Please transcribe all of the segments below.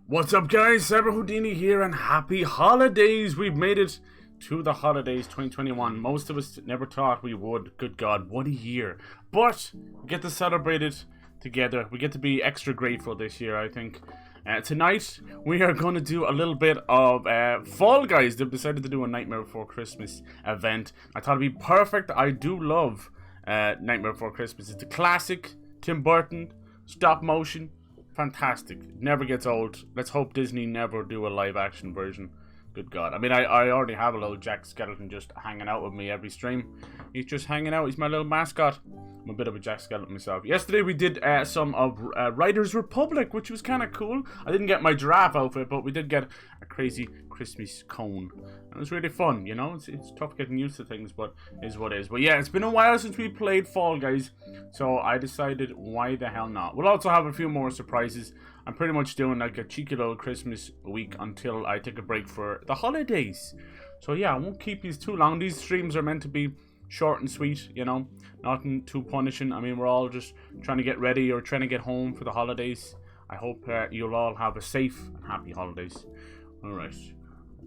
What's up, guys? CyberHoudini here, and happy holidays! We've made it to the holidays 2021. Most of us never thought we would. Good God, what a year. But we get to celebrate it together. We get to be extra grateful this year, I think. Tonight, we are going to do a little bit of Fall Guys. They've decided to do a Nightmare Before Christmas event. I thought it'd be perfect. I do love Nightmare Before Christmas. It's a classic, Tim Burton, stop motion. Fantastic. Never gets old. Let's hope Disney never do a live action version. Good God. I mean, I already have a little Jack Skeleton just hanging out with me every stream. He's just hanging out. He's my little mascot. I'm a bit of a Jack Skeleton myself. Yesterday we did some of Riders Republic, which was kind of cool. I didn't get my giraffe outfit, but we did get a crazy Christmas cone. And it was really fun, you know? It's tough getting used to things, but it is what it is. But yeah, it's been a while since we played Fall Guys, so I decided, why the hell not? We'll also have a few more surprises. I'm pretty much doing like a cheeky little Christmas week until I take a break for the holidays. So yeah, I won't keep these too long. These streams are meant to be short and sweet, you know, nothing too punishing. I mean, we're all just trying to get ready or trying to get home for the holidays. I hope you'll all have a safe and happy holidays. All right,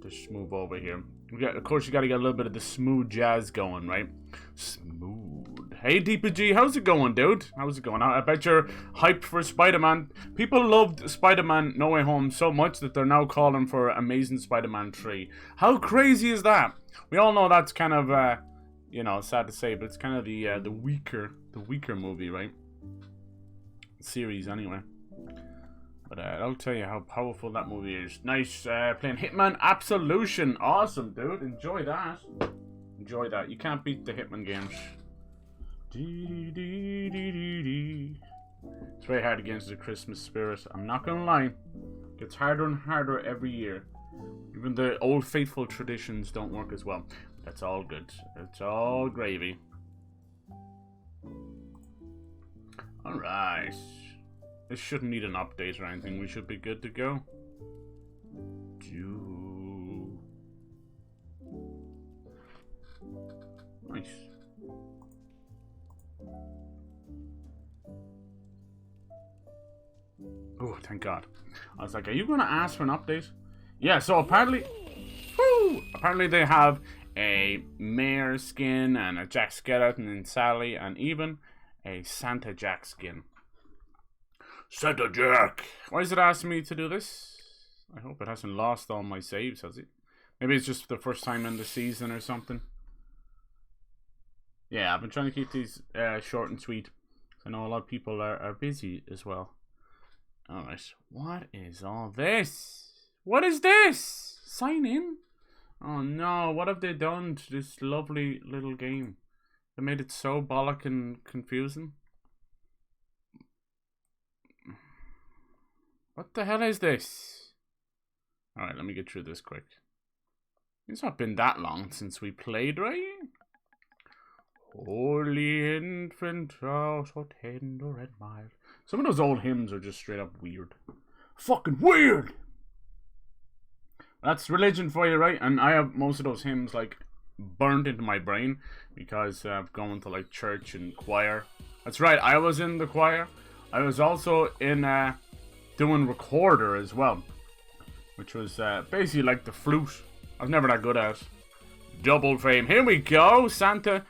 just move over here. Of course, you got to get a little bit of the smooth jazz going, right? Smooth. Hey, DPG, how's it going, dude? How's it going? I bet you're hyped for Spider-Man. People loved Spider-Man No Way Home so much that they're now calling for Amazing Spider-Man 3. How crazy is that? We all know that's kind of, you know, sad to say, but it's kind of the weaker movie, right? Series, anyway. But I'll tell you how powerful that movie is. Nice, playing Hitman Absolution. Awesome, dude. Enjoy that. Enjoy that. You can't beat the Hitman games. It's very hard against the Christmas spirit. I'm not gonna lie. It gets harder and harder every year. Even the old faithful traditions don't work as well. That's all good. It's all gravy. Alright. This shouldn't need an update or anything. We should be good to go. Nice. Oh, thank God. I was like, are you going to ask for an update? Yeah, so apparently... Woo! Apparently they have a Mayor skin and a Jack Skeleton and Sally and even a Santa Jack skin. Santa Jack! Why is it asking me to do this? I hope it hasn't lost all my saves, has it? Maybe it's just the first time in the season or something. Yeah, I've been trying to keep these short and sweet. I know a lot of people are busy as well. Alright, what is all this? What is this? Sign in? Oh no, what have they done to this lovely little game? They made it so bollock and confusing. What the hell is this? Alright, let me get through this quick. It's not been that long since we played, right? Holy infant, oh, so tender and mild. Some of those old hymns are just straight up weird. Fucking weird! That's religion for you, right? And I have most of those hymns, like, burnt into my brain because I've gone to, like, church and choir. That's right, I was in the choir. I was also in, doing recorder as well, which was basically like the flute. I was never that good at. Double fame. Here we go. Santa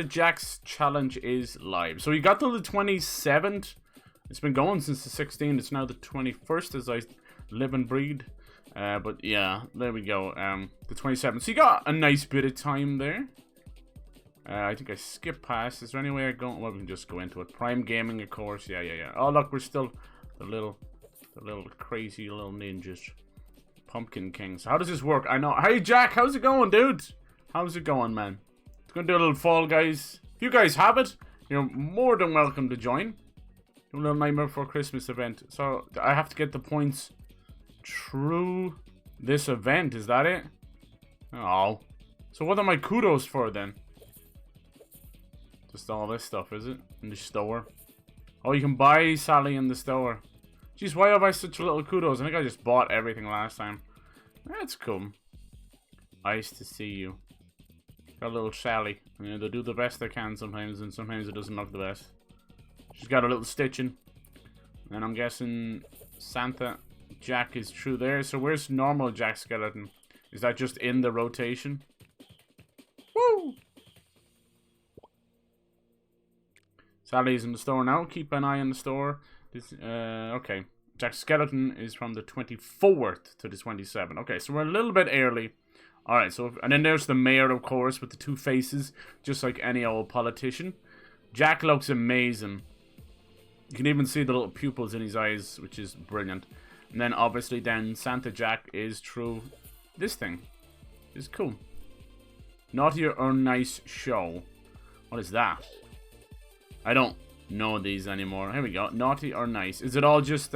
Jack's challenge is live. So we got till the 27th. It's been going since the 16th. It's now the 21st as I live and breathe. But yeah, there we go. The 27th. So you got a nice bit of time there. I think I skipped past. Is there any way I go? Well, we can just go into it. Prime Gaming, of course. Yeah. Oh, look, we're still the little crazy little ninjas. Pumpkin Kings. How does this work? I know. Hey, Jack, how's it going, dude? How's it going, man? It's gonna do a little Fall Guys. If you guys have it, you're more than welcome to join. Do a little Nightmare Before Christmas event. So I have to get the points through this event. Is that it? Oh. So what are my kudos for then? Just all this stuff, is it? In the store. Oh, you can buy Sally in the store. Jeez, why have I such little kudos? I think I just bought everything last time. That's cool. Nice to see you. Got a little Sally. You know, they do the best they can sometimes, and sometimes it doesn't look the best. She's got a little stitching. And I'm guessing Santa Jack is through there. So where's normal Jack Skeleton? Is that just in the rotation? Woo! Sally's in the store now. Keep an eye on the store. This, okay. Jack Skeleton is from the 24th to the 27th. Okay, so we're a little bit early. Alright, so... And then there's the mayor, of course, with the two faces. Just like any old politician. Jack looks amazing. You can even see the little pupils in his eyes, which is brilliant. And then, obviously, then Santa Jack is through this thing. It's cool. Naughty or Nice show. What is that? I don't know these anymore. Here we go. Naughty or Nice. Is it all just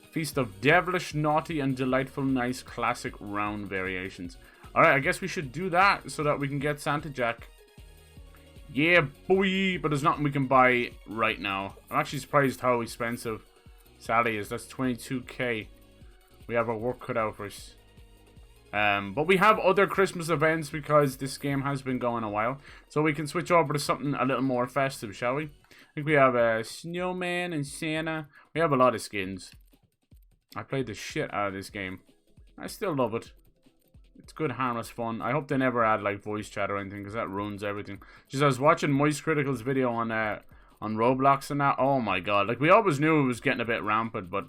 Feast of Devilish, Naughty, and Delightful Nice Classic Round variations? Alright, I guess we should do that so that we can get Santa Jack. Yeah, boy! But there's nothing we can buy right now. I'm actually surprised how expensive Sally is. That's 22k. We have our work cut out for us. But we have other Christmas events because this game has been going a while. So we can switch over to something a little more festive, shall we? I think we have a Snowman and Santa. We have a lot of skins. I played the shit out of this game. I still love it. It's good, harmless fun. I hope they never add like voice chat or anything because that ruins everything. Just I was watching Moist Critical's video on Roblox and that. Oh my god. Like we always knew it was getting a bit rampant, but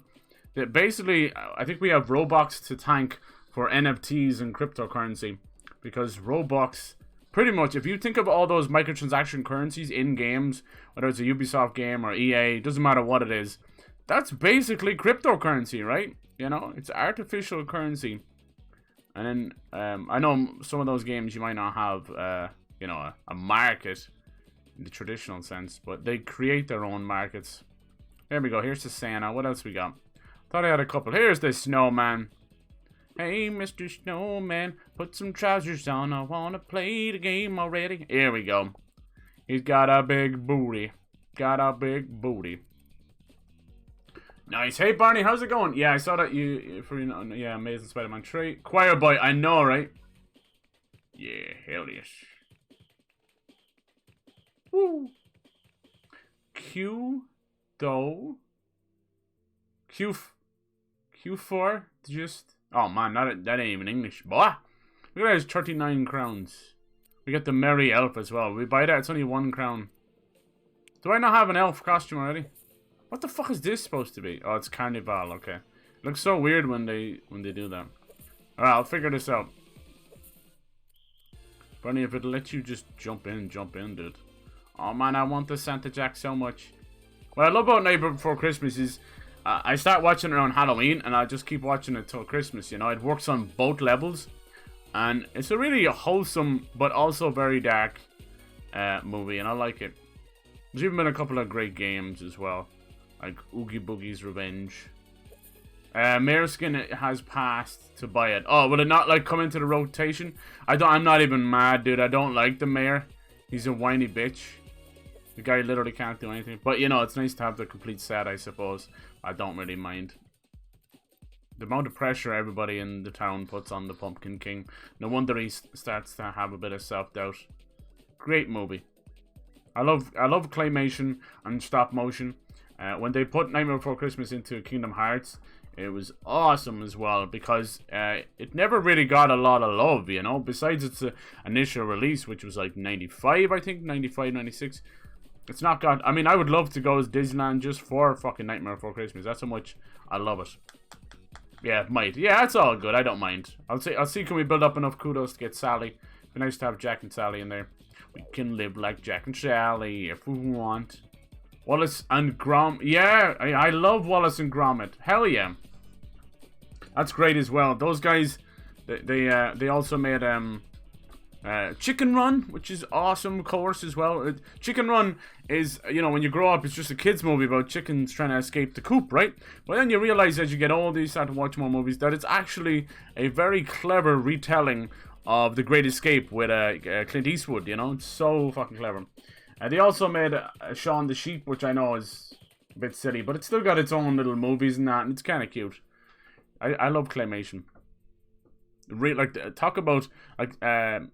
basically I think we have Roblox to thank for NFTs and cryptocurrency. Because Roblox, pretty much, if you think of all those microtransaction currencies in games, whether it's a Ubisoft game or EA, doesn't matter what it is, that's basically cryptocurrency, right? You know, it's artificial currency. And then, I know some of those games you might not have, you know, a market in the traditional sense, but they create their own markets. There we go, here's the Santa. What else we got? Thought I had a couple. Here's the Snowman. Hey, Mr. Snowman, put some trousers on. I want to play the game already. Here we go. He's got a big booty. Got a big booty. Nice. Hey, Barney, how's it going? Yeah, I saw that you, for, yeah, Amazing Spider-Man 3. Choir Boy, I know, right? Yeah, hell yes. Woo. Q4, just... Oh man, that ain't even English. Boy, look at that, it's 39 crowns. We get the Merry Elf as well. We buy that, it's only 1 crown. Do I not have an elf costume already? What the fuck is this supposed to be? Oh, it's Carnival, okay. It looks so weird when they do that. Alright, I'll figure this out. Bunny, if it'll let you just jump in, dude. Oh man, I want the Santa Jack so much. What I love about Nightmare Before Christmas is I start watching it around Halloween and I just keep watching it till Christmas, you know. It works on both levels. And it's a really wholesome but also very dark movie, and I like it. There's even been a couple of great games as well, like Oogie Boogie's Revenge. Mareskin has passed to buy it. Oh, will it not like come into the rotation? I'm not even mad, dude. I don't like the mayor. He's a whiny bitch. The guy literally can't do anything. But you know, it's nice to have the complete set, I suppose. I don't really mind. The amount of pressure everybody in the town puts on the Pumpkin King. No wonder he starts to have a bit of self-doubt. Great movie. I love claymation and stop motion. When they put Nightmare Before Christmas into Kingdom Hearts, it was awesome as well, because it never really got a lot of love, you know, besides its initial release, which was like 95, I think, 95, 96. It's not got, I mean, I would love to go to Disneyland just for fucking Nightmare Before Christmas. That's how much I love it. Yeah, it might. Yeah, it's all good. I don't mind. I'll see, can we build up enough kudos to get Sally? It'd be nice to have Jack and Sally in there. We can live like Jack and Sally if we want. Wallace and Gromit. Yeah, I love Wallace and Gromit. Hell yeah. That's great as well. Those guys, they also made Chicken Run, which is awesome, of course, as well. Chicken Run is, you know, when you grow up, it's just a kid's movie about chickens trying to escape the coop, right? But then you realize as you get older, you start to watch more movies, that it's actually a very clever retelling of The Great Escape with Clint Eastwood, you know? It's so fucking clever. They also made Shaun the Sheep, which I know is a bit silly, but it's still got its own little movies and that, and it's kind of cute. I love claymation. like talk about like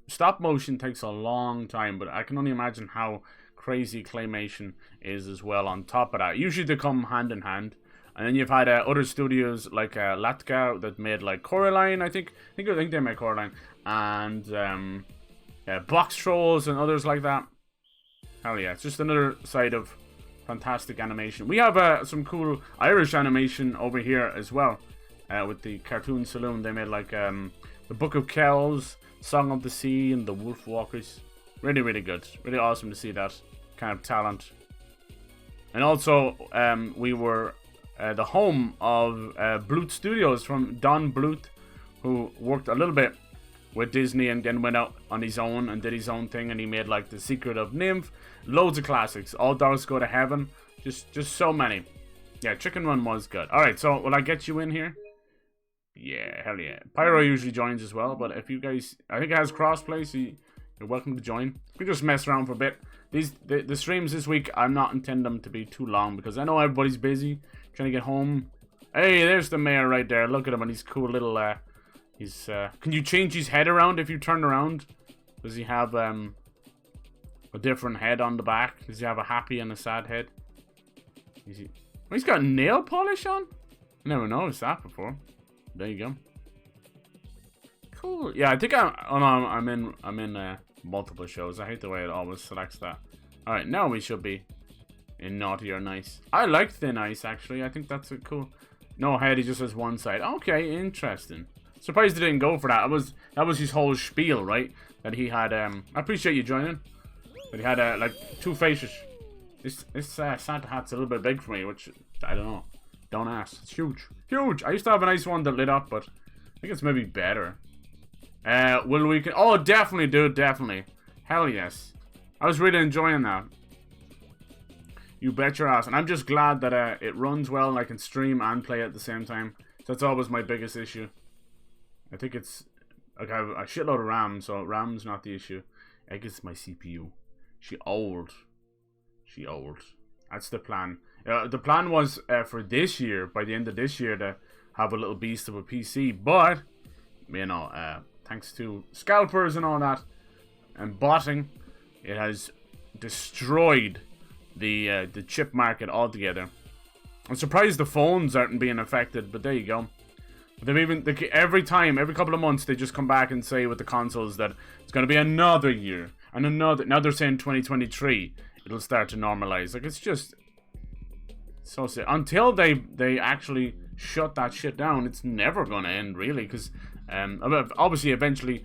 stop motion takes a long time, but I can only imagine how crazy claymation is as well. On top of that, usually they come hand in hand. And then you've had other studios like Latka that made like Coraline, I think they made Coraline, and Box Trolls and others like that. Hell yeah, it's just another side of fantastic animation. We have some cool Irish animation over here as well, with the Cartoon Saloon. They made like the Book of Kells, Song of the Sea, and the Wolf Walkers. Really, really good. Really awesome to see that kind of talent. And also, we were the home of Bluth Studios from Don Bluth, who worked a little bit with Disney and then went out on his own and did his own thing, and he made like The Secret of Nymph, loads of classics. All Dogs Go to Heaven, just so many. Yeah, Chicken Run was good. Alright, so will I get you in here? Yeah, hell yeah. Pyro usually joins as well, but if you guys, I think it has crossplay, so you're welcome to join. We just mess around for a bit. The streams this week, I'm not intending them to be too long because I know everybody's busy trying to get home. Hey, there's the mayor right there. Look at him and his cool little can you change his head around if you turn around? Does he have a different head on the back? Does he have a happy and a sad head? He's got nail polish on? I never noticed that before. There you go. Cool. Yeah, I think I'm in multiple shows. I hate the way it always selects that. Alright, now we should be in Naughty or Nice. I like Thin Ice, actually. I think that's a cool... No head, he just has one side. Okay, interesting. Surprised he didn't go for that. That was his whole spiel, right? That he had, I appreciate you joining. But he had, like, two faces. This Santa hat's a little bit big for me, which, I don't know. Don't ask. It's huge. Huge! I used to have a nice one that lit up, but I think it's maybe better. Will we... Oh, definitely, dude, definitely. Hell yes. I was really enjoying that. You bet your ass. And I'm just glad that it runs well and I can stream and play at the same time. So that's always my biggest issue. I think it's... Like, I have a shitload of RAM, so RAM's not the issue. I guess it's my CPU. She old. That's the plan. The plan was for this year, by the end of this year, to have a little beast of a PC. But, you know, thanks to scalpers and all that, and botting, it has destroyed the chip market altogether. I'm surprised the phones aren't being affected, but there you go. They've every couple of months, they just come back and say with the consoles that it's going to be another year and another. Now they're saying 2023, it'll start to normalize. Like, it's just so sick. Until they actually shut that shit down, it's never going to end, really, because obviously eventually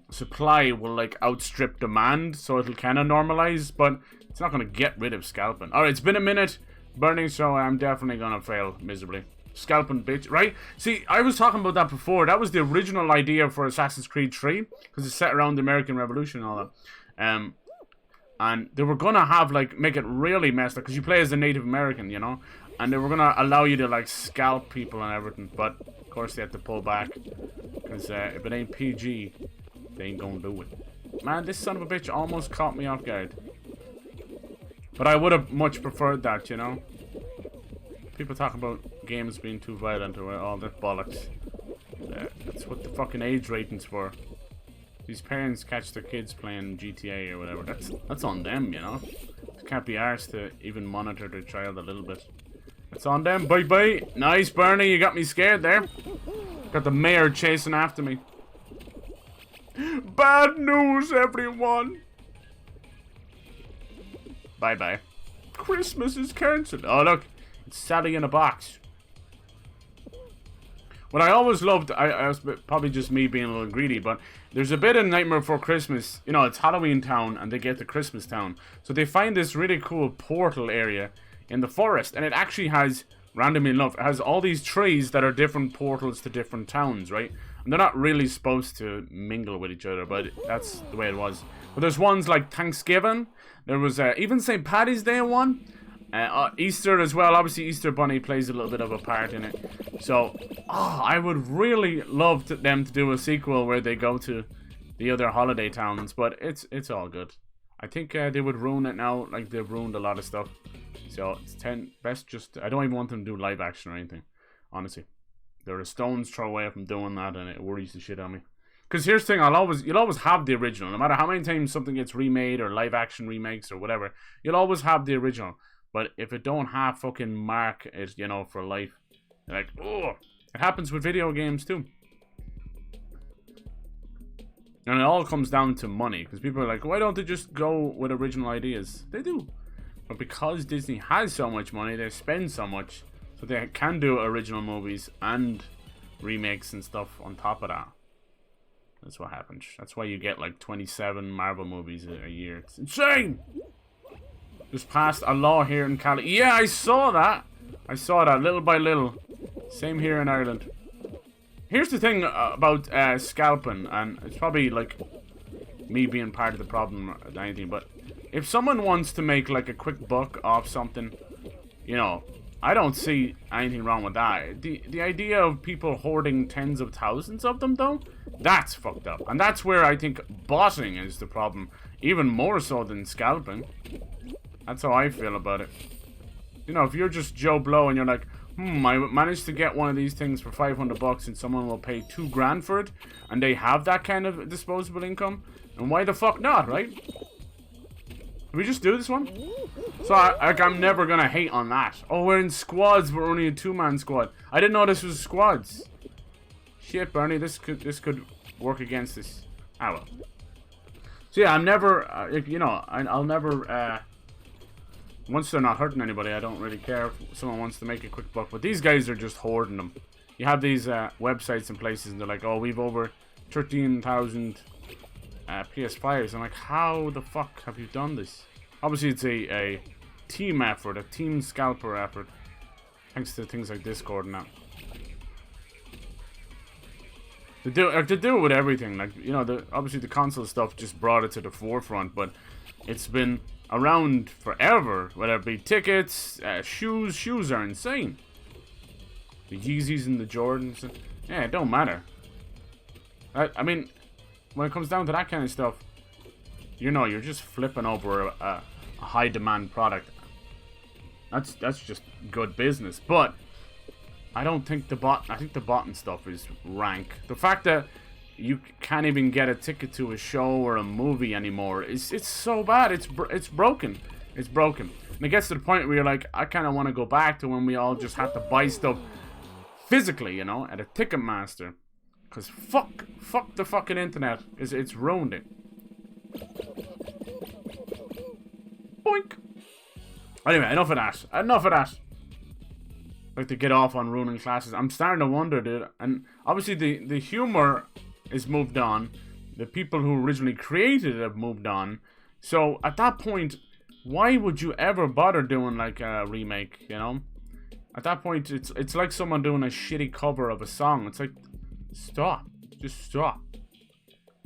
supply will like outstrip demand, so it'll kind of normalize, but it's not going to get rid of scalping. Alright, it's been a minute, Bernie, so I'm definitely going to fail miserably. Scalping, bitch, right? See, I was talking about that before. That was the original idea for Assassin's Creed 3, because it's set around the American Revolution and all that. And they were going to have, like, make it really messed up, because you play as a Native American, you know? And they were going to allow you to, like, scalp people and everything, but, of course, they had to pull back, because if it ain't PG, they ain't going to do it. Man, this son of a bitch almost caught me off guard. But I would have much preferred that, you know? People talk about games being too violent or all that bollocks. That's what the fucking age rating's for. These parents catch their kids playing GTA or whatever. That's on them, you know? They can't be arsed to even monitor their child a little bit. That's on them. Bye bye. Nice, Bernie. You got me scared there. Got the mayor chasing after me. Bad news, everyone. Bye bye. Christmas is cancelled. Oh, look. It's Sally in a box. What I always loved, I was probably just me being a little greedy, but there's a bit in Nightmare Before Christmas. You know, it's Halloween Town, and they get to Christmas Town. So they find this really cool portal area in the forest, and it actually has, randomly enough, it has all these trees that are different portals to different towns, right? And they're not really supposed to mingle with each other, but that's the way it was. But there's ones like Thanksgiving. There was even St. Paddy's Day one. Easter as well. Obviously, Easter Bunny plays a little bit of a part in it. So, I would really love them to do a sequel where they go to the other holiday towns. But it's all good. I think they would ruin it now. Like, they've ruined a lot of stuff. So, it's best just... I don't even want them to do live action or anything. Honestly. they're a stone's throw away from doing that, and it worries the shit out of me. Because here's the thing, you'll always have the original. No matter how many times something gets remade or live action remakes or whatever, you'll always have the original. But if it don't have fucking mark it, you know, for life, like, oh, it happens with video games too. And it all comes down to money, because people are like, why don't they just go with original ideas? They do. But because Disney has so much money, they spend so much, so they can do original movies and remakes and stuff on top of that. That's what happens. That's why you get like 27 Marvel movies a year. It's insane! Just passed a law here in Cali. Yeah, I saw that! I saw that little by little. Same here in Ireland. Here's the thing about scalping, and it's probably like me being part of the problem or anything, but if someone wants to make like a quick buck off something, you know, I don't see anything wrong with that. The idea of people hoarding tens of thousands of them, though, that's fucked up. And that's where I think botting is the problem, even more so than scalping. That's how I feel about it. You know, if you're just Joe Blow and you're like, I managed to get one of these things for 500 bucks and someone will pay 2 grand for it, and they have that kind of disposable income, and why the fuck not, right? Can we just do this one? So, I'm never gonna hate on that. Oh, we're in squads. We're only a 2-man squad. I didn't know this was squads. Shit, Bernie. This could work against us. Ah, well. So, yeah, I'm never... you know, I'll never... once they're not hurting anybody, I don't really care if someone wants to make a quick buck. But these guys are just hoarding them. You have these websites and places, and they're like, oh, we've over 13,000... PS5s. I'm like, how the fuck have you done this? Obviously, it's a team effort, a team scalper effort, thanks to things like Discord and that. They do it with everything. Like, you know, obviously the console stuff just brought it to the forefront, but it's been around forever. Whether it be tickets, shoes. Shoes are insane. The Yeezys and the Jordans. Yeah, it don't matter. I mean, when it comes down to that kind of stuff, you know, you're just flipping over a high demand product. That's just good business. But I don't think I think the botting stuff is rank. The fact that you can't even get a ticket to a show or a movie anymore it's so bad. It's broken. It's broken. And it gets to the point where you're like, I kind of want to go back to when we all just had to buy stuff physically, you know, at a Ticketmaster. Because fuck the fucking internet. It's ruined it. Boink. Anyway, enough of that. Like to get off on ruining classes. I'm starting to wonder, dude. And obviously the humor is moved on. The people who originally created it have moved on. So at that point, why would you ever bother doing like a remake, you know? At that point, it's like someone doing a shitty cover of a song. It's like, stop. Just stop.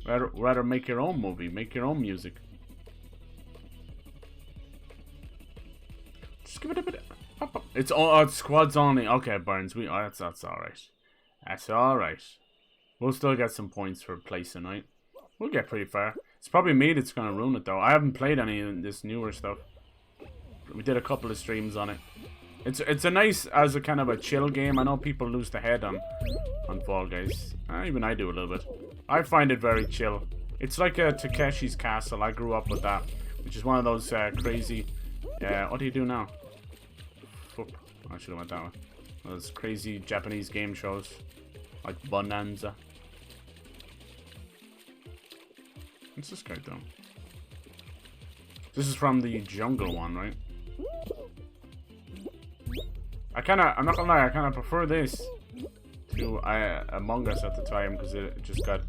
Rather make your own movie. Make your own music. Just give it a bit. It's squads only. Okay, Burns. That's alright. That's alright. We'll still get some points for placing, right? We'll get pretty far. It's probably me that's gonna ruin it though. I haven't played any of this newer stuff. We did a couple of streams on it. It's a nice, as a kind of a chill game. I know people lose their head on Fall Guys. Even I do a little bit. I find it very chill. It's like a Takeshi's Castle. I grew up with that, which is one of those crazy... what do you do now? Fuck. I should have went that way. Those crazy Japanese game shows. Like Bonanza. What's this guy doing? This is from the jungle one, right? I'm not gonna lie, I kinda prefer this to Among Us at the time, because it just got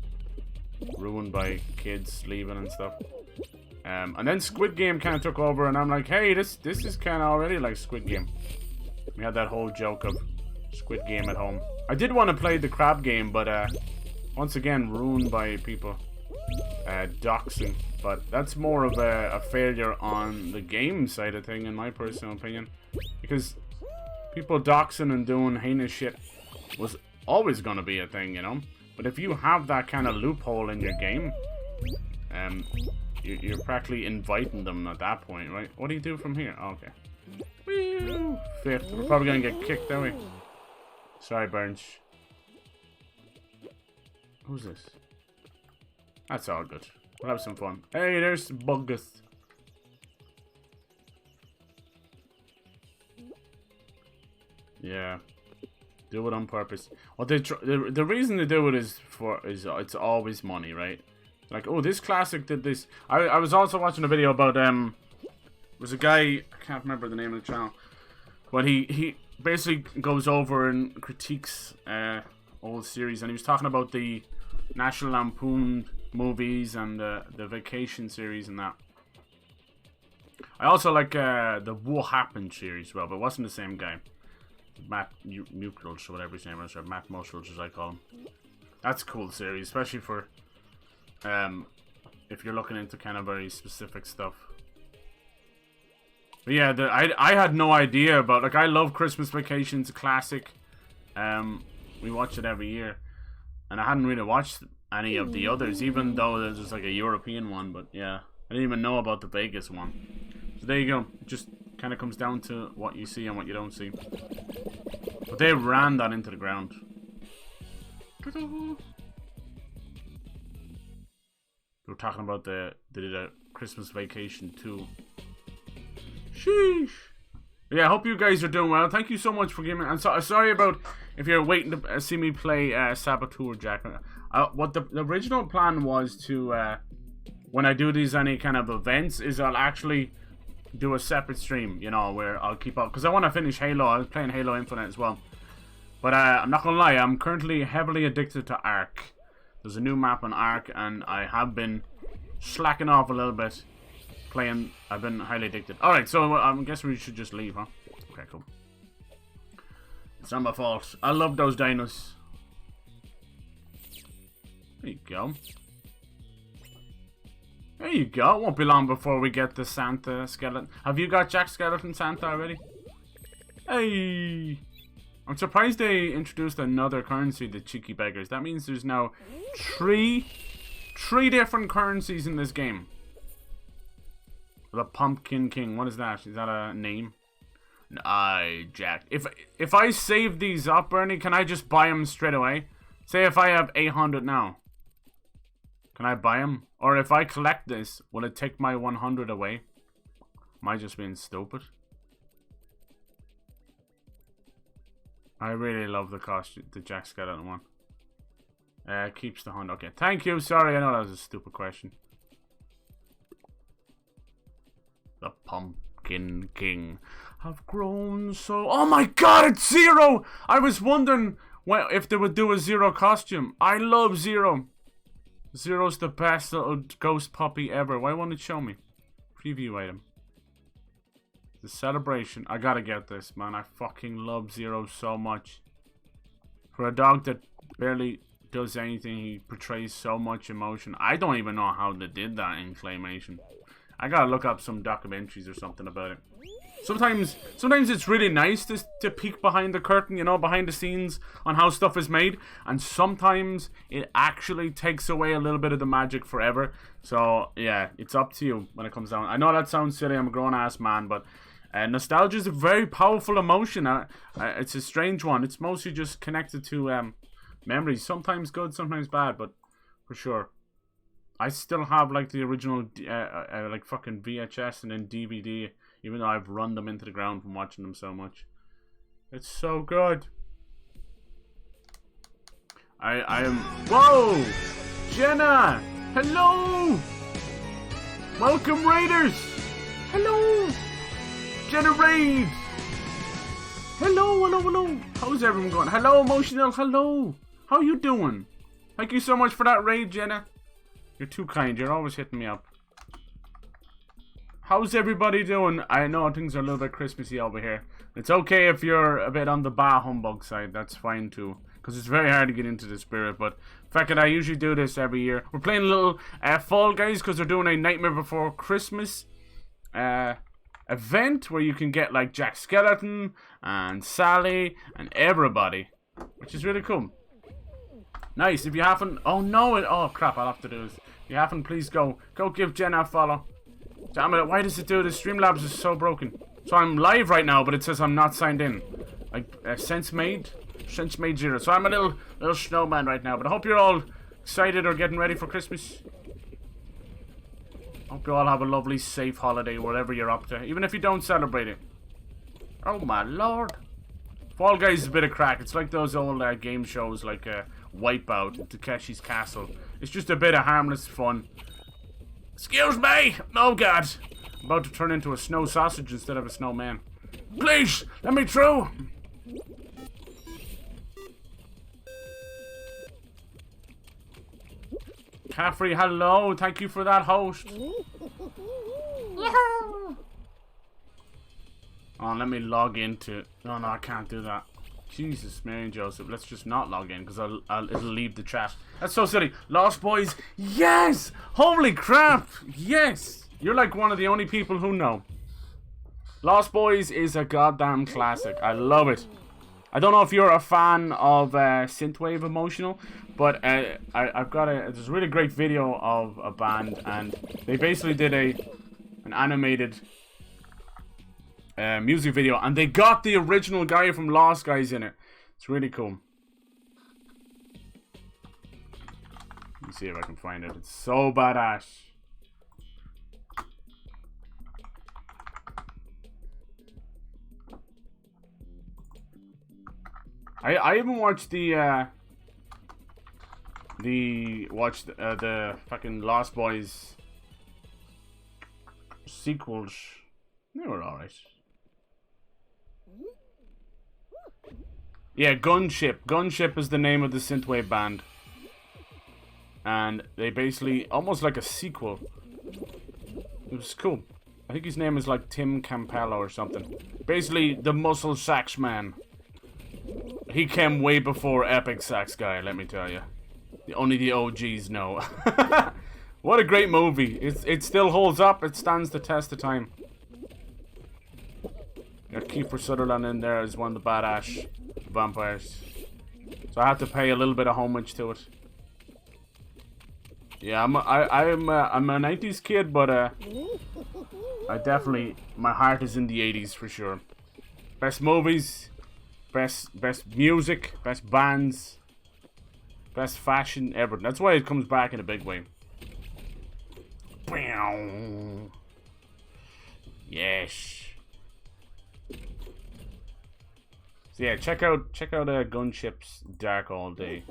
ruined by kids leaving and stuff. And then Squid Game kinda took over, and I'm like, hey, this is kinda already like Squid Game. We had that whole joke of Squid Game at home. I did want to play the crab game, but once again, ruined by people doxing. But that's more of a failure on the game side of thing, in my personal opinion. Because people doxing and doing heinous shit was always going to be a thing, you know? But if you have that kind of loophole in your game, you're practically inviting them at that point, right? What do you do from here? Oh, okay. Woo! Fifth. We're probably going to get kicked, are we? Sorry, Burns. Who's this? That's all good. We'll have some fun. Hey, there's Buggus. Yeah. Do it on purpose. Well, the reason they do it is it's always money, right? Like, oh, this classic did this. I was also watching a video about there's a guy, I can't remember the name of the channel, but he basically goes over and critiques old series, and he was talking about the National Lampoon movies and the Vacation series and that. I also like the What Happened series as well, but it wasn't the same guy. Matt Muckles, or whatever his name is, or Matt Muscles as I call him. That's a cool series, especially for if you're looking into kind of very specific stuff. But yeah, I had no idea about, like, I love Christmas Vacation. It's a classic. We watch it every year, and I hadn't really watched any of the others, even though there's just like a European one. But yeah, I didn't even know about the Vegas one. So there you go. It just kind of comes down to what you see and what you don't see. But they ran that into the ground. We were talking about the Christmas Vacation too. Sheesh. But yeah, I hope you guys are doing well. Thank you so much for giving me. I'm sorry about if you're waiting to see me play Saboteur, Jack. What the original plan was to when I do these any kind of events is I'll actually do a separate stream, you know, where I'll keep up, because I want to finish Halo. I was playing Halo Infinite as well, but I'm not gonna lie, I'm currently heavily addicted to Ark. There's a new map on Ark, and I have been slacking off a little bit playing. I've been highly addicted. All right, so I'm guessing we should just leave, huh? Okay, cool. It's not my fault. I love those dinos. There you go. There you go. It won't be long before we get the Santa skeleton. Have you got Jack Skeleton Santa already? Hey! I'm surprised they introduced another currency, the cheeky beggars. That means there's now three different currencies in this game. The Pumpkin King. What is that? Is that a name? Aye, Jack. If I save these up, Bernie, can I just buy them straight away? Say if I have 800 now. Can I buy them? Or if I collect this, will it take my 100 away? Am I just being stupid? I really love the costume, the Jack Skeleton one. Keeps the 100. Okay, thank you. Sorry, I know that was a stupid question. The Pumpkin King have grown so... Oh my god, it's Zero! I was wondering if they would do a Zero costume. I love Zero. Zero's the best little ghost puppy ever. Why won't it show me? Preview item. The celebration. I gotta get this, man. I fucking love Zero so much. For a dog that barely does anything, he portrays so much emotion. I don't even know how they did that in Claymation. I gotta look up some documentaries or something about it. Sometimes it's really nice to peek behind the curtain, you know, behind the scenes on how stuff is made. And sometimes it actually takes away a little bit of the magic forever. So, yeah, it's up to you when it comes down. I know that sounds silly, I'm a grown-ass man, but nostalgia is a very powerful emotion. It's a strange one. It's mostly just connected to memories. Sometimes good, sometimes bad, but for sure. I still have, like, the original, like, fucking VHS and then DVD, even though I've run them into the ground from watching them so much. It's so good. I am... Whoa! Jenna! Hello! Welcome, Raiders! Hello! Jenna Raid! Hello, hello, hello! How's everyone going? Hello, Emotional, hello! How you doing? Thank you so much for that raid, Jenna. You're too kind. You're always hitting me up. How's everybody doing? I know things are a little bit Christmassy over here. It's okay if you're a bit on the bah humbug side. That's fine too. Because it's very hard to get into the spirit. But the fact that I usually do this every year. We're playing a little Fall Guys because they're doing a Nightmare Before Christmas event where you can get like Jack Skeleton and Sally and everybody. Which is really cool. Nice. If you haven't... Oh no. Oh crap. I'll have to do this. If you haven't, please go. Go give Jenna a follow. Damn it, why does it do this? Streamlabs is so broken. So I'm live right now, but it says I'm not signed in. Like, Sense made 0. So I'm a little snowman right now, but I hope you're all excited or getting ready for Christmas? Hope you all have a lovely, safe holiday wherever you're up to, even if you don't celebrate it. Oh my lord. Fall Guys is a bit of crack. It's like those old game shows like Wipeout and Takeshi's Castle. It's just a bit of harmless fun. Excuse me! Oh god. I'm about to turn into a snow sausage instead of a snowman. Please, let me through! Caffrey, hello. Thank you for that host. Oh, let me log into... No, I can't do that. Jesus, Mary and Joseph. Let's just not log in, because it'll leave the chat. That's so silly. Lost Boys. Yes! Holy crap! Yes! You're like one of the only people who know. Lost Boys is a goddamn classic. I love it. I don't know if you're a fan of synthwave emotional, but I've got there's a really great video of a band, and they basically did an animated music video, and they got the original guy from Lost Guys in it. It's really cool. Let me see if I can find it. It's so badass. I haven't watched the fucking Lost Boys sequels. They were alright. Yeah, Gunship. Gunship is the name of the synthwave band. And they basically, almost like a sequel. It was cool. I think his name is like Tim Campello or something. Basically, the Muscle Sax Man. He came way before Epic Sax Guy, let me tell you. Only the OGs know. What a great movie. It still holds up. It stands the test of time. Got Kiefer Sutherland in there as one of the badass vampires. So I have to pay a little bit of homage to it. Yeah, I'm a 90s kid, but I definitely, my heart is in the 80s for sure. Best movies, best music, best bands, best fashion, everything. That's why it comes back in a big way. Yes. So yeah, check out Gunship's Dark All Day.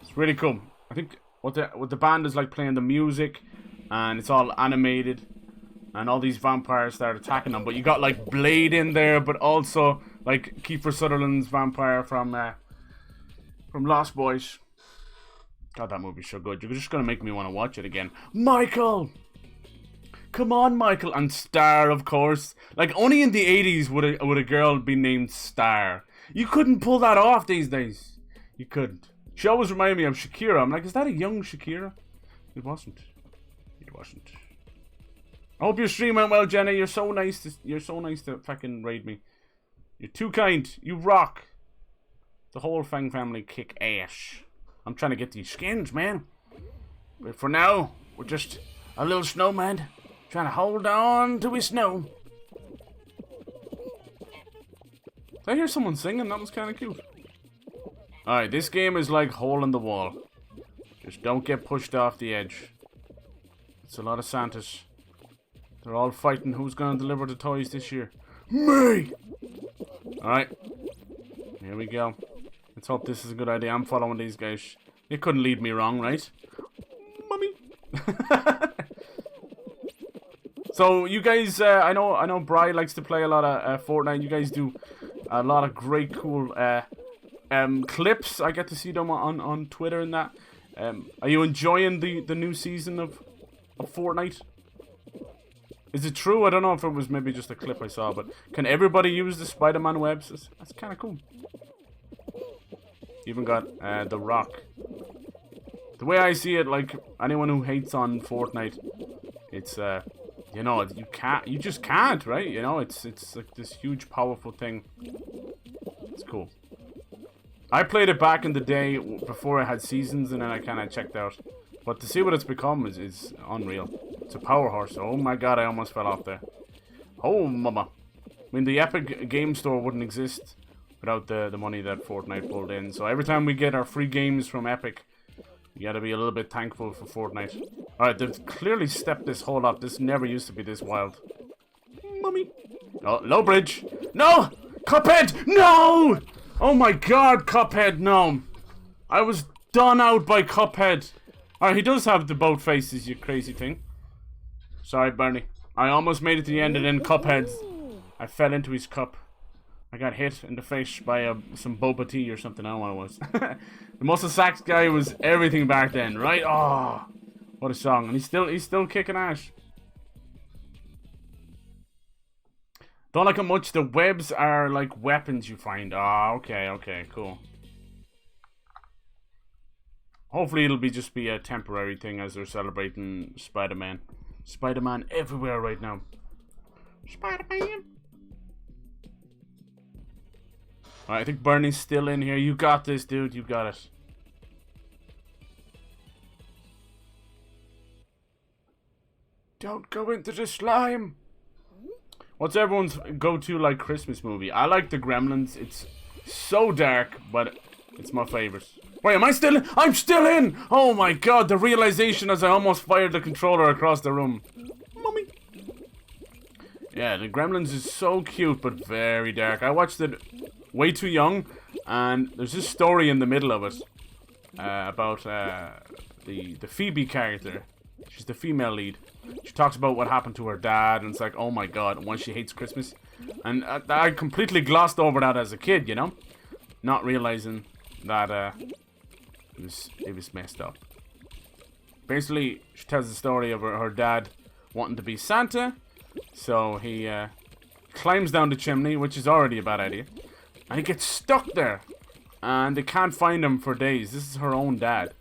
It's really cool. I think what the band is like playing the music, and it's all animated, and all these vampires start attacking them. But you got like Blade in there, but also like Kiefer Sutherland's vampire from Lost Boys. God, that movie's so good. You're just gonna make me want to watch it again. Michael! Come on, Michael. And Star, of course. Like, only in the 80s would a girl be named Star. You couldn't pull that off these days. You couldn't. She always reminded me of Shakira. I'm like, is that a young Shakira? It wasn't. It wasn't. I hope your stream went well, Jenna. You're so nice to fucking raid me. You're too kind. You rock. The whole Fang family kick ass. I'm trying to get these skins, man. But for now, we're just a little snowman trying to hold on to his snow. Did I hear someone singing? That was kind of cute. Alright, this game is like hole in the wall. Just don't get pushed off the edge. It's a lot of Santas. They're all fighting who's going to deliver the toys this year. Me! Alright. Here we go. Let's hope this is a good idea. I'm following these guys. They couldn't lead me wrong, right? Mummy! So, you guys, I know Bri likes to play a lot of Fortnite. You guys do a lot of great, cool clips. I get to see them on Twitter and that. Are you enjoying the new season of Fortnite? Is it true? I don't know if it was maybe just a clip I saw, but can everybody use the Spider-Man webs? That's kind of cool. Even got The Rock. The way I see it, like, anyone who hates on Fortnite, it's, you know, you just can't, right? You know, it's like this huge, powerful thing. It's cool. I played it back in the day before I had seasons, and then I kind of checked out. But to see what it's become is unreal. It's a power horse. Oh my god, I almost fell off there. Oh, mama. I mean, the Epic Game Store wouldn't exist without the money that Fortnite pulled in. So every time we get our free games from Epic, You gotta be a little bit thankful for Fortnite. Alright, they've clearly stepped this hole up. This never used to be this wild. Mummy. Oh, low bridge. No! Cuphead! No! Oh my god, Cuphead, no. I was done out by Cuphead. Alright, he does have the boat faces, you crazy thing. Sorry, Bernie. I almost made it to the end and then Cuphead's. I fell into his cup. I got hit in the face by some boba tea or something. I don't know what it was. The muscle sax guy was everything back then, right? Oh, what a song! And he's still kicking ass. Don't like it much. The webs are like weapons you find. Ah, okay, cool. Hopefully it'll just be a temporary thing as they're celebrating Spider-Man. Spider-Man everywhere right now. Spider-Man. Alright, I think Bernie's still in here. You got this, dude. You got it. Don't go into the slime. What's everyone's go-to like Christmas movie? I like The Gremlins. It's so dark, but it's my favorite. Wait, am I still in? I'm still in! Oh my god, the realization as I almost fired the controller across the room. Mummy. Yeah, The Gremlins is so cute, but very dark. I watched it way too young, and there's this story in the middle of it about the Phoebe character. She's the female lead. She talks about what happened to her dad, and it's like, oh my god, why she hates Christmas. And I completely glossed over that as a kid, you know, not realizing that it was messed up. Basically, she tells the story of her dad wanting to be Santa, so he climbs down the chimney, which is already a bad idea, and he gets stuck there, and they can't find him for days. This is her own dad,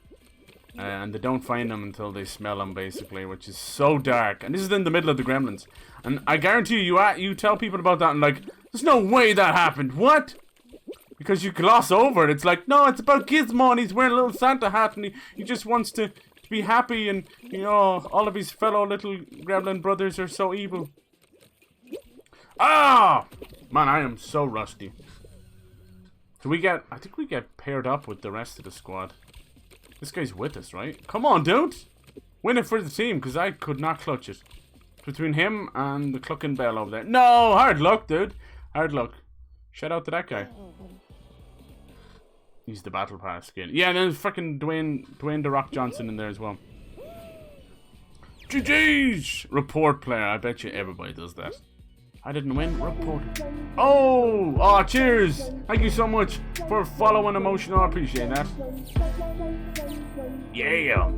and they don't find him until they smell him, basically, which is so dark. And this is in the middle of The Gremlins, and I guarantee you tell people about that and like, there's no way that happened. What? Because you gloss over it. It's like, no, it's about Gizmo and he's wearing a little Santa hat and he just wants to be happy, and, you know, all of his fellow little gremlin brothers are so evil. Ah! Man, I am so rusty. So I think we get paired up with the rest of the squad. This guy's with us, right? Come on, dude! Win it for the team, because I could not clutch it. Between him and the clucking bell over there. No! Hard luck, dude. Hard luck. Shout out to that guy. He's the battle pass skin. Yeah, and then there's freaking Dwayne The Rock Johnson in there as well. GG's! Report player. I bet you everybody does that. I didn't win. Report. Oh, cheers! Thank you so much for following Emotional. I appreciate that. Yeah.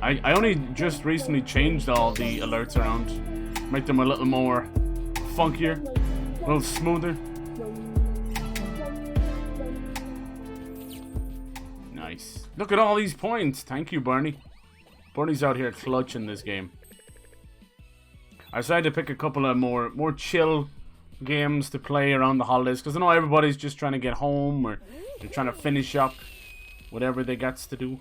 I only just recently changed all the alerts around. Make them a little more funkier. A little smoother. Nice. Look at all these points. Thank you, Bernie. Bernie's out here clutching this game. I decided to pick a couple of more chill games to play around the holidays, because I know everybody's just trying to get home, or they're trying to finish up whatever they got to do.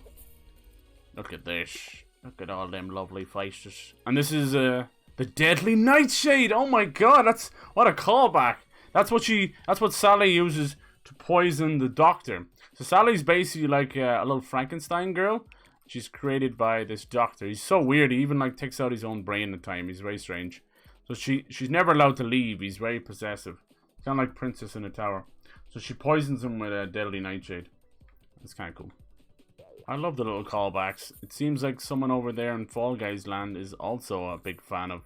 Look at this. Look at all them lovely faces. And this is the Deadly Nightshade. Oh my god, what a callback. That's what Sally uses to poison the doctor. So Sally's basically like a little Frankenstein girl. She's created by this doctor. He's so weird. He even like takes out his own brain at time. He's very strange. So she's never allowed to leave. He's very possessive. Kind of like Princess in a Tower. So she poisons him with a Deadly Nightshade. That's kind of cool. I love the little callbacks. It seems like someone over there in Fall Guys land is also a big fan of.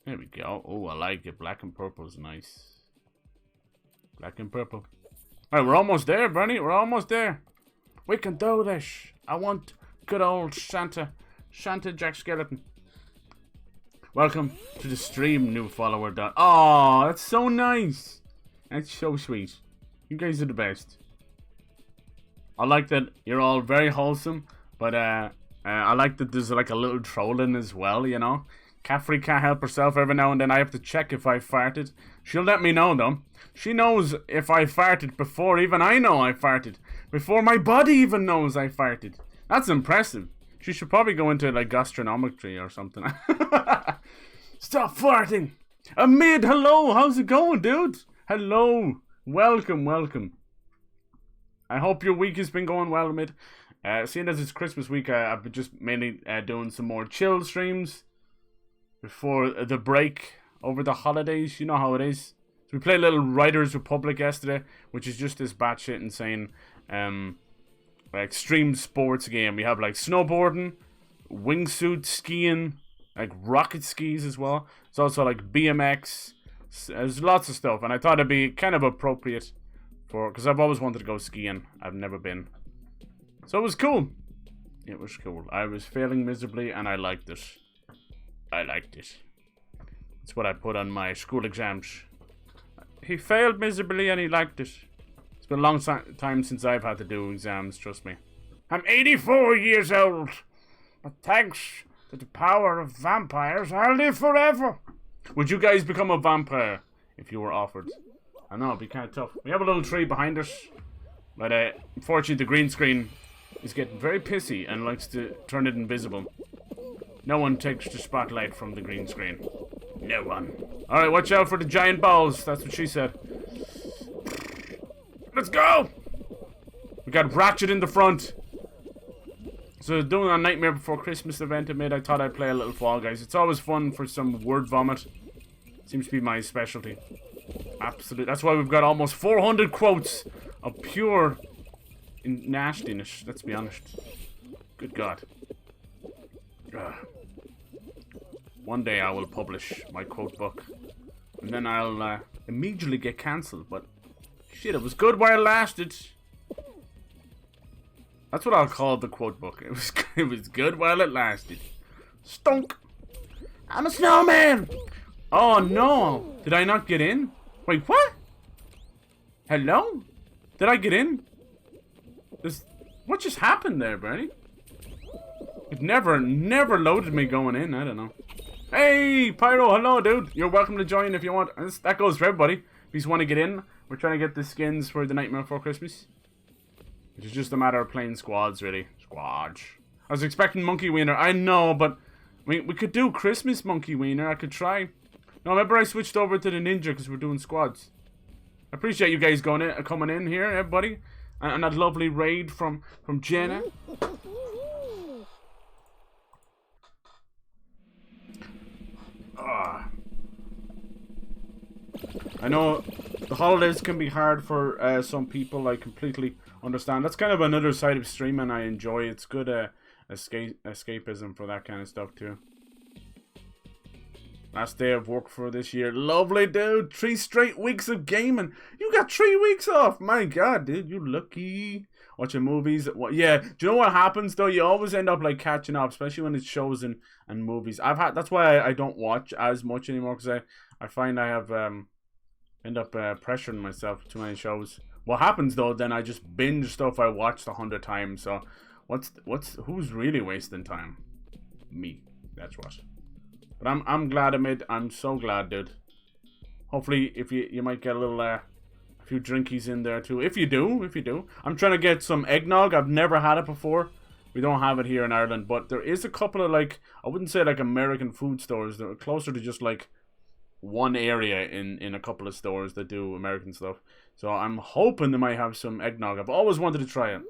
There we go. Oh, I like it. Black and purple is nice. Black and purple. Alright, we're almost there, Bernie. We're almost there. We can do this. I want good old Santa Jack Skeleton. Welcome to the stream, new follower. Oh, that's so nice. That's so sweet. You guys are the best. I like that you're all very wholesome, but I like that there's like a little trolling as well, you know. Caffrey can't help herself. Every now and then I have to check if I farted. She'll let me know though. She knows if I farted before even I know I farted. Before my body even knows I farted. That's impressive. She should probably go into like gastronometry or something. Stop farting. Amid, hello. How's it going, dude? Hello. Welcome. I hope your week has been going well, mate. Seeing as it's Christmas week, I've been just mainly doing some more chill streams before the break over the holidays. You know how it is. So we played a little Riders Republic yesterday, which is just this batshit insane extreme sports game. We have like snowboarding, wingsuit, skiing, like rocket skis as well. It's also like BMX. There's lots of stuff, and I thought it'd be kind of appropriate for, because I've always wanted to go skiing. I've never been. So it was cool. It was cool. I was failing miserably, and I liked it. I liked it. That's what I put on my school exams. He failed miserably, and he liked it. It's been a long time since I've had to do exams, trust me. I'm 84 years old, but thanks to the power of vampires, I'll live forever. Would you guys become a vampire if you were offered? I know, it'd be kind of tough. We have a little tree behind us, but unfortunately the green screen is getting very pissy and likes to turn it invisible. No one takes the spotlight from the green screen. No one. Alright, watch out for the giant balls. That's what she said. Let's go! We got Ratchet in the front. So doing a Nightmare Before Christmas event I thought I'd play a little Fall Guys. It's always fun for some word vomit. Seems to be my specialty. Absolutely. That's why we've got almost 400 quotes of pure nastiness, let's be honest. Good God. One day I will publish my quote book, and then I'll immediately get cancelled, but shit, it was good while it lasted. That's what I'll call the quote book. It was good while it lasted. Stunk. I'm a snowman. Oh no. Did I not get in? Wait, what? Hello? Did I get in? What just happened there, Bernie? It never loaded me going in. I don't know. Hey, Pyro, hello, dude. You're welcome to join if you want. That goes for everybody. If you just want to get in, we're trying to get the skins for the Nightmare Before Christmas. Which is just a matter of playing squads, really. Squads. I was expecting Monkey Wiener. I know, but we could do Christmas Monkey Wiener. I could try. No, remember I switched over to the Ninja because we're doing squads. I appreciate you guys coming in here, everybody. And that lovely raid from Jenna. I know the holidays can be hard for some people. I completely understand. That's kind of another side of streaming I enjoy. It's good escapism for that kind of stuff too. Last day of work for this year. Lovely, dude. 3 straight weeks of gaming. You got 3 weeks off. My God, dude. You lucky. Watching movies. Yeah. Do you know what happens, though? You always end up, like, catching up. Especially when it's shows and movies. That's why I don't watch as much anymore. Because I find I have... end up pressuring myself too many shows. What happens, though, then I just binge stuff I watched 100 times. So, who's really wasting time? Me. That's what. But I'm glad, I'm so glad, dude. Hopefully, if you might get a little, a few drinkies in there too. If you do. I'm trying to get some eggnog. I've never had it before. We don't have it here in Ireland, but there is a couple of, like, I wouldn't say like American food stores. They're closer to just like one area in a couple of stores that do American stuff. So I'm hoping they might have some eggnog. I've always wanted to try it.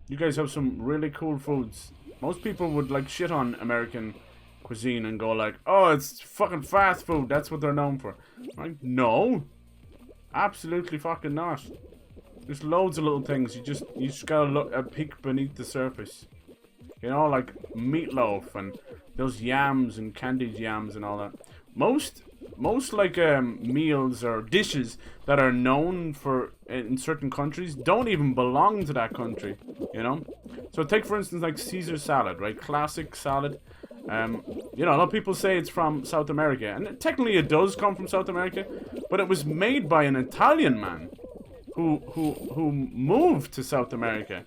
You guys have some really cool foods. Most people would like shit on American cuisine and go like, oh, it's fucking fast food, that's what they're known for. Like, no, absolutely fucking not. There's loads of little things. You just gotta look a peek beneath the surface. You know, like meatloaf and those yams and candied yams and all that. Most like meals or dishes that are known for in certain countries don't even belong to that country, you know. So take for instance like Caesar salad, right? Classic salad. You know, a lot of people say it's from South America, and technically it does come from South America, but it was made by an Italian man who moved to South America.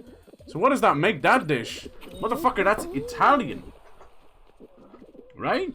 So what does that make that dish? Motherfucker, that's Italian, right?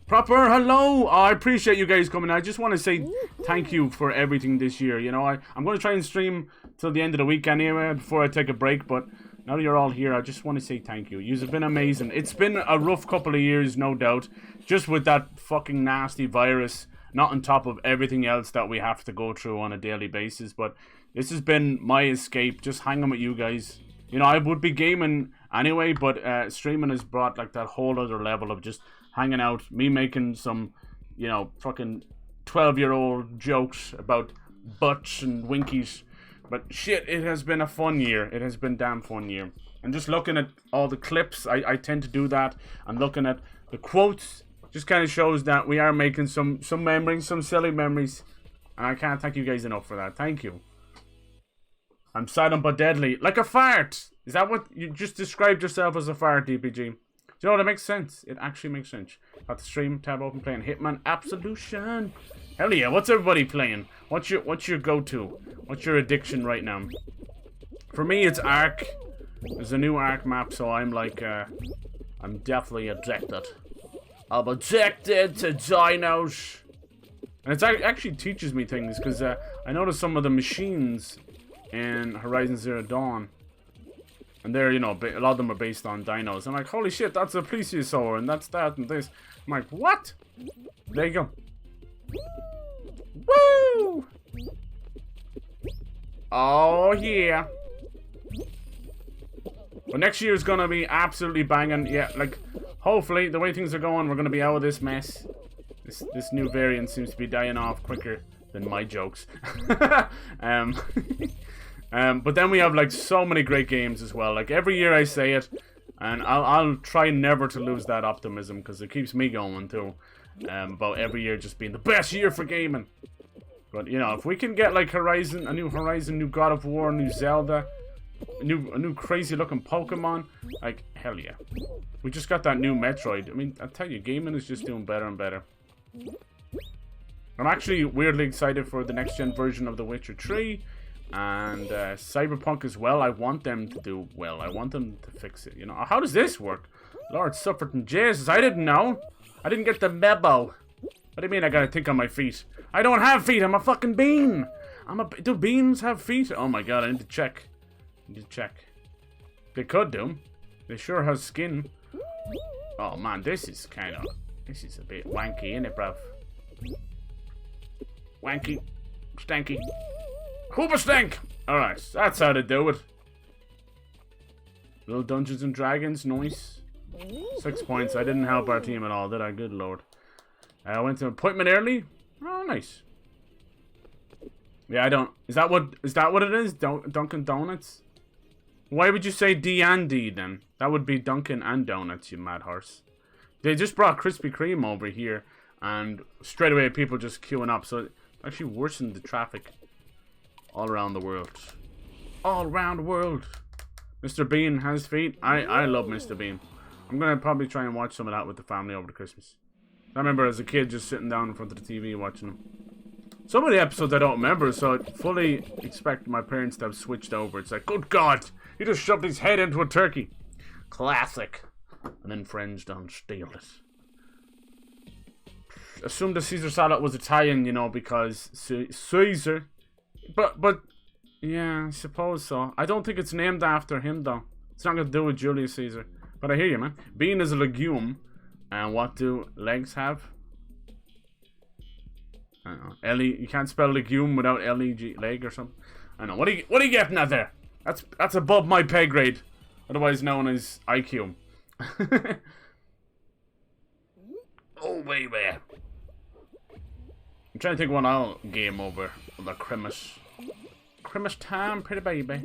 Proper hello. Oh, I appreciate you guys coming. I just want to say thank you for everything this year. You know, I'm going to try and stream till the end of the week anyway before I take a break, but now that you're all here, I just want to say thank you. You've been amazing. It's been a rough couple of years, no doubt, just with that fucking nasty virus not on top of everything else that we have to go through on a daily basis. But this has been my escape, just hanging with you guys. You know, I would be gaming anyway, but streaming has brought like that whole other level of just hanging out, me making some, you know, fucking 12-year-old jokes about butts and winkies. But shit, it has been a fun year. It has been a damn fun year. And just looking at all the clips, I tend to do that. And looking at the quotes, just kind of shows that we are making some memories, some silly memories. And I can't thank you guys enough for that. Thank you. I'm silent but deadly. Like a fart. Is that what you just described yourself as, a fart, DPG? Do you know, that makes sense. It actually makes sense. Got the stream tab open, playing Hitman Absolution. Hell yeah, what's everybody playing? What's your go-to? What's your addiction right now? For me, it's Ark. There's a new Ark map, so I'm like, I'm definitely addicted. I'm addicted to dinos. And it actually teaches me things, because I noticed some of the machines in Horizon Zero Dawn, and they're, you know, a lot of them are based on dinos. I'm like, holy shit, that's a plesiosaur, and that's that, and this. I'm like, what? There you go. Woo! Oh, yeah. But next year is gonna be absolutely banging. Yeah, like, hopefully, the way things are going, we're gonna be out of this mess. This new variant seems to be dying off quicker than my jokes. But then we have like so many great games as well. Like every year I say it, and I'll try never to lose that optimism, because it keeps me going too. About every year just being the best year for gaming. But you know, if we can get like a new Horizon, new God of War, new Zelda, a new crazy looking Pokemon, like hell yeah. We just got that new Metroid. I mean, I tell you, gaming is just doing better and better. I'm actually weirdly excited for the next gen version of The Witcher 3 and Cyberpunk as well. I want them to do well. I want them to fix it. You know, how does this work? Lord suffered in Jesus. I didn't know. I didn't get the memo. What do you mean I gotta think on my feet? I don't have feet. I'm a fucking bean. Do beans have feet? Oh my god, I need to check. They could do. They sure have skin. Oh man, this is a bit wanky, isn't it, bruv? Wanky. Stanky. Hooper stank! Alright, that's how to do it. Little Dungeons and Dragons, nice. 6 points. I didn't help our team at all, did I? Good lord. I went to appointment early. Oh, nice. Yeah, I don't. Is that what it is? Dunkin' Donuts? Why would you say D and D then? That would be Dunkin' and Donuts, you mad horse. They just brought Krispy Kreme over here, and straight away people just queuing up. So it actually worsened the traffic all around the world. All around the world. Mr. Bean has feet. I love Mr. Bean. I'm gonna probably try and watch some of that with the family over the Christmas. I remember as a kid just sitting down in front of the TV watching them. Some of the episodes I don't remember, so I fully expect my parents to have switched over. It's like, good God, he just shoved his head into a turkey. Classic. And then friends don't steal it. Assumed the Caesar salad was Italian, you know, because Caesar. But yeah, I suppose so. I don't think it's named after him though. It's not gonna do with Julius Caesar. But I hear you, man. Bean is a legume. And what do legs have? I don't know. L-E, you can't spell legume without L-E-G, leg or something. I don't know. What are you getting at there? That's above my pay grade. Otherwise known as IQ. Oh baby. I'm trying to think what I'll game over the Christmas. Christmas time, pretty baby.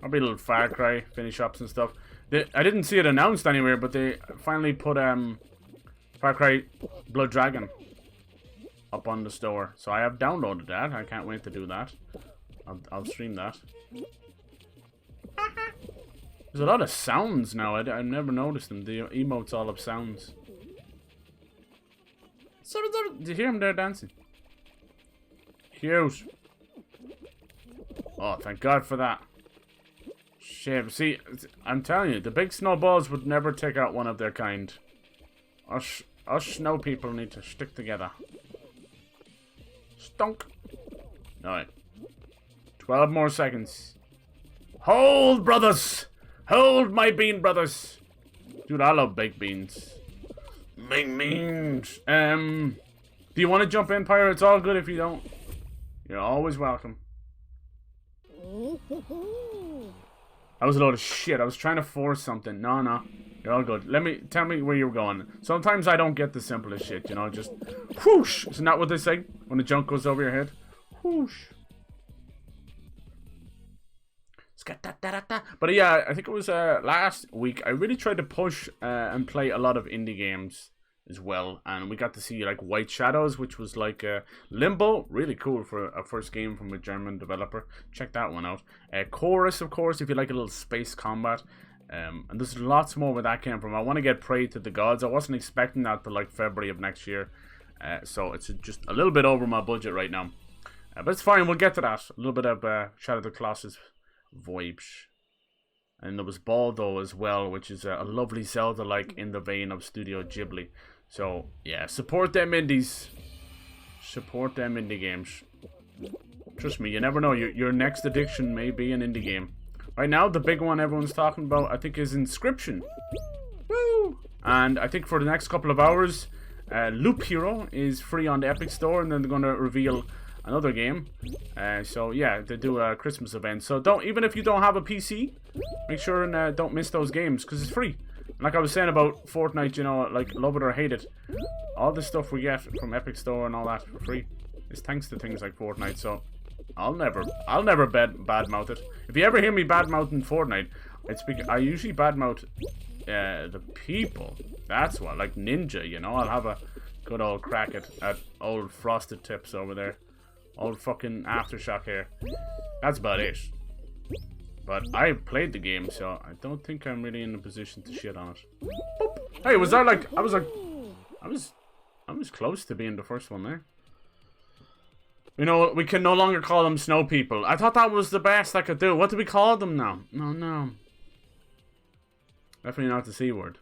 I'll be a little Far Cry, finish ups and stuff. I didn't see it announced anywhere, but they finally put Far Cry Blood Dragon up on the store. So I have downloaded that. I can't wait to do that. I'll stream that. There's a lot of sounds now. I've never noticed them. The emotes all have sounds. Did you hear him there dancing? Cute. Oh, thank God for that. Shit, see, I'm telling you, the big snowballs would never take out one of their kind. Us snow people need to stick together. Stunk. Alright. 12 more seconds. Hold, brothers! Hold, my bean brothers! Dude, I love baked beans. Baked beans. The Do you want to jump in, Pyro? It's all good if you don't. You're always welcome. That was a load of shit. I was trying to force something. No. You're all good. Tell me where you're going. Sometimes I don't get the simplest shit, you know, just whoosh. Isn't that what they say when the junk goes over your head? Whoosh. But yeah, I think it was last week. I really tried to push and play a lot of indie games as well, and we got to see like White Shadows, which was like Limbo, really cool for a first game from a German developer. Check that one out. Chorus, of course, if you like a little space combat. And there's lots more where that came from. I want to get Pray to the Gods. I wasn't expecting that till like February of next year. So it's just a little bit over my budget right now. But it's fine, we'll get to that. A little bit of Shadow of the Colossus vibes. And there was Baldo as well, which is a lovely Zelda-like in the vein of Studio Ghibli. So, yeah, support them indies. Support them indie games. Trust me, you never know. Your next addiction may be an indie game. Right now, the big one everyone's talking about, I think, is Inscription. Woo! And I think for the next couple of hours, Loop Hero is free on the Epic Store, and then they're going to reveal another game. So yeah, they do a Christmas event. So even if you don't have a PC, make sure and don't miss those games, because it's free. Like I was saying about Fortnite, you know, like love it or hate it, all the stuff we get from Epic Store and all that for free is thanks to things like Fortnite. So I'll never badmouth it. If you ever hear me badmouthing Fortnite, it's because I usually badmouth the people. That's what, like Ninja, you know. I'll have a good old crack at old Frosted Tips over there, old fucking Aftershock here. That's about it. But I played the game, so I don't think I'm really in a position to shit on it. Boop. Hey, was that like I was close to being the first one there. You know, we can no longer call them snow people. I thought that was the best I could do. What do we call them now? No. Definitely not the C word.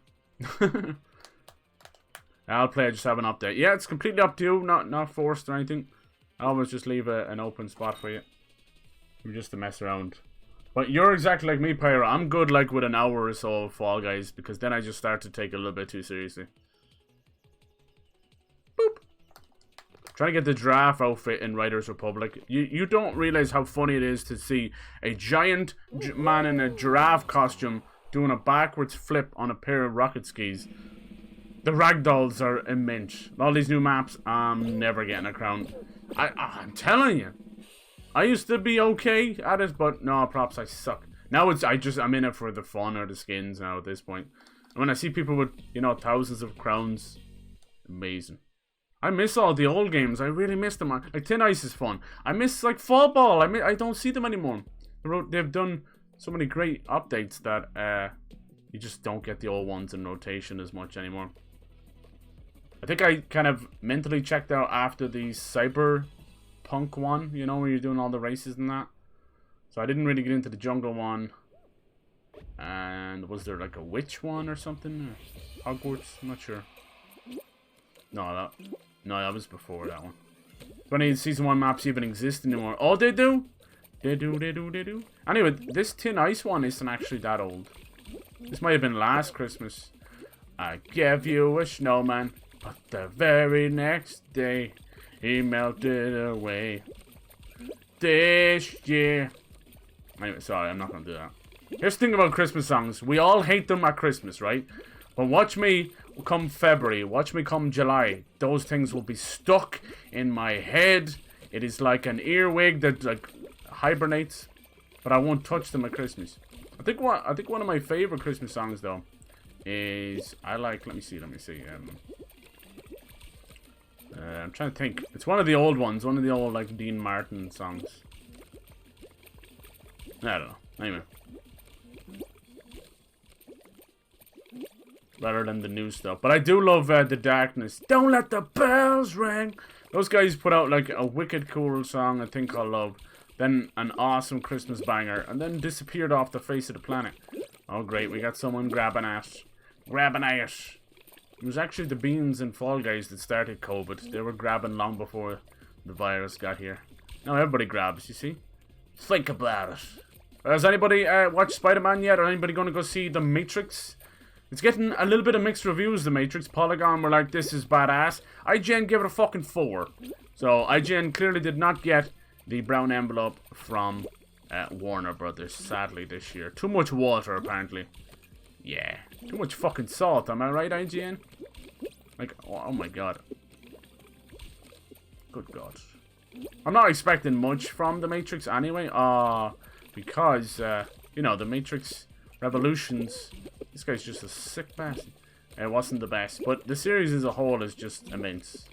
I'll play, I just have an update. Yeah, it's completely up to you. Not forced or anything. I always just leave an open spot for you. Just to mess around. But you're exactly like me, Pyro. I'm good like with an hour or so of Fall Guys, because then I just start to take it a little bit too seriously. Boop. Trying to get the giraffe outfit in Riders Republic. You don't realize how funny it is to see a giant man in a giraffe costume doing a backwards flip on a pair of rocket skis. The ragdolls are immense. All these new maps, I'm never getting a crown. I'm telling you. I used to be okay at it, but no, props, I suck. Now I'm in it for the fun or the skins now at this point. And when I see people with, you know, thousands of crowns, amazing. I miss all the old games. I really miss them. Like Tin Ice is fun. I miss like Fall Ball. I don't see them anymore. They've done so many great updates that you just don't get the old ones in rotation as much anymore. I think I kind of mentally checked out after the Cyberpunk one, you know, where you're doing all the races and that. So I didn't really get into the jungle one. And was there like a witch one or something? Or Hogwarts? I'm not sure. No, that was before that one. Funny, season 1 maps even exist anymore. Oh, they do? They do. Anyway, this Tin Ice one isn't actually that old. This might have been last Christmas. I gave you a snowman, but the very next day, he melted away. This year. Anyway, sorry, I'm not going to do that. Here's the thing about Christmas songs. We all hate them at Christmas, right? But watch me come February. Watch me come July. Those things will be stuck in my head. It is like an earwig that like hibernates. But I won't touch them at Christmas. I think one of my favorite Christmas songs though is let me see. I'm trying to think. It's one of the old ones. One of the old like Dean Martin songs. I don't know. Anyway. Rather than the new stuff. But I do love The Darkness. Don't let the bells ring. Those guys put out like a wicked cool song, A Thing Called Love. Then an awesome Christmas banger. And then disappeared off the face of the planet. Oh great, we got someone grabbing ass. Grabbing ass. It was actually the beans and Fall Guys that started COVID. They were grabbing long before the virus got here. Now everybody grabs, you see? Think about it. Has anybody watched Spider-Man yet? Or anybody going to go see The Matrix? It's getting a little bit of mixed reviews, The Matrix. Polygon were like, this is badass. IGN gave it a fucking 4. So IGN clearly did not get the brown envelope from Warner Brothers, sadly, this year. Too much water, apparently. Yeah. Too much fucking salt, am I right, IGN? Like, oh my god. Good god. I'm not expecting much from The Matrix anyway. Because, you know, The Matrix Revolutions... This guy's just a sick bastard. It wasn't the best, but the series as a whole is just immense.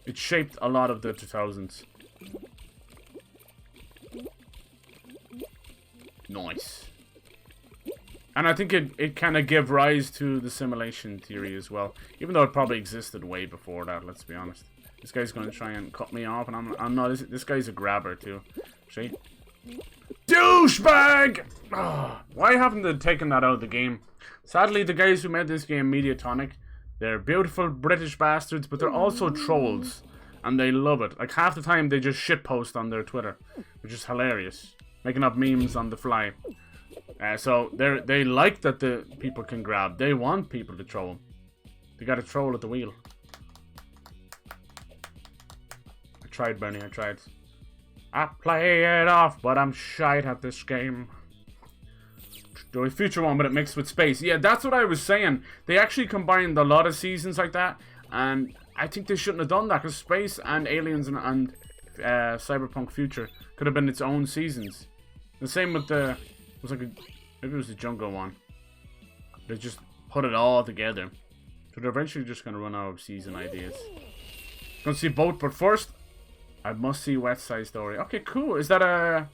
It shaped a lot of the 2000s. Nice. And I think it kind of gave rise to the simulation theory as well. Even though it probably existed way before that, let's be honest. This guy's going to try and cut me off, and I'm not. This guy's a grabber too. See? Douchebag! Oh, why haven't they taken that out of the game? Sadly, the guys who made this game, Mediatonic, they're beautiful British bastards, but they're also trolls. And they love it. Like, half the time they just shitpost on their Twitter, which is hilarious. Making up memes on the fly. So, they like that the people can grab. They want people to troll them. They got a troll at the wheel. I tried, Bernie, I tried. I play it off, but I'm shite at this game. Do a future one, but it mixed with space. Yeah, that's what I was saying. They actually combined a lot of seasons like that, and I think they shouldn't have done that, because Space and Aliens and Cyberpunk Future could have been its own seasons. The same with the... It was like a... Maybe it was the Jungle one. They just put it all together. So they're eventually just going to run out of season ideas. Gonna see both, but first... I must see West Side Story. Okay, cool. Is that a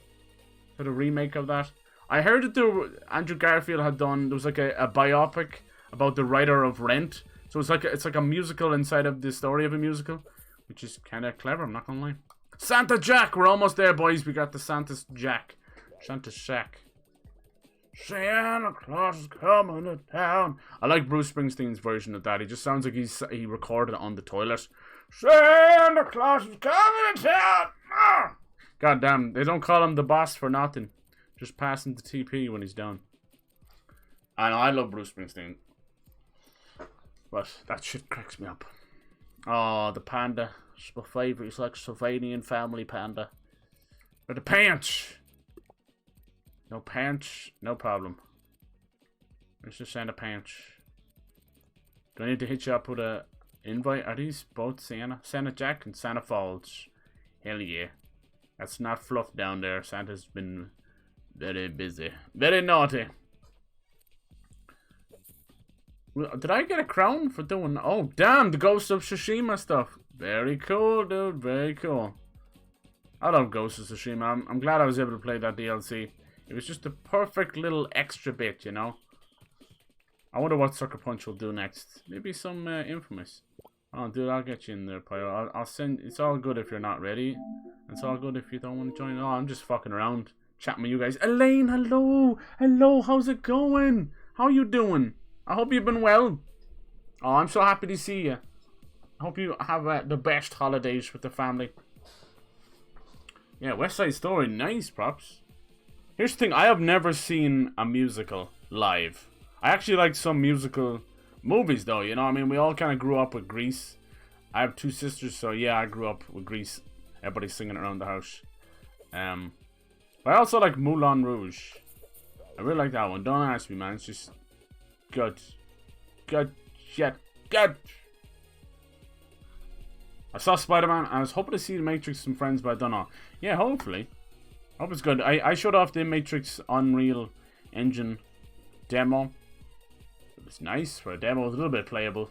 remake of that? I heard that Andrew Garfield had done. There was like a biopic about the writer of Rent. So it's like a musical inside of the story of a musical, which is kind of clever. I'm not gonna lie. Santa Jack. We're almost there, boys. We got the Santa Jack. Santa Shack. Santa Claus is coming to town. I like Bruce Springsteen's version of that. He just sounds like he recorded it on the toilet. Santa Claus is coming to town. Ah! God damn, they don't call him the boss for nothing. Just passing the TP when he's done. I know, I love Bruce Springsteen. But that shit cracks me up. Oh, the panda. It's my favourite. He's like Sylvanian family panda. But the pants. No pants, no problem. Let's just send a pants. Do I need to hit you up with a invite? Are these both Santa? Santa Jack and Santa Falls. Hell yeah. That's not fluff down there. Santa's been very busy. Very naughty. Did I get a crown for doing... Oh, damn. The Ghost of Tsushima stuff. Very cool, dude. Very cool. I love Ghost of Tsushima. I'm glad I was able to play that DLC. It was just a perfect little extra bit, you know? I wonder what Sucker Punch will do next. Maybe some Infamous. Oh, dude, I'll get you in there, Pyro. I'll send... It's all good if you're not ready. It's all good if you don't want to join. Oh, I'm just fucking around. Chatting with you guys. Elaine, hello! Hello, how's it going? How you doing? I hope you've been well. Oh, I'm so happy to see you. I hope you have the best holidays with the family. Yeah, West Side Story. Nice, props. Here's the thing. I have never seen a musical live. I actually like some musical movies, though. You know, I mean, we all kind of grew up with Grease. I have two sisters, so yeah, I grew up with Grease. Everybody's singing around the house. But I also like Moulin Rouge. I really like that one. Don't ask me, man. It's just good. Good shit. Good. I saw Spider-Man. I was hoping to see The Matrix and Friends, but I don't know. Yeah, hopefully. Hope it's good. I showed off the Matrix Unreal Engine demo. It was nice for a demo. It was a little bit playable.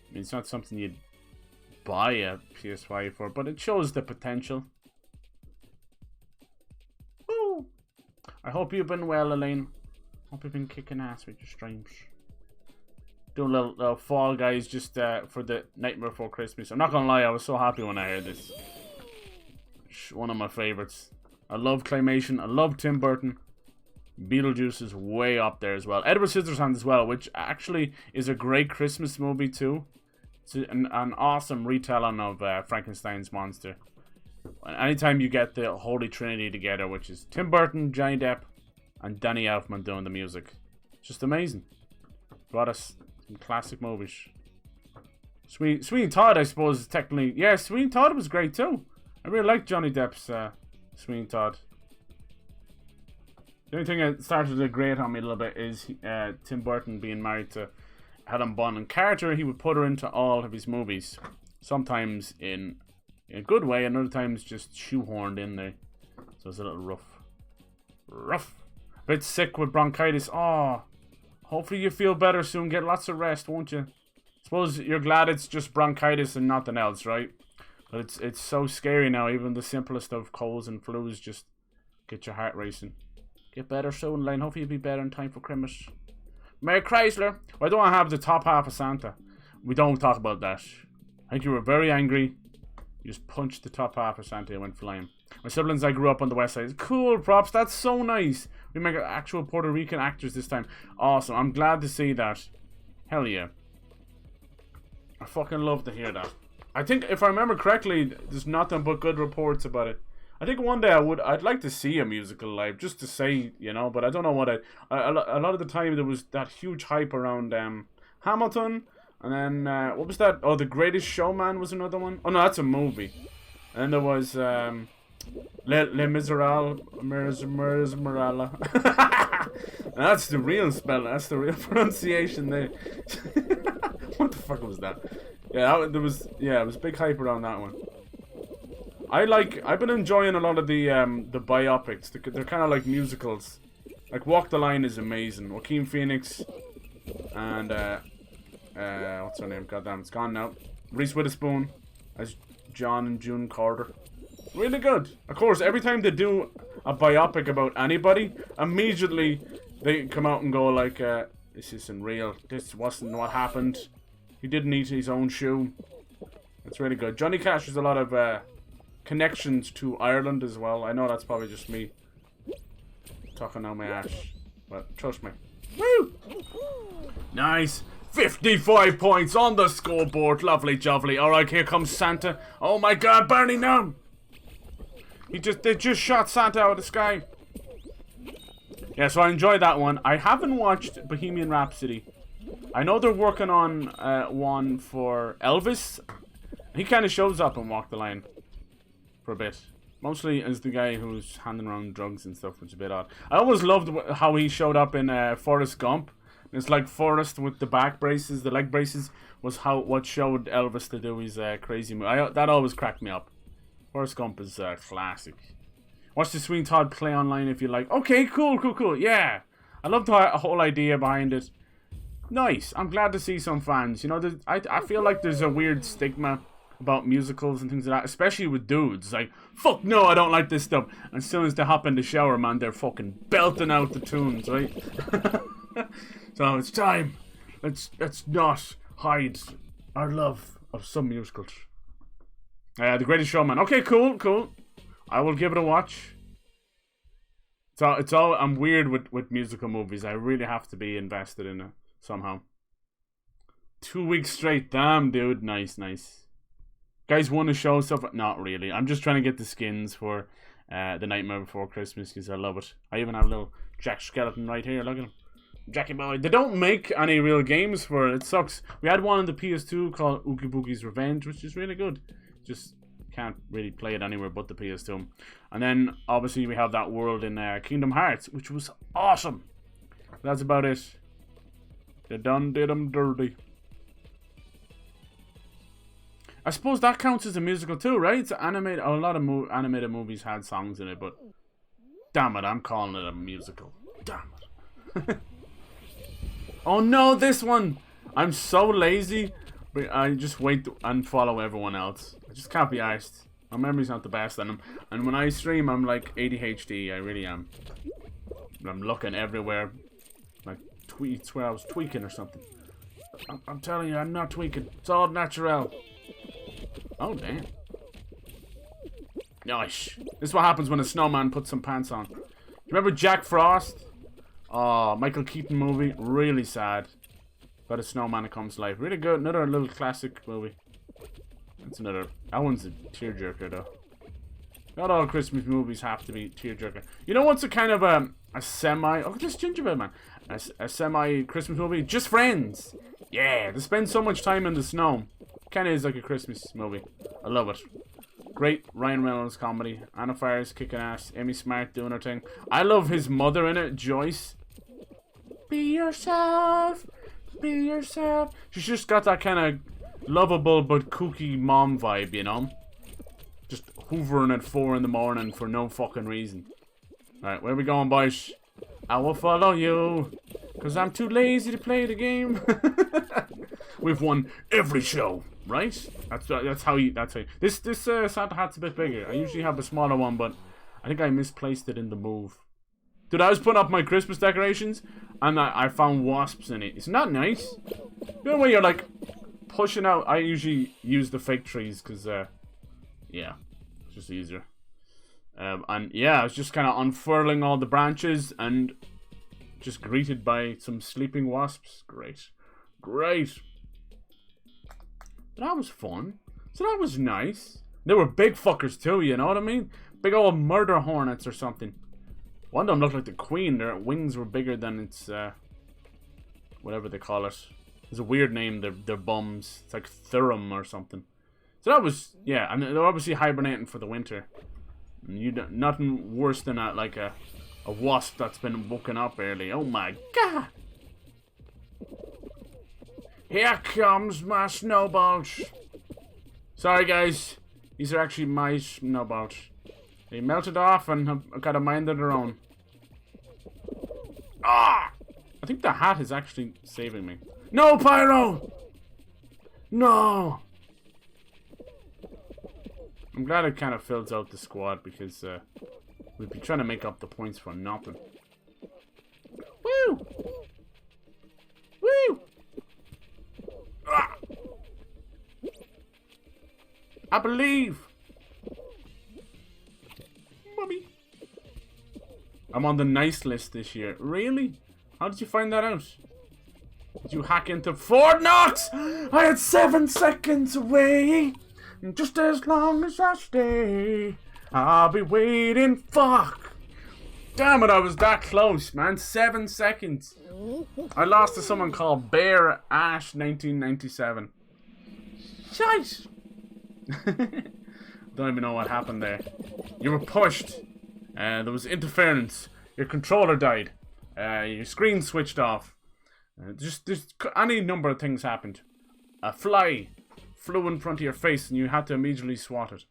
I mean, it's not something you'd buy a PS5 for, but it shows the potential. Woo! I hope you've been well, Elaine. Hope you've been kicking ass with your streams. Doing a little Fall Guys just for the Nightmare Before Christmas. I'm not gonna lie, I was so happy when I heard this. It's one of my favorites. I love Claymation. I love Tim Burton. Beetlejuice is way up there as well. Edward Scissorhands as well, which actually is a great Christmas movie too. It's an awesome retelling of Frankenstein's monster. Anytime you get the Holy Trinity together, which is Tim Burton, Johnny Depp, and Danny Elfman doing the music. It's just amazing. Brought us some classic movies. Sweeney Todd, I suppose, is technically... Yeah, Sweeney Todd was great too. I really liked Johnny Depp's Sweeney Todd. The only thing that started to grate on me a little bit is Tim Burton being married to Helen Bonham Carter. He would put her into all of his movies. Sometimes in a good way, and other times just shoehorned in there. So it's a little rough. Rough. A bit sick with bronchitis. Oh, hopefully you feel better soon. Get lots of rest, won't you? Suppose you're glad it's just bronchitis and nothing else, right? But it's so scary now. Even the simplest of colds and flus just get your heart racing. Get better soon, Lane. Hopefully you'll be better in time for Christmas. Merry Chrysler. Why don't I have the top half of Santa? We don't talk about that. I think you were very angry. You just punched the top half of Santa and went flying. My siblings, I grew up on the west side. Cool, props. That's so nice. We make actual Puerto Rican actors this time. Awesome. I'm glad to see that. Hell yeah. I fucking love to hear that. I think, if I remember correctly, there's nothing but good reports about it. I think one day I'd like to see a musical live, just to say, you know, but I don't know what a lot of the time there was that huge hype around Hamilton, and then, what was that? Oh, The Greatest Showman was another one. Oh no, that's a movie. And there was, Les Miserables, That's the real spell, that's the real pronunciation there. What the fuck was that? Yeah, it was big hype around that one. I've been enjoying a lot of the biopics. They're kind of like musicals. Like Walk the Line is amazing. Joaquin Phoenix and what's her name? Goddamn, it's gone now. Reese Witherspoon as John and June Carter. Really good. Of course, every time they do a biopic about anybody, immediately they come out and go like, "This isn't real. This wasn't what happened. He didn't eat his own shoe." It's really good. Johnny Cash has a lot of connections to Ireland as well. I know that's probably just me talking out my ass, but trust me. Woo! Nice. 55 points on the scoreboard. Lovely jubbly. Alright, here comes Santa. Oh my god, Barney, no! They just shot Santa out of the sky. Yeah, so I enjoyed that one. I haven't watched Bohemian Rhapsody. I know they're working on one for Elvis. He kind of shows up in Walk the Line for a bit. Mostly as the guy who's handing around drugs and stuff, which is a bit odd. I always loved how he showed up in Forrest Gump. It's like Forrest with the back braces, the leg braces, was what showed Elvis to do his crazy move. That always cracked me up. Forrest Gump is classic. Watch the Sweeney Todd play online if you like. Okay, cool. Yeah. I love the whole idea behind it. Nice. I'm glad to see some fans. You know, I feel like there's a weird stigma about musicals and things like that, especially with dudes. Like, fuck no, I don't like this stuff. And as soon as they hop in the shower, man, they're fucking belting out the tunes, right? So it's time. Let's not hide our love of some musicals. The Greatest Showman. Okay, cool. I will give it a watch. It's all. I'm weird with musical movies. I really have to be invested in it somehow. 2 weeks straight. Damn, dude. Nice. Guys want to show stuff? Not really. I'm just trying to get the skins for The Nightmare Before Christmas because I love it. I even have a little Jack Skeleton right here. Look at him. Jackie Boy. They don't make any real games for it. It sucks. We had one on the PS2 called Oogie Boogie's Revenge, which is really good. Just can't really play it anywhere but the PS2. And then, obviously, we have that world in Kingdom Hearts, which was awesome. That's about it. They done did 'em dirty. I suppose that counts as a musical too, right? It's animated. A lot of animated movies had songs in it, but damn it, I'm calling it a musical. Damn it. Oh no, this one! I'm so lazy, but I just wait and follow everyone else. I just can't be arsed. My memory's not the best on them. And when I stream, I'm like ADHD. I really am. I'm looking everywhere. Like tweets where I was tweaking or something. I'm telling you, I'm not tweaking. It's all natural. Oh, damn. Nice. This is what happens when a snowman puts some pants on. Do you remember Jack Frost? Oh, Michael Keaton movie. Really sad. About a snowman that comes to life. Really good. Another little classic movie. That's another. That one's a tearjerker, though. Not all Christmas movies have to be tearjerker. You know what's a kind of a semi... Oh, this gingerbread man. A semi-Christmas movie. Just Friends. Yeah, they spend so much time in the snow. Kinda is like a Christmas movie. I love it. Great Ryan Reynolds comedy. Anna Faris kicking ass. Amy Smart doing her thing. I love his mother in it, Joyce. Be yourself. Be yourself. She's just got that kind of lovable but kooky mom vibe, you know? Just hoovering at 4 in the morning for no fucking reason. Alright, where we going, boys? I will follow you. Because I'm too lazy to play the game. We've won every show, right? That's how you... This Santa hat's a bit bigger. I usually have a smaller one, but I think I misplaced it in the move. Dude, I was putting up my Christmas decorations, and I found wasps in it. It's not nice. You know when you're, like, pushing out... I usually use the fake trees, because, yeah, it's just easier. And, yeah, I was just kind of unfurling all the branches, and just greeted by some sleeping wasps. Great. Great. That was fun. So that was nice. They were big fuckers, too, you know what I mean? Big old murder hornets or something. One of them looked like the queen. Their wings were bigger than its, whatever they call it. There's a weird name, their bums. It's like Thurum or something. So that was, yeah, and they're obviously hibernating for the winter. And nothing worse than a wasp that's been woken up early. Oh my god! Here comes my snowballs. Sorry guys, these are actually my snowballs. They melted off and have got a mind of their own. Ah! I think the hat is actually saving me. No, Pyro! No! I'm glad it kind of fills out the squad because we'd be trying to make up the points for nothing. Woo! Woo! Ah! I believe! Mommy. I'm on the nice list this year. Really? How did you find that out? Did you hack into Fort Knox? I had 7 seconds away. Just as long as I stay, I'll be waiting. Fuck. Damn it, I was that close, man. 7 seconds. I lost to someone called Bear Ash 1997. Shite. Don't even know what happened there. You were pushed. There was interference. Your controller died. Your screen switched off. Just any number of things happened. A fly flew in front of your face and you had to immediately swat it.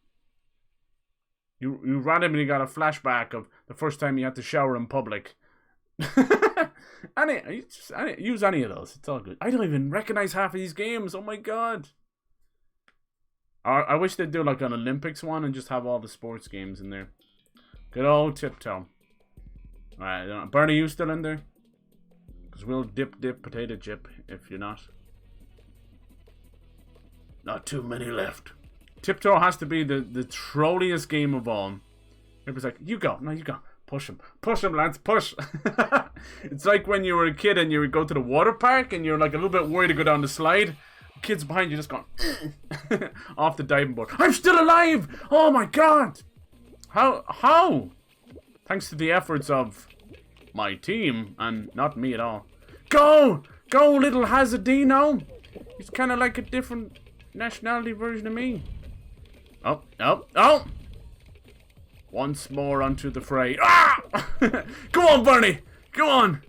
You randomly got a flashback of the first time you had to shower in public. Use any of those. It's all good. I don't even recognize half of these games. Oh my god. I wish they'd do like an Olympics one and just have all the sports games in there. Good old Tiptoe. Alright, Bernie, you still in there? Because we'll dip potato chip if you're not. Not too many left. Tiptoe has to be the trolliest game of all. Everybody's like, you go. No, you go. Push him. Push him, lads. Push. It's like when you were a kid and you would go to the water park and you're like a little bit worried to go down the slide. Kids behind you just going off the diving board. I'm still alive! Oh my god! How? Thanks to the efforts of my team and not me at all. Go! Go, little Hazardino! He's kind of like a different nationality version of me. Oh! Once more onto the fray. Ah! Come on, Bernie! Come on!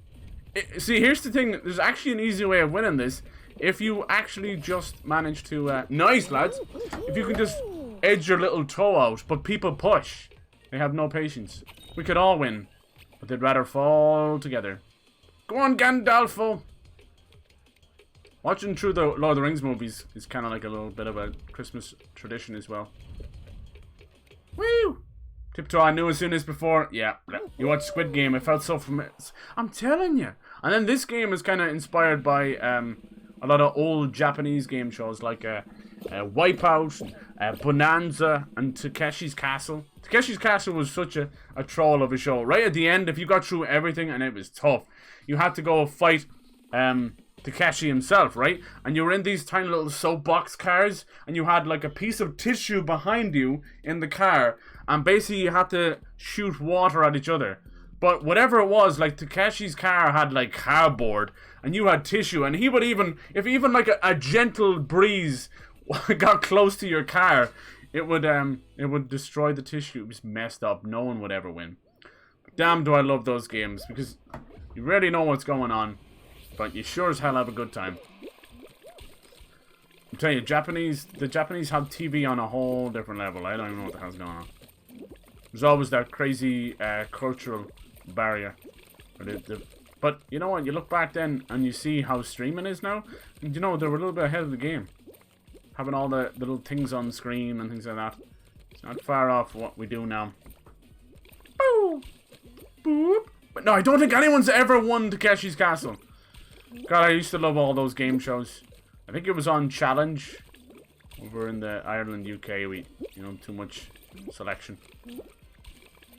See, here's the thing. There's actually an easy way of winning this. If you actually just manage to... nice, lads! If you can just edge your little toe out, but people push. They have no patience. We could all win, but they'd rather fall together. Go on, Gandalfo! Watching through the Lord of the Rings movies is kind of like a little bit of a Christmas tradition as well. Woo! Tiptoe, I knew as soon as before. Yeah, you watch Squid Game, it felt so familiar. I'm telling you. And then this game is kind of inspired by a lot of old Japanese game shows like Wipeout, Bonanza, and Takeshi's Castle. Takeshi's Castle was such a troll of a show. Right at the end, if you got through everything and it was tough, you had to go fight Takeshi himself, right? And you were in these tiny little soapbox cars, and you had like a piece of tissue behind you in the car, and basically you had to shoot water at each other. But whatever it was, like Takeshi's car had like cardboard, and you had tissue, and he would even, if even like a gentle breeze got close to your car, it would destroy the tissue. It was messed up. No one would ever win. But damn, do I love those games, because you rarely know what's going on, but you sure as hell have a good time. I'm telling you, the Japanese have TV on a whole different level. I don't even know what the hell's going on. There's always that crazy cultural barrier. But you know what? You look back then and you see how streaming is now. And you know, they were a little bit ahead of the game. Having all the little things on screen and things like that. It's not far off what we do now. Boo! Boop! But no, I don't think anyone's ever won Takeshi's Castle. God, I used to love all those game shows. I think it was on Challenge. Over in the Ireland, UK, too much selection.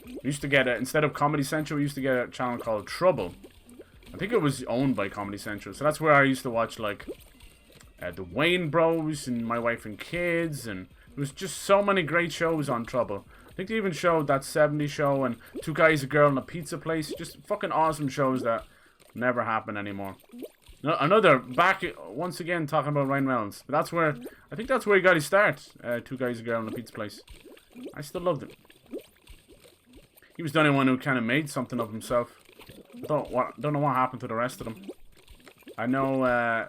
We used to get it, instead of Comedy Central, we used to get a channel called Trouble. I think it was owned by Comedy Central. So that's where I used to watch, like, the Wayne Bros and My Wife and Kids. And there was just so many great shows on Trouble. I think they even showed that 70s show and Two Guys, a Girl, and a Pizza Place. Just fucking awesome shows that never happen anymore. Another, back, once again, talking about Ryan Reynolds. But that's where, I think that's where he got his start. Two Guys, a Girl, and a Pizza Place. I still loved it. He was the only one who kind of made something of himself. Don't know what happened to the rest of them. I know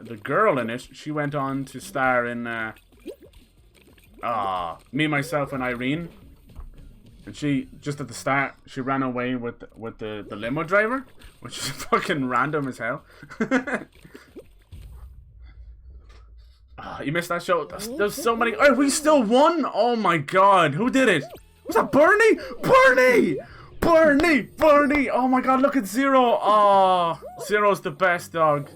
the girl in it, she went on to star in Me, Myself, and Irene. And she, just at the start, she ran away with the limo driver, which is fucking random as hell. You missed that show? There's so many. Oh, we still won? Oh my god, who did it? Was that Bernie? Bernie! Bernie! Oh my god, look at Zero. Oh, Zero's the best dog.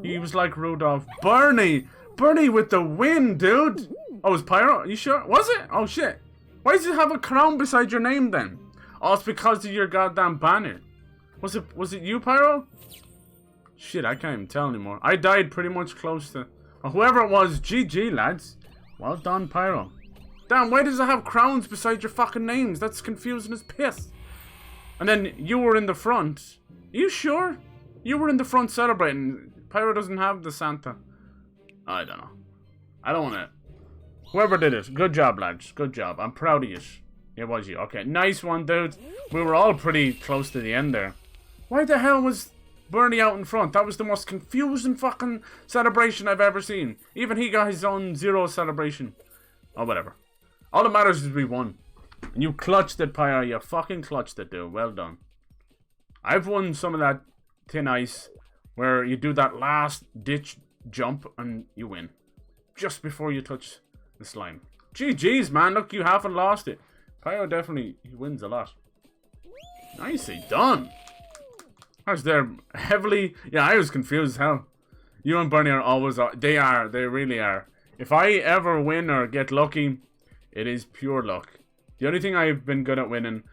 He was like Rudolph. Bernie with the win, dude. Oh, it was Pyro? Are you sure? Was it? Oh shit. Why does it have a crown beside your name then? Oh, it's because of your goddamn banner. Was it you, Pyro? Shit, I can't even tell anymore. I died pretty much close to... whoever it was, GG, lads. Well done, Pyro. Damn, why does it have crowns beside your fucking names? That's confusing as piss. And then you were in the front. Are you sure? You were in the front celebrating. Pyro doesn't have the Santa. I don't know. I don't want to... Whoever did it, good job, lads. Good job. I'm proud of you. It was you. Okay, nice one, dude. We were all pretty close to the end there. Why the hell was Bernie out in front? That was the most confusing fucking celebration I've ever seen. Even he got his own Zero celebration. Oh, whatever. All that matters is we won. And you clutched it, Pyro. You fucking clutched it, dude. Well done. I've won some of that thin ice where you do that last ditch jump and you win. Just before you touch the slime. GG's, man. Look, you haven't lost it. Pyro definitely, he wins a lot. Nicely done. I was there heavily. Yeah, I was confused as hell. You and Bernie are always... They really are. If I ever win or get lucky, it is pure luck. The only thing I've been good at winning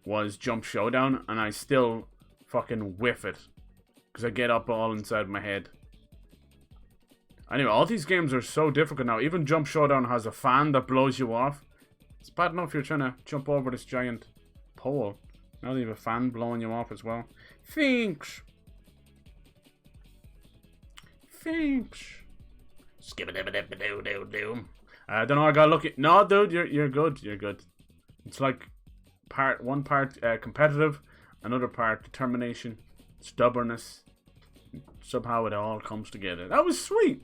was Jump Showdown, and I still fucking whiff it. Because I get up all inside my head. Anyway, all these games are so difficult now. Even Jump Showdown has a fan that blows you off. It's bad enough you're trying to jump over this giant pole. Now they have a fan blowing you off as well. Thanks. Skibba-dibba-dibba-doo-doo-doo. I don't know, I gotta look at... No, dude, you're good. You're good. It's like one part competitive, another part determination, stubbornness. Somehow it all comes together. That was sweet.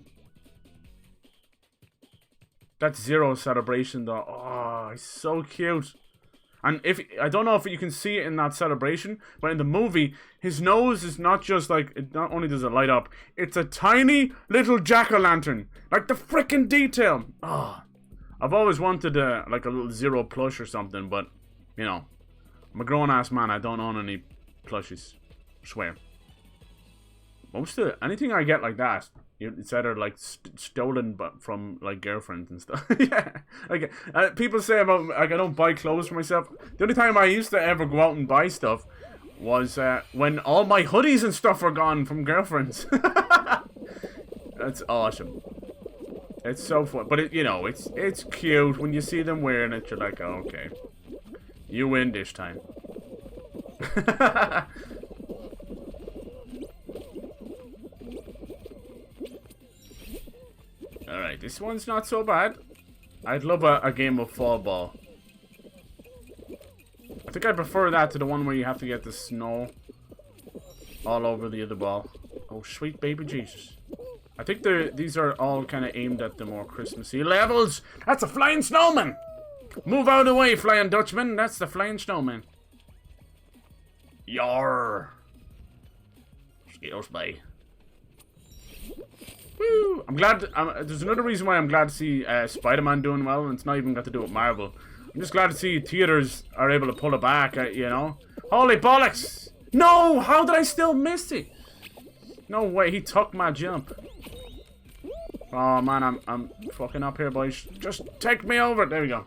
That Zero celebration though, oh, it's so cute. And I don't know if you can see it in that celebration, but in the movie, his nose is not just like, it not only does it light up, it's a tiny little jack-o'-lantern. Like the freaking detail. Oh, I've always wanted like a little Zero plush or something, but, you know, I'm a grown-ass man, I don't own any plushies. I swear. Most of it, anything I get like that, it's either like stolen but from like girlfriends and stuff. Yeah, like people say about like I don't buy clothes for myself. The only time I used to ever go out and buy stuff was when all my hoodies and stuff were gone from girlfriends. That's awesome. It's so fun, but it's cute when you see them wearing it. You're like, oh, okay, you win this time. Alright, this one's not so bad. I'd love a game of fall ball. I think I prefer that to the one where you have to get the snow all over the other ball. Oh, sweet baby Jesus. I think these are all kind of aimed at the more Christmassy levels. That's a flying snowman! Move out of the way, flying Dutchman. That's the flying snowman. Yarr. Skills, bye. Woo! I'm glad. There's another reason why I'm glad to see Spider-Man doing well, and it's not even got to do with Marvel. I'm just glad to see theaters are able to pull it back. You know, holy bollocks! No, how did I still miss it? No way, he took my jump. Oh man, I'm fucking up here, boys. Just take me over. There we go.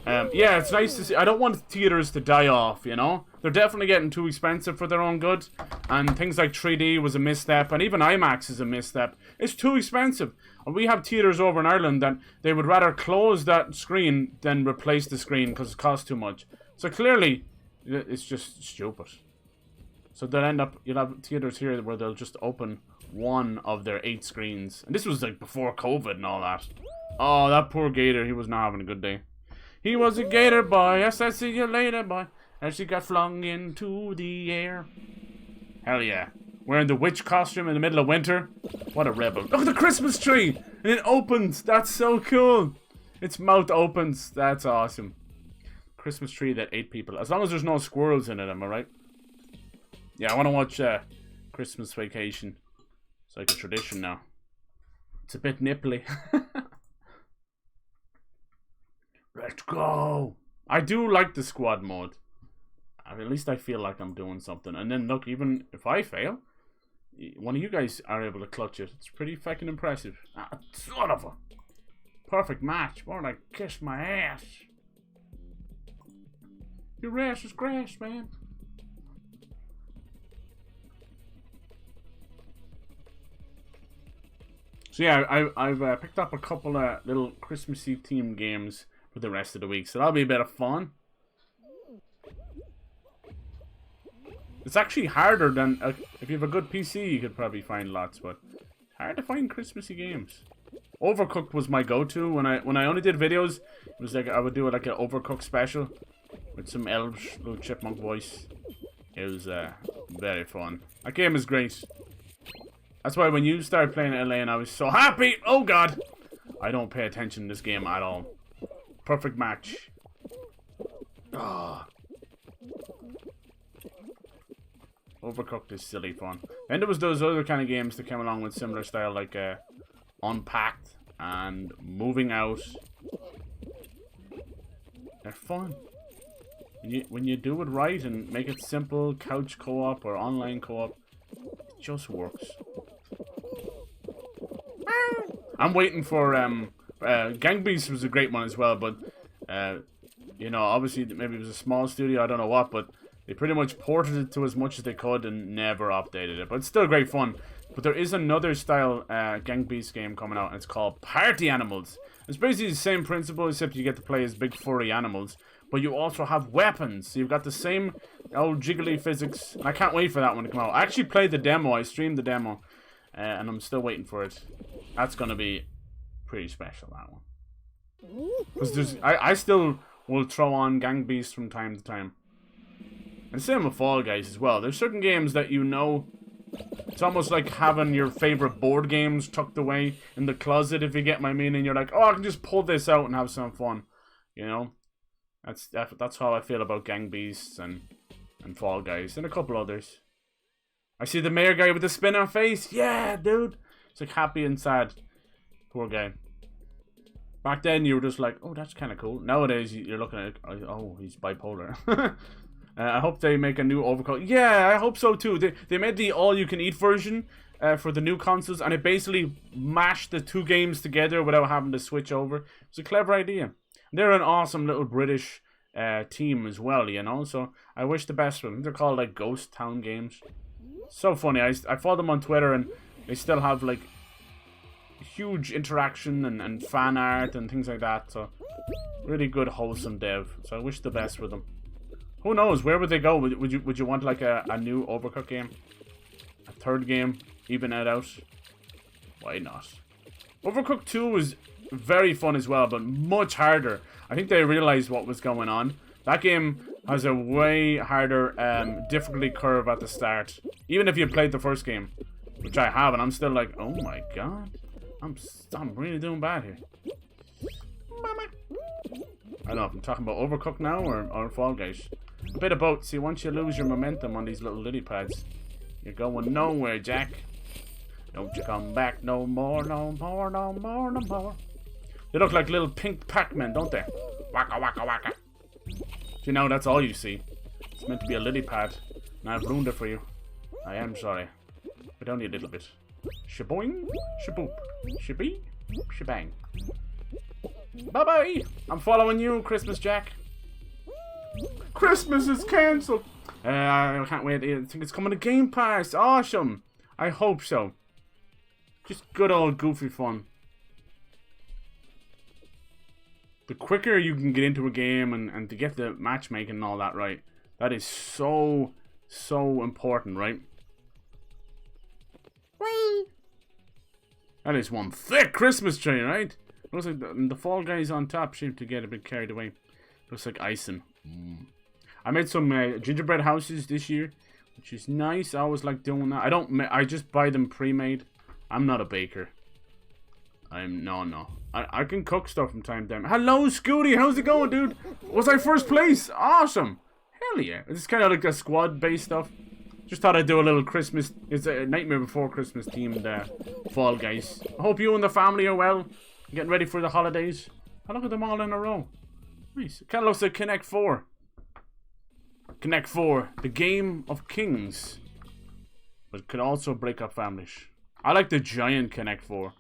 Yeah, it's nice to see. I don't want theaters to die off, you know? They're definitely getting too expensive for their own good. And things like 3D was a misstep, and even IMAX is a misstep. It's too expensive. And we have theaters over in Ireland that they would rather close that screen than replace the screen because it costs too much. So clearly, it's just stupid. So they'll end up, you'll have theaters here where they'll just open one of their 8 screens. And this was like before COVID and all that. Oh, that poor gator, he was not having a good day. He was a gator boy, yes, I see you later boy. As he got flung into the air. Hell yeah. Wearing the witch costume in the middle of winter. What a rebel. Look at the Christmas tree! And it opens, that's so cool. Its mouth opens, that's awesome. Christmas tree that 8 people. As long as there's no squirrels in it, am I right? Yeah, I want to watch Christmas Vacation. It's like a tradition now. It's a bit nipply. Let's go! I do like the squad mode. At least I feel like I'm doing something. And then look, even if I fail, one of you guys are able to clutch it. It's pretty fucking impressive. Ah, son of a... Perfect match. Why don't I kiss my ass? Your ass is grass, man. So yeah, I've picked up a couple of little Christmassy themed games for the rest of the week. So that'll be a bit of fun. It's actually harder than... if you have a good PC, you could probably find lots, but it's hard to find Christmassy games. Overcooked was my go-to. When I only did videos, it was like I would do like an Overcooked special with some elves, little chipmunk voice. It was very fun. That game is great. That's why when you started playing Elaine, I was so happy. Oh god, I don't pay attention to this game at all. Perfect match. Ah. Overcooked is silly fun. And there was those other kind of games that came along with similar style, like Unpacked and Moving Out. They're fun. When you do it right and make it simple, couch co-op or online co-op, it just works. I'm waiting for Gang Beasts was a great one as well, but you know, obviously maybe it was a small studio, I don't know what, but they pretty much ported it to as much as they could and never updated it. But it's still great fun. But there is another style Gang Beasts game coming out, and it's called Party Animals. It's basically the same principle, except you get to play as big furry animals. But you also have weapons. So you've got the same old jiggly physics. And I can't wait for that one to come out. I actually played the demo. I streamed the demo. And I'm still waiting for it. That's going to be pretty special, that one. Because I still will throw on Gang Beasts from time to time. And same with Fall Guys as well. There's certain games that you know, it's almost like having your favorite board games tucked away in the closet, if you get my meaning. You're like, oh, I can just pull this out and have some fun. You know? That's how I feel about Gang Beasts and Fall Guys and a couple others. I see the mayor guy with the spin on face. Yeah, dude. It's like happy and sad. Poor guy. Back then you were just like, oh, that's kind of cool. Nowadays you're looking at it, oh, he's bipolar. I hope they make a new Overcooked. Yeah, I hope so too. They made the all-you-can-eat version for the new consoles, and it basically mashed the 2 games together without having to switch over. It's a clever idea. They're an awesome little British team as well, you know, so I wish the best for them. They're called like Ghost Town Games. So funny. I follow them on Twitter, and they still have like huge interaction and fan art and things like that. So really good, wholesome dev. So I wish the best for them. Who knows? Where would they go? Would you want like a new Overcooked game? A third game? Even it out? Why not? Overcooked 2 was very fun as well, but much harder. I think they realized what was going on. That game has a way harder difficulty curve at the start. Even if you played the first game, which I have, and I'm still like, oh my god, I'm really doing bad here. Mama. I don't know if I'm talking about Overcooked now or Fall Guys. A bit of both. See, once you lose your momentum on these little lily pads, you're going nowhere, Jack. Don't you come back no more, no more, no more, no more. They look like little pink Pac-Men, don't they? Waka waka waka. You know, that's all you see. It's meant to be a lily pad, and I've ruined it for you. I am sorry. But only a little bit. Shaboing, shaboop, shabee, shebang. Bye-bye! I'm following you, Christmas Jack. Christmas is cancelled! I can't wait. I think it's coming to Game Pass. Awesome! I hope so. Just good old goofy fun. The quicker you can get into a game and to get the matchmaking and all that right, that is so important, right? Whee! That is one thick Christmas tree, right? Looks like the Fall Guys on top seem to get a bit carried away. Looks like icing. I made some gingerbread houses this year, which is nice. I always like doing that. I just buy them pre-made. I'm not a baker. No. I can cook stuff from time to time. Hello, Scooty. How's it going, dude? Was I first place? Awesome. Hell yeah. It's kind of like a squad-based stuff. Just thought I'd do a little Christmas. It's a Nightmare Before Christmas themed Fall Guys. I hope you and the family are well. Getting ready for the holidays. I look at them all in a row. Nice. It kind of looks like Connect 4. Connect 4, the game of kings. But it could also break up families. I like the giant Connect 4.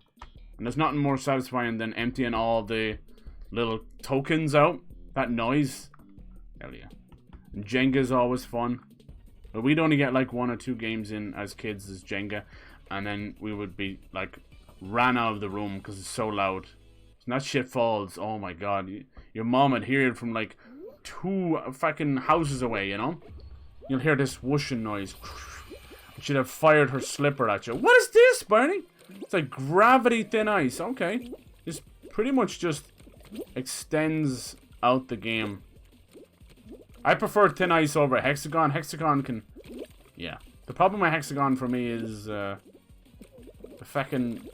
And there's nothing more satisfying than emptying all the little tokens out. That noise. Hell yeah. And Jenga's always fun. But we'd only get like 1 or 2 games in as kids as Jenga. And then we would be like ran out of the room because it's so loud. And that shit falls. Oh my god. Your mom would hear it from like 2 fucking houses away, you know? You'll hear this whooshing noise. She'd have fired her slipper at you. What is this, Barney? It's like gravity thin ice. Okay. This pretty much just extends out the game. I prefer thin ice over hexagon. Hexagon can... Yeah. The problem with hexagon for me is the fucking...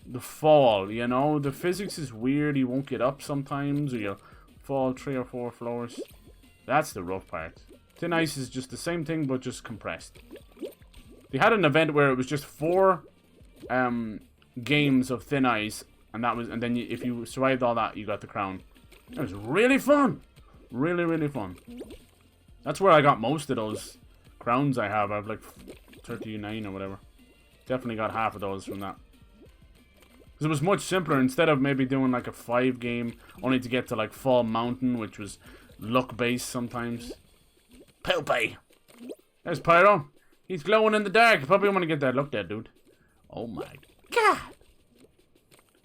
the fall, you know? The physics is weird. You won't get up sometimes, or you'll fall 3 or 4 floors. That's the rough part. Thin ice is just the same thing, but just compressed. They had an event where it was just 4 games of thin ice, and then if you survived all that, you got the crown. It was really fun. Really fun. That's where I got most of those crowns I have. I have like 39 or whatever. Definitely got half of those from that. Because it was much simpler. Instead of maybe doing like a 5 game, only to get to like Fall Mountain, which was luck based sometimes. Poopy. There's Pyro. He's glowing in the dark. Probably want to get that looked at, dude. Oh my god.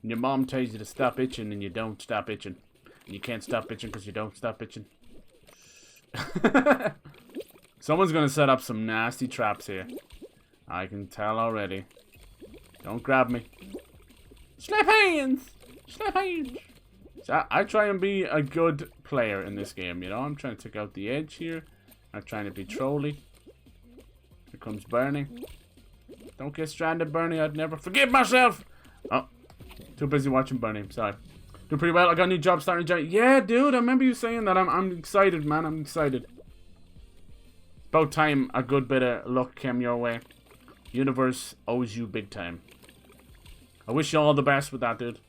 And your mom tells you to stop itching and you don't stop itching. And you can't stop itching because you don't stop itching. Someone's going to set up some nasty traps here. I can tell already. Don't grab me. Slap hands! Slap hands! So I try and be a good player in this game, you know? I'm trying to take out the edge here. I'm trying to be trolly. Here comes Bernie. Don't get stranded, Bernie. I'd never forgive myself. Oh, too busy watching Bernie. Sorry. Do pretty well. I got a new job starting in January. Yeah, dude. I remember you saying that. I'm excited, man. I'm excited. About time a good bit of luck came your way. Universe owes you big time. I wish you all the best with that, dude.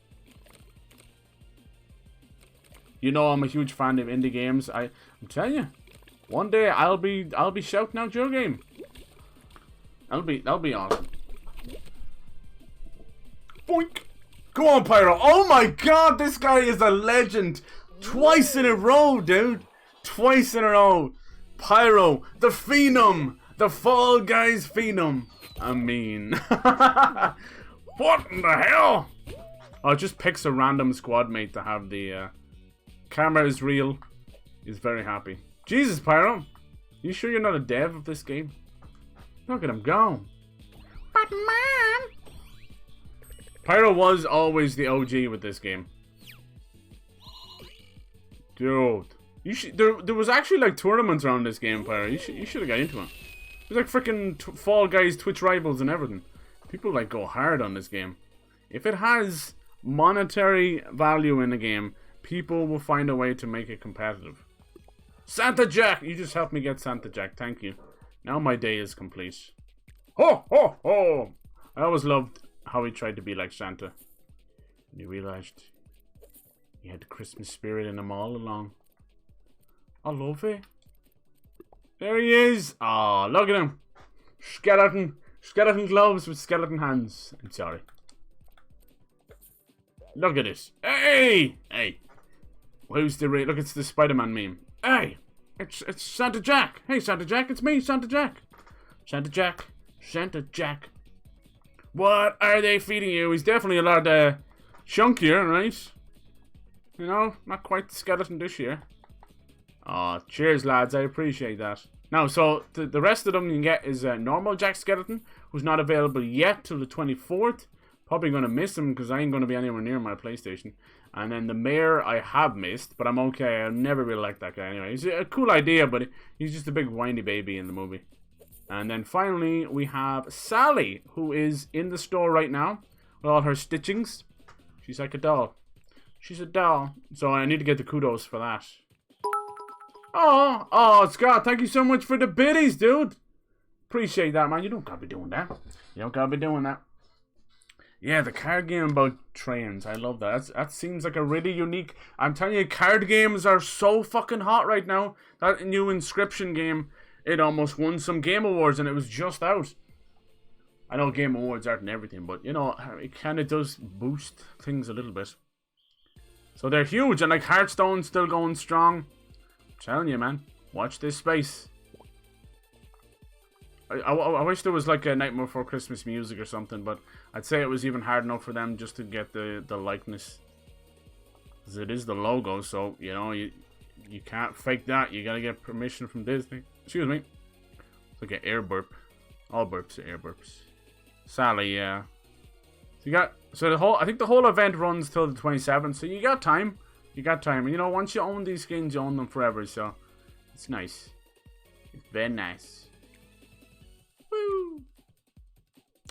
You know I'm a huge fan of indie games. I'm telling you, one day I'll be shouting out your game. That'll be awesome. Boink. Go on, Pyro. Oh my god, this guy is a legend. Twice in a row, dude. Twice in a row. Pyro, the Phenom. The Fall Guys Phenom. I mean. What in the hell? Oh, it just picks a random squad mate to have the camera is real. He's very happy. Jesus, Pyro. You sure you're not a dev of this game? Look at him go. But Mom! Pyro was always the OG with this game. Dude. You should, there was actually like tournaments around this game, Pyro. You should have got into it. There's like freaking Fall Guys, Twitch rivals and everything. People like go hard on this game. If it has monetary value in the game, people will find a way to make it competitive. Santa Jack! You just helped me get Santa Jack, thank you. Now my day is complete. Ho ho ho! I always loved how he tried to be like Santa. And he realized he had the Christmas spirit in him all along. I love it. There he is! Aw, look at him! Skeleton gloves with skeleton hands. I'm sorry. Look at this. Hey! Hey! Who's the look, it's the Spider-Man meme. Hey! It's Santa Jack! Hey, Santa Jack, it's me, Santa Jack! Santa Jack. Santa Jack. What are they feeding you? He's definitely a lot chunkier, right? You know, not quite the skeleton this year. Oh, cheers, lads. I appreciate that. Now, so the rest of them you can get is a normal Jack Skeleton, who's not available yet till the 24th. Probably going to miss him because I ain't going to be anywhere near my PlayStation. And then the mayor I have missed, but I'm okay. I never really liked that guy anyway. He's a cool idea, but he's just a big whiny baby in the movie. And then finally, we have Sally, who is in the store right now with all her stitchings. She's like a doll. She's a doll. So I need to get the kudos for that. Oh, Scott, thank you so much for the biddies, dude. Appreciate that, man. You don't gotta be doing that. You don't gotta be doing that. Yeah, the card game about trains. I love that. That seems like a really unique... I'm telling you, card games are so fucking hot right now. That new Inscription game, it almost won some Game Awards and it was just out. I know Game Awards aren't everything, but, you know, it kind of does boost things a little bit. So they're huge, and like Hearthstone's still going strong. I'm telling you, man. Watch this space. I wish there was like a Nightmare Before Christmas music or something, but I'd say it was even hard enough for them just to get the likeness. Because it is the logo, so, you know, you can't fake that. You gotta get permission from Disney. Excuse me. It's like an air burp. All burps are air burps. Sally, yeah. So I think the whole event runs till the 27th, so you got time. You got time. And you know, once you own these skins, you own them forever, so it's nice. It's very nice. Woo!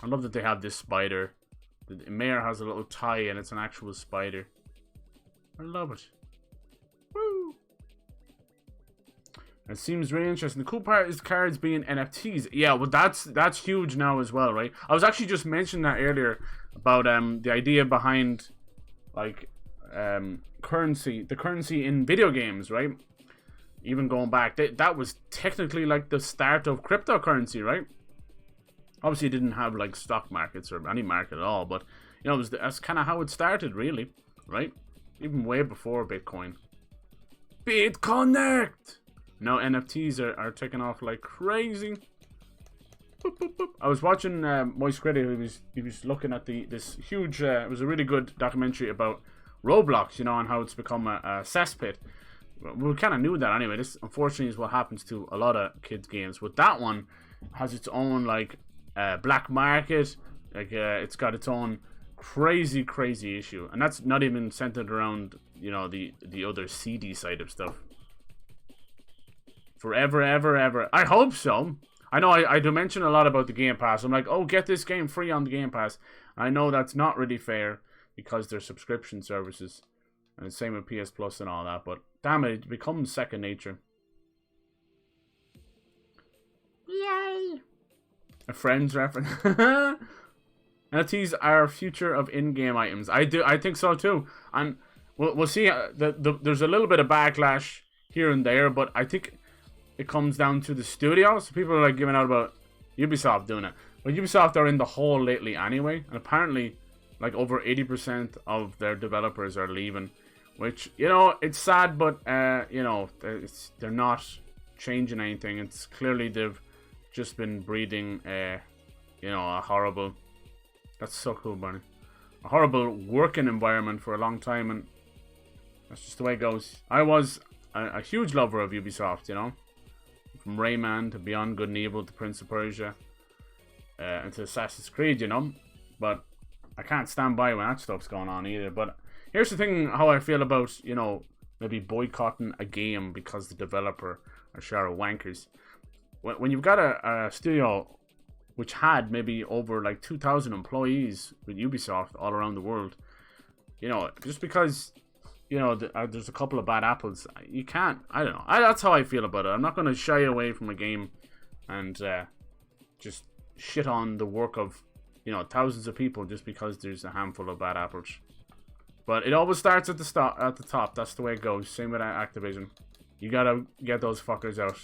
I love that they have this spider. The mayor has a little tie and it's an actual spider. I love it. Woo! It seems really interesting. The cool part is cards being NFTs. Yeah, well that's huge now as well, right? I was actually just mentioning that earlier about the idea behind like currency, the currency in video games, right? Even going back, that was technically like the start of cryptocurrency, right? Obviously, it didn't have like stock markets or any market at all, but you know, that's kind of how it started, really, right? Even way before Bitcoin. BitConnect. Now NFTs are taking off like crazy. Boop, boop, boop. I was watching Moist Critic. He was looking at this huge. It was a really good documentary about Roblox, you know, and how it's become a cesspit. We kind of knew that anyway. This unfortunately is what happens to a lot of kids' games. But that one has its own like black market. Like it's got its own crazy issue, and that's not even centered around, you know, the other seedy side of stuff. Forever, ever. I hope so. I know I do mention a lot about the Game Pass. I'm like, oh, get this game free on the Game Pass. I know that's not really fair because they're subscription services. And the same with PS Plus and all that. But damn it becomes second nature. Yay! A Friends reference. NFTs are future of in-game items. I think so too. And we'll see. There's a little bit of backlash here and there, but I think it comes down to the studios. People are like giving out about Ubisoft doing it. But Ubisoft are in the hole lately anyway. And apparently, like over 80% of their developers are leaving. Which, you know, it's sad, but, you know, they're not changing anything. It's clearly they've just been breeding, you know, a horrible... That's so cool, Barney. A horrible working environment for a long time. And that's just the way it goes. I was a huge lover of Ubisoft, you know. From Rayman to Beyond Good and Evil to Prince of Persia and to Assassin's Creed, you know. But I can't stand by when that stuff's going on either. But here's the thing, how I feel about, you know, maybe boycotting a game because the developer are share wankers. When you've got a studio which had maybe over like 2,000 employees with Ubisoft all around the world, you know, just because, you know, there's a couple of bad apples, you can't, I don't know. That's how I feel about it. I'm not going to shy away from a game and just shit on the work of, you know, thousands of people just because there's a handful of bad apples. But it always starts at the top. That's the way it goes. Same with Activision. You gotta get those fuckers out,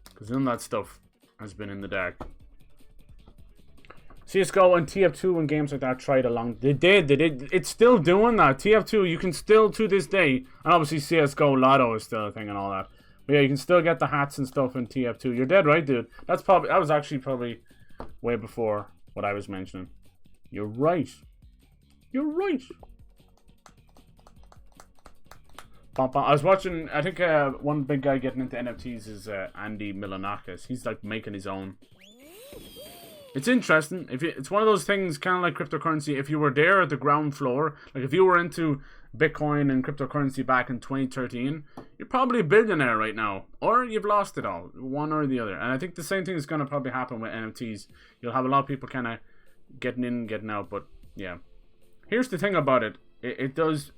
because none of that stuff has been in the dark. CSGO and TF2 and games like that tried along. They did. It's still doing that. TF2, you can still, to this day, and obviously CSGO Lotto is still a thing and all that. But yeah, you can still get the hats and stuff in TF2. You're dead right, dude. That was actually probably way before what I was mentioning. You're right. You're right. I was watching, I think one big guy getting into NFTs is Andy Milonakis. He's like making his own. It's interesting. It's one of those things, kind of like cryptocurrency. If you were there at the ground floor, like if you were into Bitcoin and cryptocurrency back in 2013, you're probably a billionaire right now. Or you've lost it all, one or the other. And I think the same thing is going to probably happen with NFTs. You'll have a lot of people kind of getting in and getting out. But yeah. Here's the thing about it. It does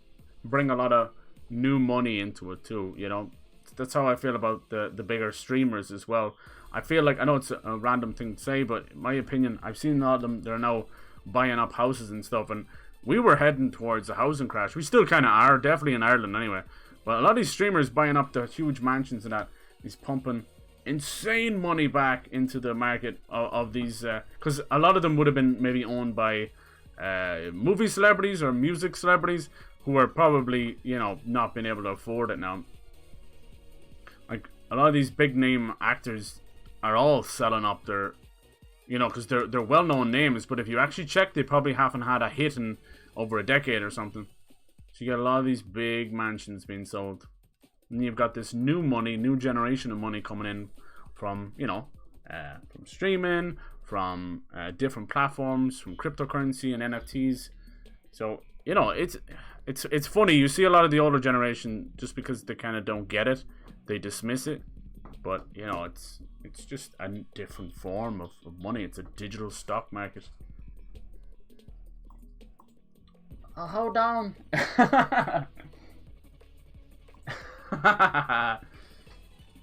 bring a lot of new money into it too, you know. That's how I feel about the bigger streamers as well. I feel like, I know it's a random thing to say, but in my opinion, I've seen a lot of them, they're now buying up houses and stuff, and we were heading towards a housing crash. We still kind of are, definitely in Ireland anyway. But a lot of these streamers buying up the huge mansions and that is pumping insane money back into the market of these, because a lot of them would have been maybe owned by movie celebrities or music celebrities who are probably, you know, not being able to afford it now. Like, a lot of these big name actors are all selling up their, you know, because they're well-known names, but if you actually check, they probably haven't had a hit in over a decade or something. So you got a lot of these big mansions being sold. And you've got this new money, new generation of money coming in from, you know, from streaming, from different platforms, from cryptocurrency and NFTs. So, you know, it's funny. You see a lot of the older generation, just because they kind of don't get it, they dismiss it. But, you know, it's just a different form of money. It's a digital stock market. Hold on.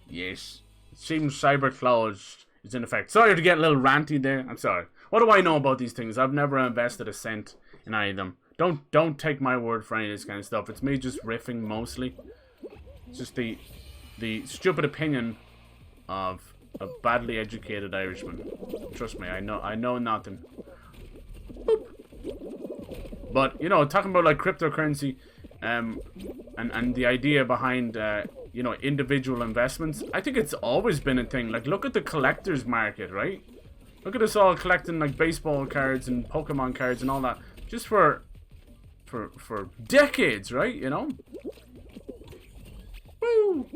Yes. It seems CyberCloud is in effect. Sorry to get a little ranty there. I'm sorry. What do I know about these things? I've never invested a cent in any of them. Don't take my word for any of this kind of stuff. It's me just riffing mostly. It's just the stupid opinion of a badly educated Irishman. Trust me, I know nothing. Boop. But, you know, talking about like cryptocurrency, and the idea behind you know, individual investments, I think it's always been a thing. Like, look at the collector's market, right? Look at us all collecting like baseball cards and Pokemon cards and all that, just for decades, right? You know. Woo!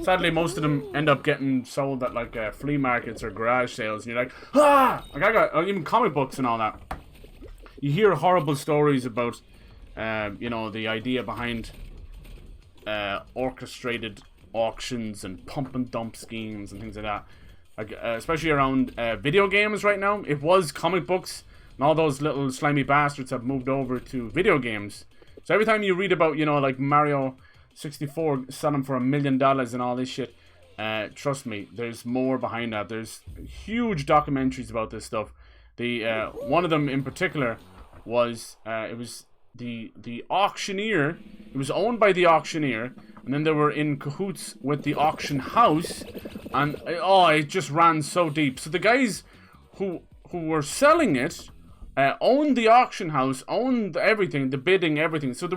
Sadly, most of them end up getting sold at like flea markets or garage sales, and you're like, ah! Like, I got even comic books and all that. You hear horrible stories about, you know, the idea behind orchestrated auctions and pump and dump schemes and things like that. Like, especially around video games right now. It was comic books, and all those little slimy bastards have moved over to video games. So every time you read about, you know, like Mario 64 selling for $1 million and all this shit, trust me, there's more behind that. There's huge documentaries about this stuff. The one of them in particular was it was the auctioneer. It was owned by the auctioneer, and then they were in cahoots with the auction house, and it just ran so deep. So the guys who were selling it owned the auction house, owned everything, the bidding, everything. So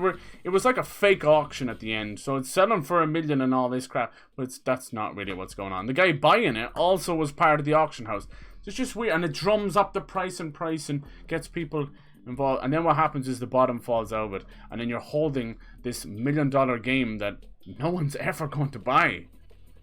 it was like a fake auction at the end. So it's selling for $1 million and all this crap, but that's not really what's going on. The guy buying it also was part of the auction house. So it's just weird, and it drums up the price and gets people involved. And then what happens is the bottom falls out of it. And then you're holding this $1 million game that no one's ever going to buy.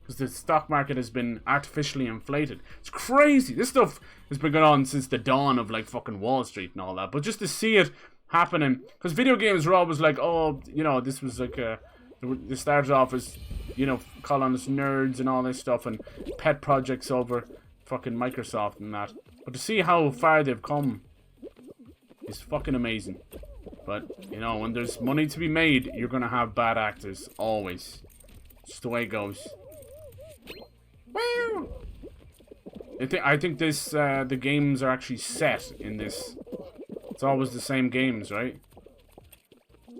Because the stock market has been artificially inflated. It's crazy. This stuff has been going on since the dawn of like fucking Wall Street and all that. But just to see it happening. Because video games were always like, oh, you know, this was like a... They started off as, you know, calling us nerds and all this stuff, and pet projects over fucking Microsoft and that. But to see how far they've come is fucking amazing. But, you know, when there's money to be made, you're gonna have bad actors. Always. Just the way it goes. Woo! I think this, the games are actually set in this. It's always the same games, right?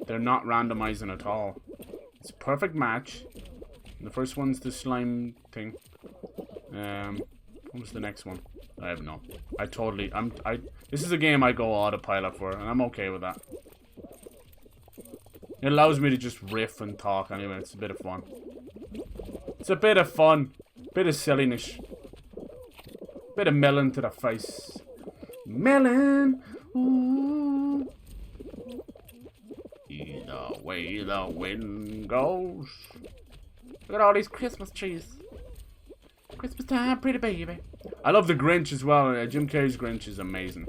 They're not randomizing at all. It's a perfect match. And the first one's the slime thing. What was the next one? I have no. This is a game I go autopilot for, and I'm okay with that. It allows me to just riff and talk anyway. It's a bit of fun. It's a bit of fun. Bit of silliness. Bit of melon to the face. Melon! Ooh. Either way the wind goes. Look at all these Christmas trees. Christmas time, pretty baby. I love the Grinch as well. Jim Carrey's Grinch is amazing.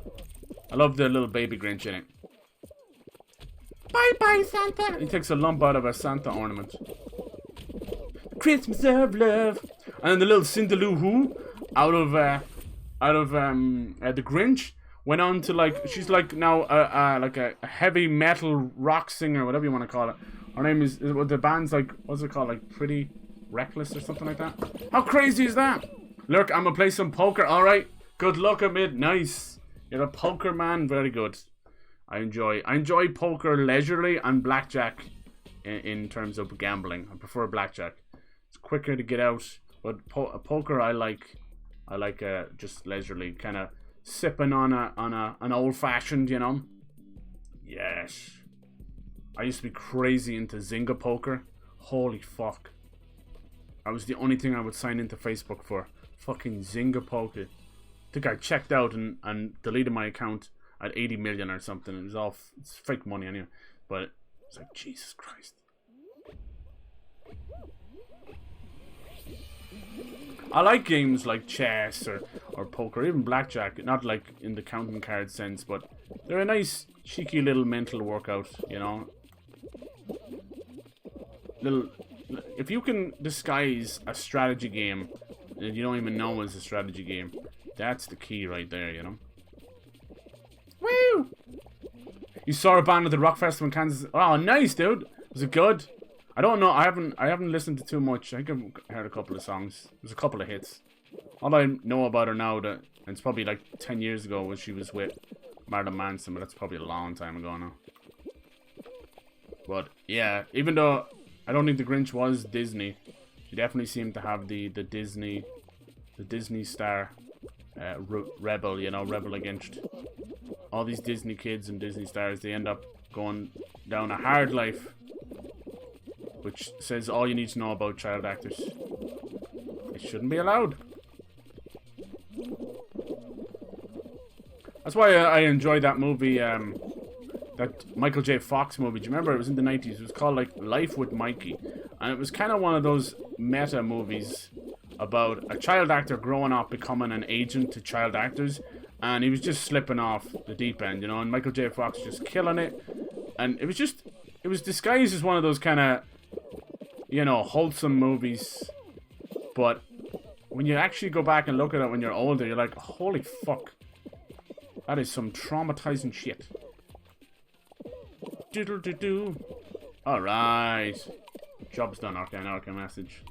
I love the little baby Grinch in it. Bye bye, Santa. He takes a lump out of a Santa ornament. Christmas of love. And then the little Cinderloo out of the Grinch went on to like, she's like now like a heavy metal rock singer, whatever you want to call it. Her name is, the band's like, what's it called, like Pretty Reckless or something like that. How crazy is that? Look, I'm gonna play some poker. All right, good luck, Amid. Nice. You're a poker man. Very good. I enjoy poker leisurely and blackjack in terms of gambling. I prefer blackjack. It's quicker to get out, but poker I like just leisurely, kind of sipping on an old fashioned, you know. Yes. I used to be crazy into Zynga poker. Holy fuck. That was the only thing I would sign into Facebook for. Fucking Zynga poker. I think I checked out and deleted my account at 80 million or something. It was it's fake money anyway. But it's like, Jesus Christ. I like games like chess or poker, even blackjack. Not like in the counting card sense, but they're a nice, cheeky little mental workout, you know. If you can disguise a strategy game and you don't even know it's a strategy game, that's the key right there, you know. Woo! You saw a band at the Rock Festival in Kansas. Oh, nice, dude. Was it good? I don't know. I haven't listened to too much. I think I've heard a couple of songs. There's a couple of hits. All I know about her now, and it's probably like 10 years ago when she was with Marilyn Manson, but that's probably a long time ago now. But yeah, even though I don't think the Grinch was Disney, he definitely seemed to have the Disney star rebel, you know, rebel against all these Disney kids and Disney stars. They end up going down a hard life, which says all you need to know about child actors. It shouldn't be allowed. That's why I enjoyed that movie, that Michael J. Fox movie. Do you remember? It was in the 90s. It was called, like, Life with Mikey. And it was kind of one of those meta movies about a child actor growing up becoming an agent to child actors. And he was just slipping off the deep end, you know. And Michael J. Fox just killing it. And it was disguised as one of those kind of, you know, wholesome movies. But when you actually go back and look at it when you're older, you're like, holy fuck. That is some traumatizing shit. Doodle-doo-doo. Alright. Job's done. Okay, now I can message.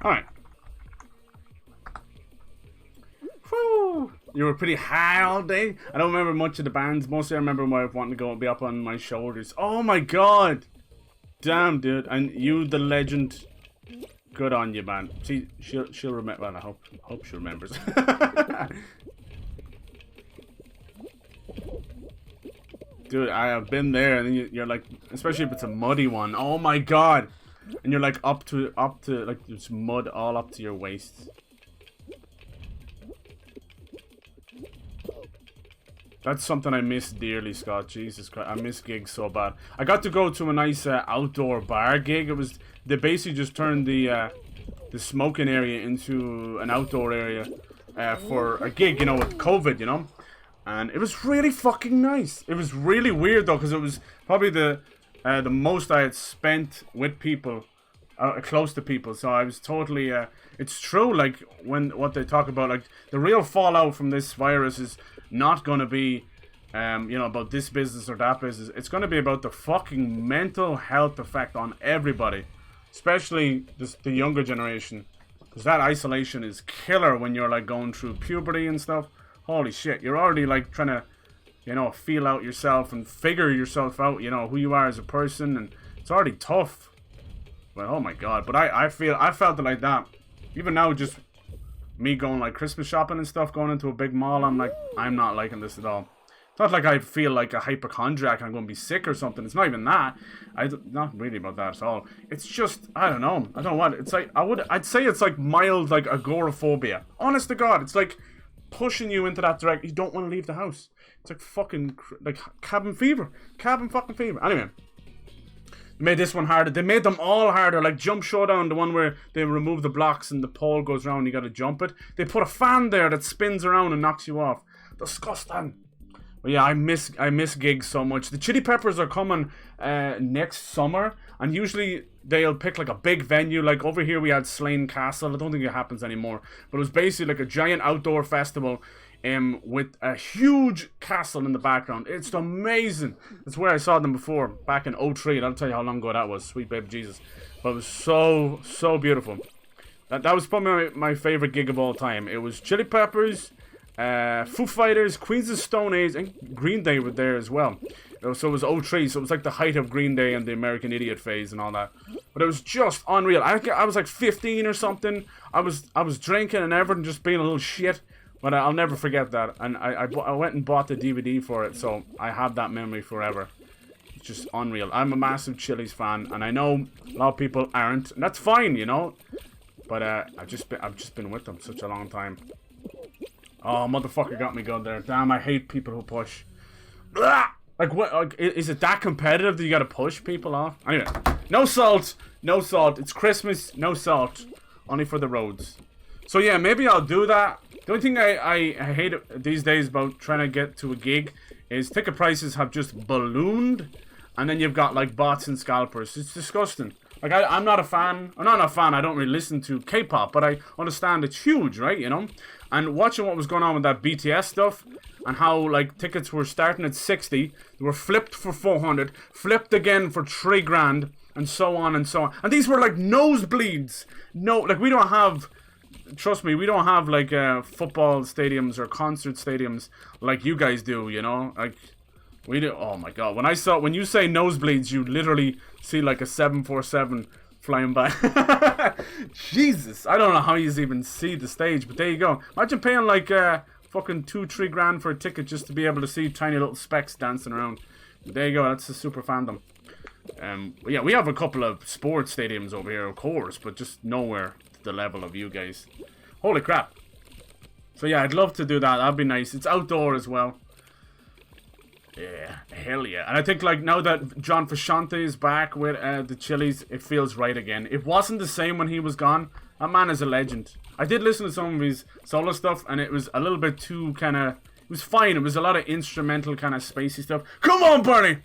Alright. Whew. You were pretty high all day. I don't remember much of the bands. Mostly I remember my wife wanting to go and be up on my shoulders. Oh my god. Damn, dude. And you, the legend. Good on you, man. See, she'll remember. Well, I hope she remembers. Dude, I have been there, and then you're like, especially if it's a muddy one. Oh my god. And you're like up to like there's mud all up to your waist. That's something I miss dearly, Scott. Jesus Christ, I miss gigs so bad. I got to go to a nice outdoor bar gig. It was they basically just turned the smoking area into an outdoor area for a gig, you know, with COVID, you know. And it was really fucking nice. It was really weird though, because it was probably the most I had spent with people, close to people. So I was totally. It's true, like what they talk about, like the real fallout from this virus is not going to be, you know, about this business or that business. It's going to be about the fucking mental health effect on everybody, especially the younger generation, because that isolation is killer when you're like going through puberty and stuff. Holy shit, you're already like trying to, you know, feel out yourself and figure yourself out, you know, who you are as a person, and it's already tough. But oh my god, but I felt it like that. Even now, just me going like Christmas shopping and stuff, going into a big mall, I'm like, I'm not liking this at all. It's not like I feel like a hypochondriac and I'm going to be sick or something. It's not even that. Not really about that at all. It's just, I don't know. I don't know what. It's like, I'd say it's like mild, like agoraphobia. Honest to God, it's like pushing you into that direction. You don't want to leave the house. It's like fucking, like cabin fever. Cabin fucking fever. Anyway. They made this one harder. They made them all harder. Like Jump Showdown, the one where they remove the blocks and the pole goes around and you gotta jump it. They put a fan there that spins around and knocks you off. Disgusting. But yeah, I miss gigs so much. The Chili Peppers are coming next summer, and usually they'll pick like a big venue. Like over here we had Slane Castle. I don't think it happens anymore, but it was basically like a giant outdoor festival with a huge castle in the background. It's amazing. That's where I saw them before, back in 2003. And I'll tell you how long ago that was. Sweet baby Jesus. But it was so beautiful. That was probably my favorite gig of all time. It was Chili Peppers, Foo Fighters, Queens of Stone Age, and Green Day were there as well. So it was 2003, so it was like the height of Green Day and the American Idiot phase and all that. But it was just unreal. I was like 15 or something. I was drinking and everything, just being a little shit. But I'll never forget that. And I went and bought the DVD for it, so I have that memory forever. It's just unreal. I'm a massive Chili's fan, and I know a lot of people aren't, and that's fine, you know. But I've just been with them such a long time. Oh, motherfucker got me good there. Damn, I hate people who push. Blah! Like, what? Like, is it that competitive that you gotta push people off? Anyway, no salt. No salt. It's Christmas. No salt. Only for the roads. So yeah, maybe I'll do that. The only thing I hate these days about trying to get to a gig is ticket prices have just ballooned, and then you've got like bots and scalpers. It's disgusting. Like I'm not a fan. I'm not a fan. I don't really listen to K-pop, but I understand it's huge, right? You know. And watching what was going on with that BTS stuff, and how like tickets were starting at 60, they were flipped for 400, flipped again for $3,000, and so on and so on. And these were like nosebleeds. No, like we don't have. Trust me, we don't have like football stadiums or concert stadiums like you guys do, you know? Like we do. Oh my god, when you say nosebleeds, you literally see like a 747 flying by. Jesus, I don't know how you even see the stage, but there you go. Imagine paying like fucking $2-3 grand for a ticket just to be able to see tiny little specks dancing around. But there you go, that's the super fandom. Yeah, we have a couple of sports stadiums over here, of course, but just nowhere the level of you guys. Holy crap. So yeah, I'd love to do that. That'd be nice. It's outdoor as well. Yeah, hell yeah. And I think like now that John Frusciante is back with the Chili's, it feels right again. It wasn't the same when he was gone. That man is a legend. I did listen to some of his solo stuff, and it was a little bit too kind of... It was fine. It was a lot of instrumental kind of spacey stuff. Come on, Bernie!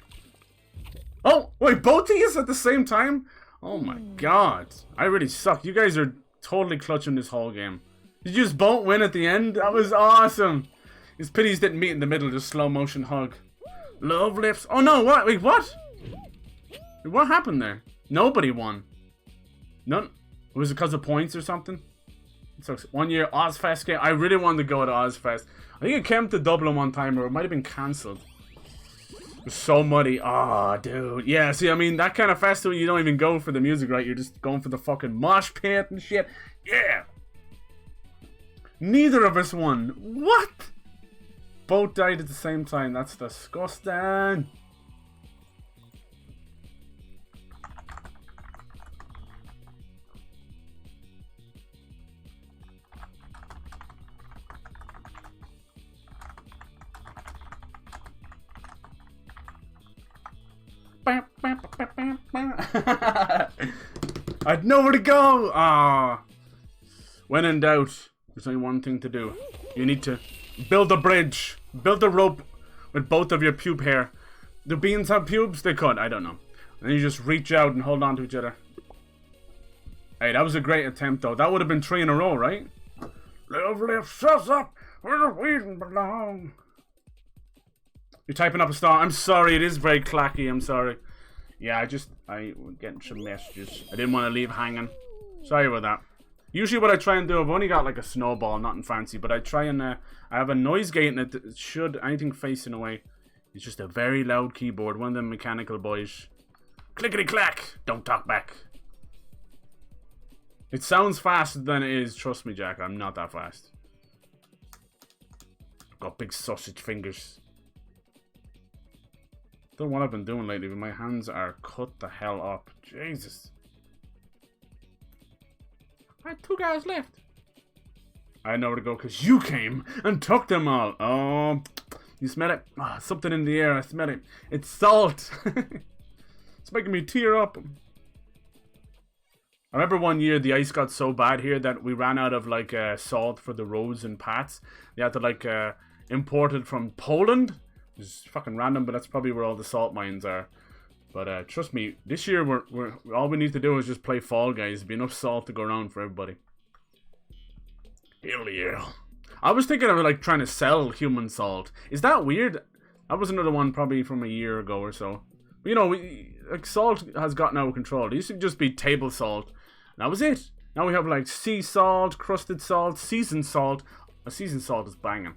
Oh, wait, both of you at the same time? Oh my god. I really suck. You guys are totally clutching this whole game. Did you just both win at the end? That was awesome. It's pity you didn't meet in the middle, just slow motion hug. Love lips. Oh no, what? Wait, what? Wait, what happened there? Nobody won. None. Was it because of points or something? It sucks. 1 year Ozfest game. I really wanted to go to Ozfest. I think it came to Dublin one time, or it might have been cancelled. It was so muddy. Oh, dude. Yeah, see, I mean, that kind of festival, you don't even go for the music, right? You're just going for the fucking mosh pit and shit. Yeah. Neither of us won. What? Both died at the same time. That's disgusting. I'd nowhere to go. Ah. When in doubt, there's only one thing to do. You need to build a bridge. Build a rope with both of your pube hair. Do beans have pubes? They could. I don't know. And you just reach out and hold on to each other. Hey, that was a great attempt, though. That would have been 3 in a row, right? Love lifts us up where the weed belong. You're typing up a star. I'm sorry, it is very clacky. I'm sorry. Yeah, I was getting some messages. I didn't want to leave hanging. Sorry about that. Usually what I try and do, I've only got like a snowball, nothing fancy, but I try and, I have a noise gate and it should, anything facing away. It's just a very loud keyboard, one of them mechanical boys. Clickety clack, don't talk back. It sounds faster than it is, trust me Jack, I'm not that fast. I've got big sausage fingers. Don't know what I've been doing lately, but my hands are cut the hell up. Jesus. I had 2 guys left. I had nowhere to go because you came and took them all. Oh, you smell it? Oh, something in the air, I smell it. It's salt. It's making me tear up. I remember one year the ice got so bad here that we ran out of like salt for the roads and paths. They had to like import it from Poland. It's fucking random, but that's probably where all the salt mines are. But trust me, this year we're all we need to do is just play Fall Guys. There'll be enough salt to go around for everybody. Hell yeah. I was thinking of like trying to sell human salt. Is that weird? That was another one probably from a year ago or so. But, you know, like salt has gotten out of control. It used to just be table salt. And that was it. Now we have like sea salt, crusted salt, seasoned salt. Seasoned salt is banging.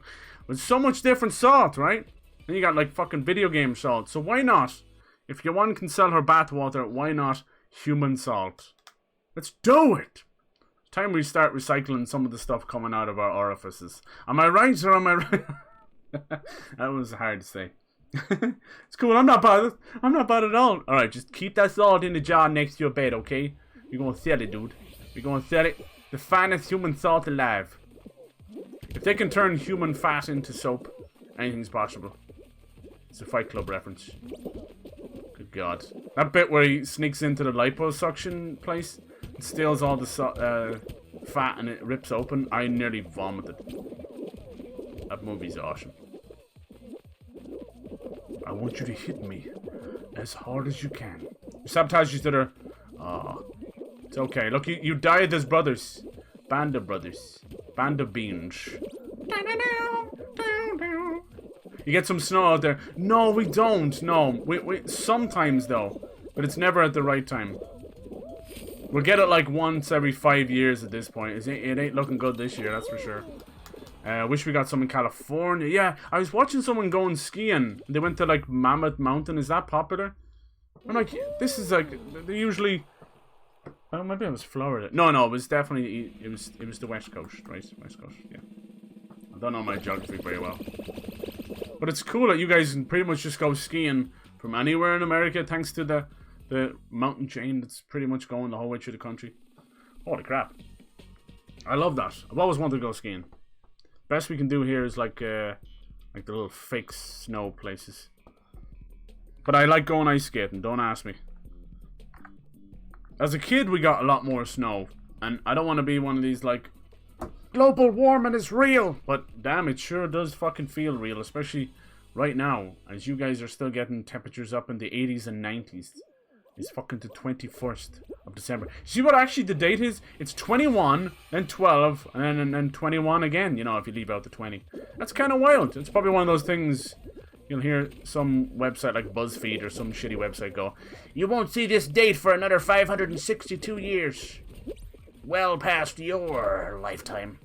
With so much different salt, right? And you got like fucking video game salt. So why not? If your one can sell her bathwater, why not human salt? Let's do it! It's time we start recycling some of the stuff coming out of our orifices. Am I right or am I right? That was hard to say. It's cool, I'm not bad. I'm not bad at all. Alright, just keep that salt in the jar next to your bed, okay? We're gonna sell it, dude. We're gonna sell it. The finest human salt alive. If they can turn human fat into soap, anything's possible. It's a Fight Club reference. Good God. That bit where he sneaks into the liposuction place and steals all the fat and it rips open. I nearly vomited. That movie's awesome. I want you to hit me as hard as you can. Sabotage each other. Oh, it's okay. Look, you died as brothers. Band of brothers. Band of beans. You get some snow out there. No, we don't. No. We sometimes, though. But it's never at the right time. We'll get it like once every 5 years at this point. It ain't looking good this year, that's for sure. I wish we got some in California. Yeah, I was watching someone going skiing. They went to like Mammoth Mountain. Is that popular? I'm like, this is like, they usually... Oh, maybe it was Florida. No, it was definitely, it was the West Coast, right? West Coast, yeah. I don't know my geography very well. But it's cool that you guys can pretty much just go skiing from anywhere in America thanks to the mountain chain that's pretty much going the whole way through the country. Holy crap. I love that. I've always wanted to go skiing. Best we can do here is like the little fake snow places. But I like going ice skating, don't ask me. As a kid, we got a lot more snow. And I don't want to be one of these like, global warming is real. But damn, it sure does fucking feel real. Especially right now, as you guys are still getting temperatures up in the 80s and 90s. It's fucking the 21st of December. See what actually the date is? It's 21, then 12, and then 21 again, you know, if you leave out the 20. That's kind of wild. It's probably one of those things you'll hear some website like BuzzFeed or some shitty website go, you won't see this date for another 562 years. well past your lifetime.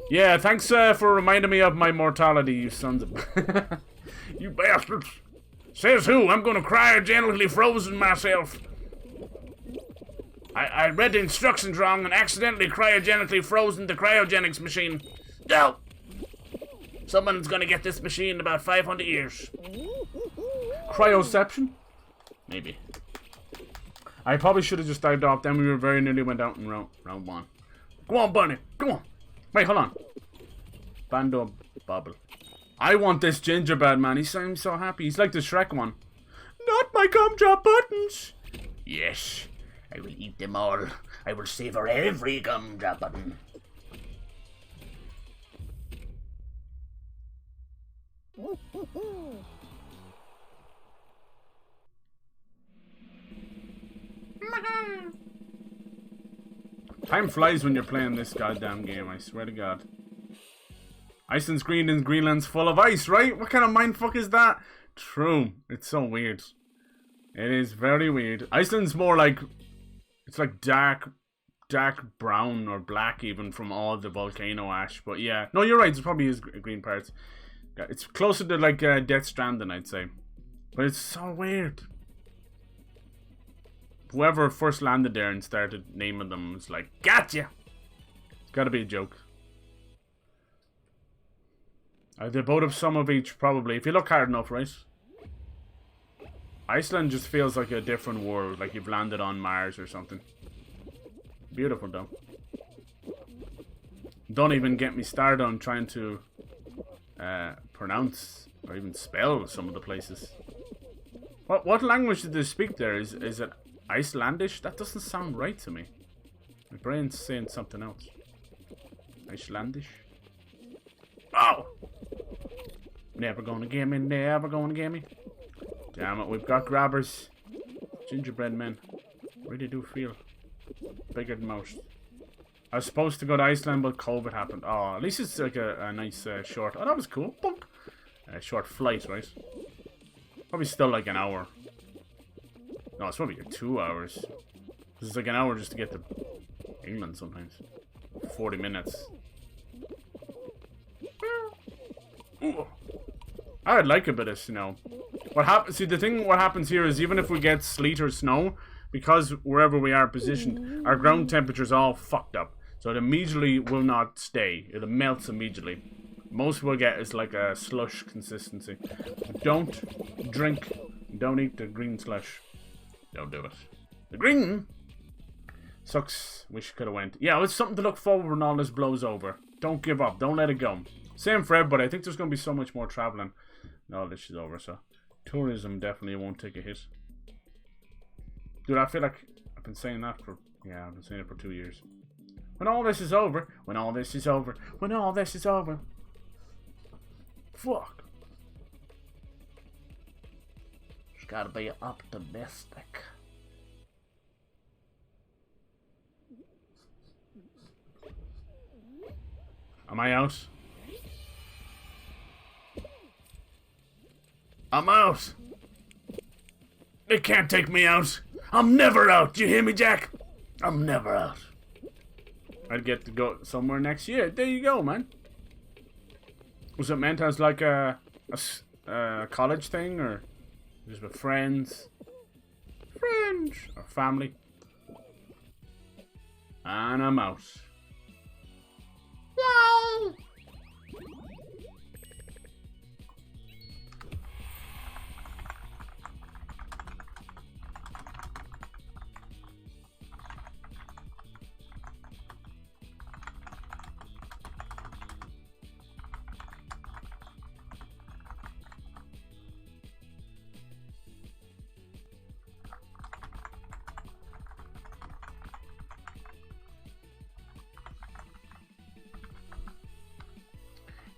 Yeah, thanks for reminding me of my mortality, you sons of... You bastards. Says who? I'm gonna cryogenically frozen myself. I read the instructions wrong and accidentally cryogenically frozen the cryogenics machine. No! Someone's gonna get this machine in about 500 years. Cryoception? Maybe. I probably should have just dived off, then we were very nearly went out in round one. Go on, Bunny, go on. Wait, hold on. Bando Bubble. I want this gingerbread man, he seems so happy. He's like the Shrek one. Not my gumdrop buttons. Yes, I will eat them all. I will savor every gumdrop button. Time flies when you're playing this goddamn game, I swear to God. Iceland's green and Greenland's full of ice, right? What kind of mindfuck is that? True. It's so weird. It is very weird. Iceland's more like... It's like dark brown or black even from all the volcano ash. But yeah. No, you're right. It probably is green parts. It's closer to like Death Stranding, I'd say. But it's so weird. Whoever first landed there and started naming them was like, gotcha! It's gotta be a joke. They both have some of each, probably. If you look hard enough, right? Iceland just feels like a different world. Like you've landed on Mars or something. Beautiful, though. Don't even get me started on trying to pronounce or even spell some of the places. What language did they speak there? Is it Icelandish? That doesn't sound right to me. My brain's saying something else. Icelandish? Oh! Never gonna get me, never gonna get me. Damn it, we've got grabbers. Gingerbread men. Really do feel bigger than most. I was supposed to go to Iceland, but COVID happened. Oh, at least it's like a nice short... Oh, that was cool. Bunk. Short flight, right? Probably still like an hour. No, it's probably like 2 hours. It's like an hour just to get to England sometimes. 40 minutes. Ooh. I would like a bit of snow. What happens? See, what happens here is even if we get sleet or snow, because wherever we are positioned, our ground temperature is all fucked up. So it immediately will not stay. It melts immediately. Most we'll get is like a slush consistency. Don't drink, don't eat the green slush. Don't do it. The green sucks. Wish could have went. Yeah, it's something to look forward when all this blows over. Don't give up. Don't let it go. Same for everybody. I think there's going to be so much more traveling when all this is over. So tourism definitely won't take a hit. Dude, I feel like I've been saying that for... Yeah, I've been saying it for 2 years. When all this is over. When all this is over. When all this is over. Fuck. Just gotta be optimistic. Am I out? I'm out. They can't take me out. I'm never out. Do you hear me, Jack? I'm never out. I'd get to go somewhere next year. There you go, man. Was it meant as like a college thing or just with friends? Friends or family? And I'm out. Wow.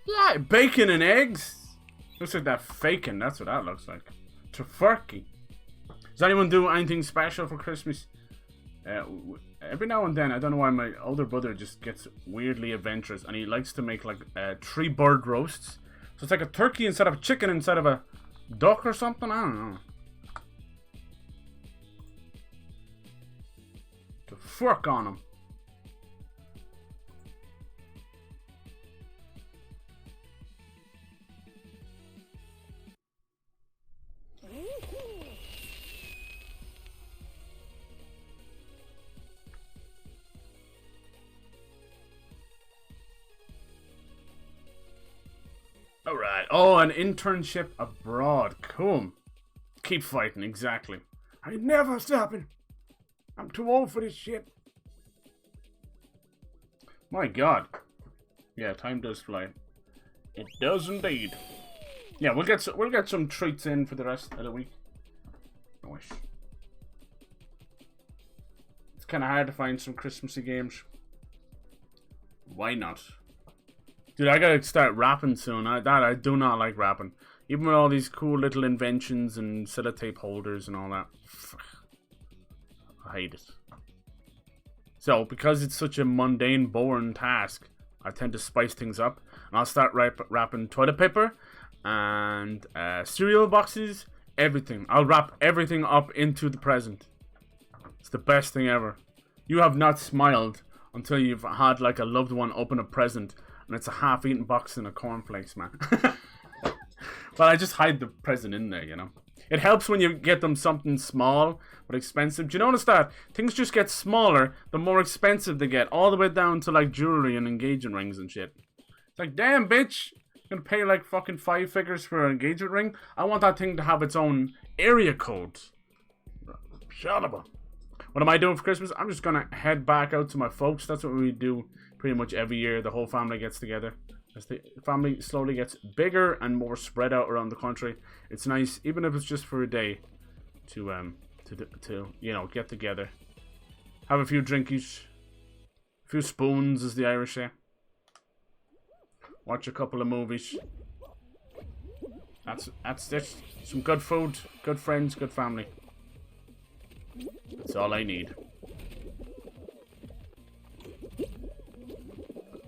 Yeah, bacon and eggs. Looks like that faking. That's what that looks like. Tofurkey. Does anyone do anything special for Christmas? Every now and then, I don't know why my older brother just gets weirdly adventurous, and he likes to make like 3 bird roasts. So it's like a turkey instead of a chicken instead of a duck or something. I don't know. To fork on him. Oh, an internship abroad. Cool. Keep fighting, exactly. I ain't never stopping. I'm too old for this shit. My God. Yeah, time does fly. It does indeed. Yeah, we'll get some treats in for the rest of the week. Nice. It's kind of hard to find some Christmassy games. Why not? Dude, I gotta start rapping soon. I do not like rapping. Even with all these cool little inventions and sellotape holders and all that. I hate it. So, because it's such a mundane, boring task, I tend to spice things up. And I'll start wrapping toilet paper and cereal boxes, everything. I'll wrap everything up into the present. It's the best thing ever. You have not smiled until you've had like a loved one open a present and it's a half-eaten box and a cornflakes, man. Well, I just hide the present in there, you know. It helps when you get them something small but expensive. Do you notice that? Things just get smaller the more expensive they get, all the way down to like jewelry and engagement rings and shit. It's like, damn, bitch. You're gonna pay like fucking 5 figures for an engagement ring? I want that thing to have its own area code. Shut up. What am I doing for Christmas? I'm just gonna head back out to my folks. That's what we do pretty much every year. The whole family gets together. As the family slowly gets bigger and more spread out around the country, it's nice, even if it's just for a day, to you know, get together, have a few drinkies, a few spoons, as the Irish say, watch a couple of movies. That's it. Some good food, good friends, good family. That's all I need.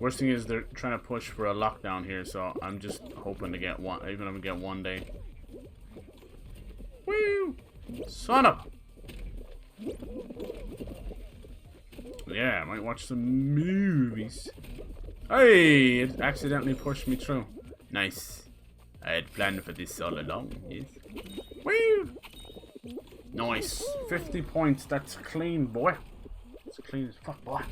Worst thing is they're trying to push for a lockdown here, so I'm just hoping to get one, even if I get one day. Woo! Son of! Yeah, I might watch some movies. Hey! It accidentally pushed me through. Nice. I had planned for this all along, yes. Woo! Nice. 50 points. That's clean, boy. It's clean as fuck, boy.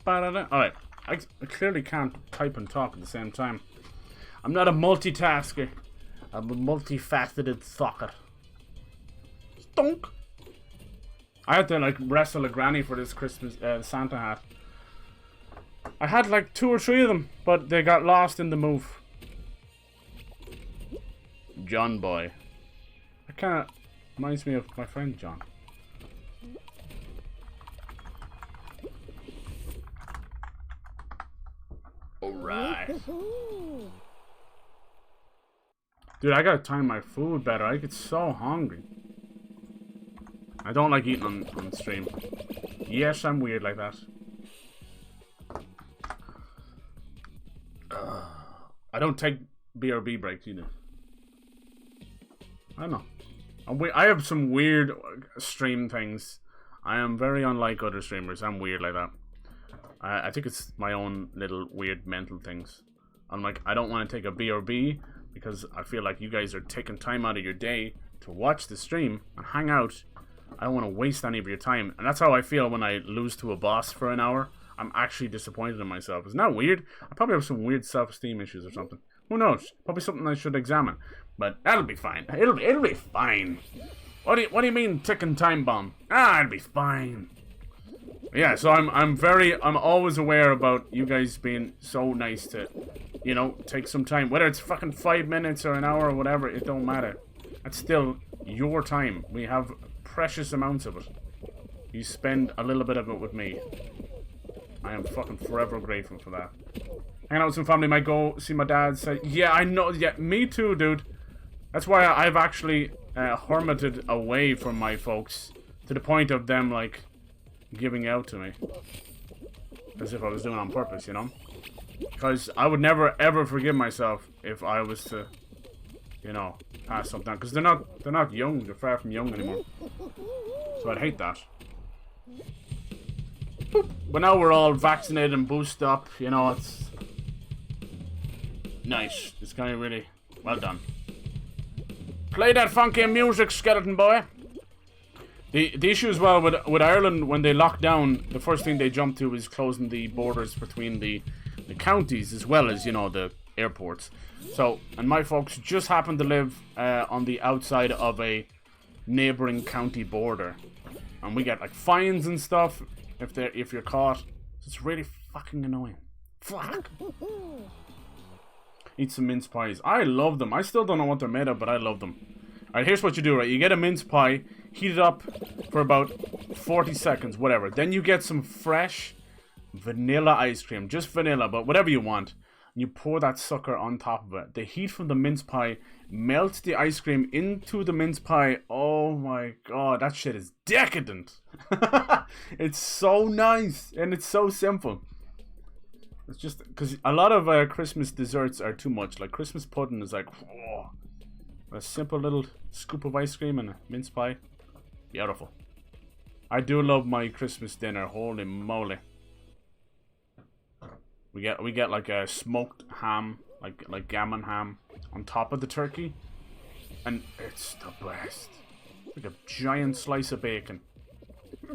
Alright, I clearly can't type and talk at the same time. I'm not a multitasker. I'm a multifaceted socket. Stunk! I had to like wrestle a granny for this Christmas Santa hat. I had like 2 or 3 of them, but they got lost in the move. John boy. That kind of reminds me of my friend John. Alright. Dude, I gotta time my food better. I get so hungry. I don't like eating on stream. Yes, I'm weird like that. I don't take BRB breaks either. I don't know. I have some weird stream things. I am very unlike other streamers. I'm weird like that. I think it's my own little weird mental things. I'm like, I don't want to take a BRB because I feel like you guys are taking time out of your day to watch the stream and hang out. I don't want to waste any of your time. And that's how I feel when I lose to a boss for an hour. I'm actually disappointed in myself. Isn't that weird? I probably have some weird self-esteem issues or something. Who knows? Probably something I should examine. But that'll be fine. It'll be fine. What do you mean ticking time bomb? Ah, it'll be fine. Yeah, so I'm always aware about you guys being so nice to, you know, take some time. Whether it's fucking 5 minutes or an hour or whatever, it don't matter. That's still your time. We have precious amounts of it. you spend a little bit of it with me. I am fucking forever grateful for that. Hanging out with some family, might go see my dad. Say, yeah, I know. Yeah, me too, dude. That's why I've actually hermited away from my folks to the point of them like giving out to me, as if I was doing it on purpose, you know. Because I would never ever forgive myself if I was to, you know, pass something down. Because they're not young. They're far from young anymore. So I'd hate that. But now we're all vaccinated and boosted up, you know, it's nice. This guy really well done. Play that funky music, skeleton boy. The issue as well with Ireland, when they locked down, the first thing they jumped to is closing the borders between the counties as well as, you know, the airports. So, and my folks just happen to live on the outside of a neighboring county border, and we get like fines and stuff if you're caught. It's really fucking annoying. Fuck. Eat some mince pies. I love them. I still don't know what they're made of, but I love them. Alright, here's what you do, right? You get a mince pie, heat it up for about 40 seconds, whatever. Then you get some fresh vanilla ice cream. Just vanilla, but whatever you want. And you pour that sucker on top of it. The heat from the mince pie melts the ice cream into the mince pie. Oh my god, that shit is decadent. It's so nice, and it's so simple. It's just because a lot of Christmas desserts are too much. Like Christmas pudding is like, whoa, a simple little scoop of ice cream and a mince pie. Beautiful. I do love my Christmas dinner. Holy moly. We get like a smoked ham, like gammon ham on top of the turkey, and it's the best. Like a giant slice of bacon.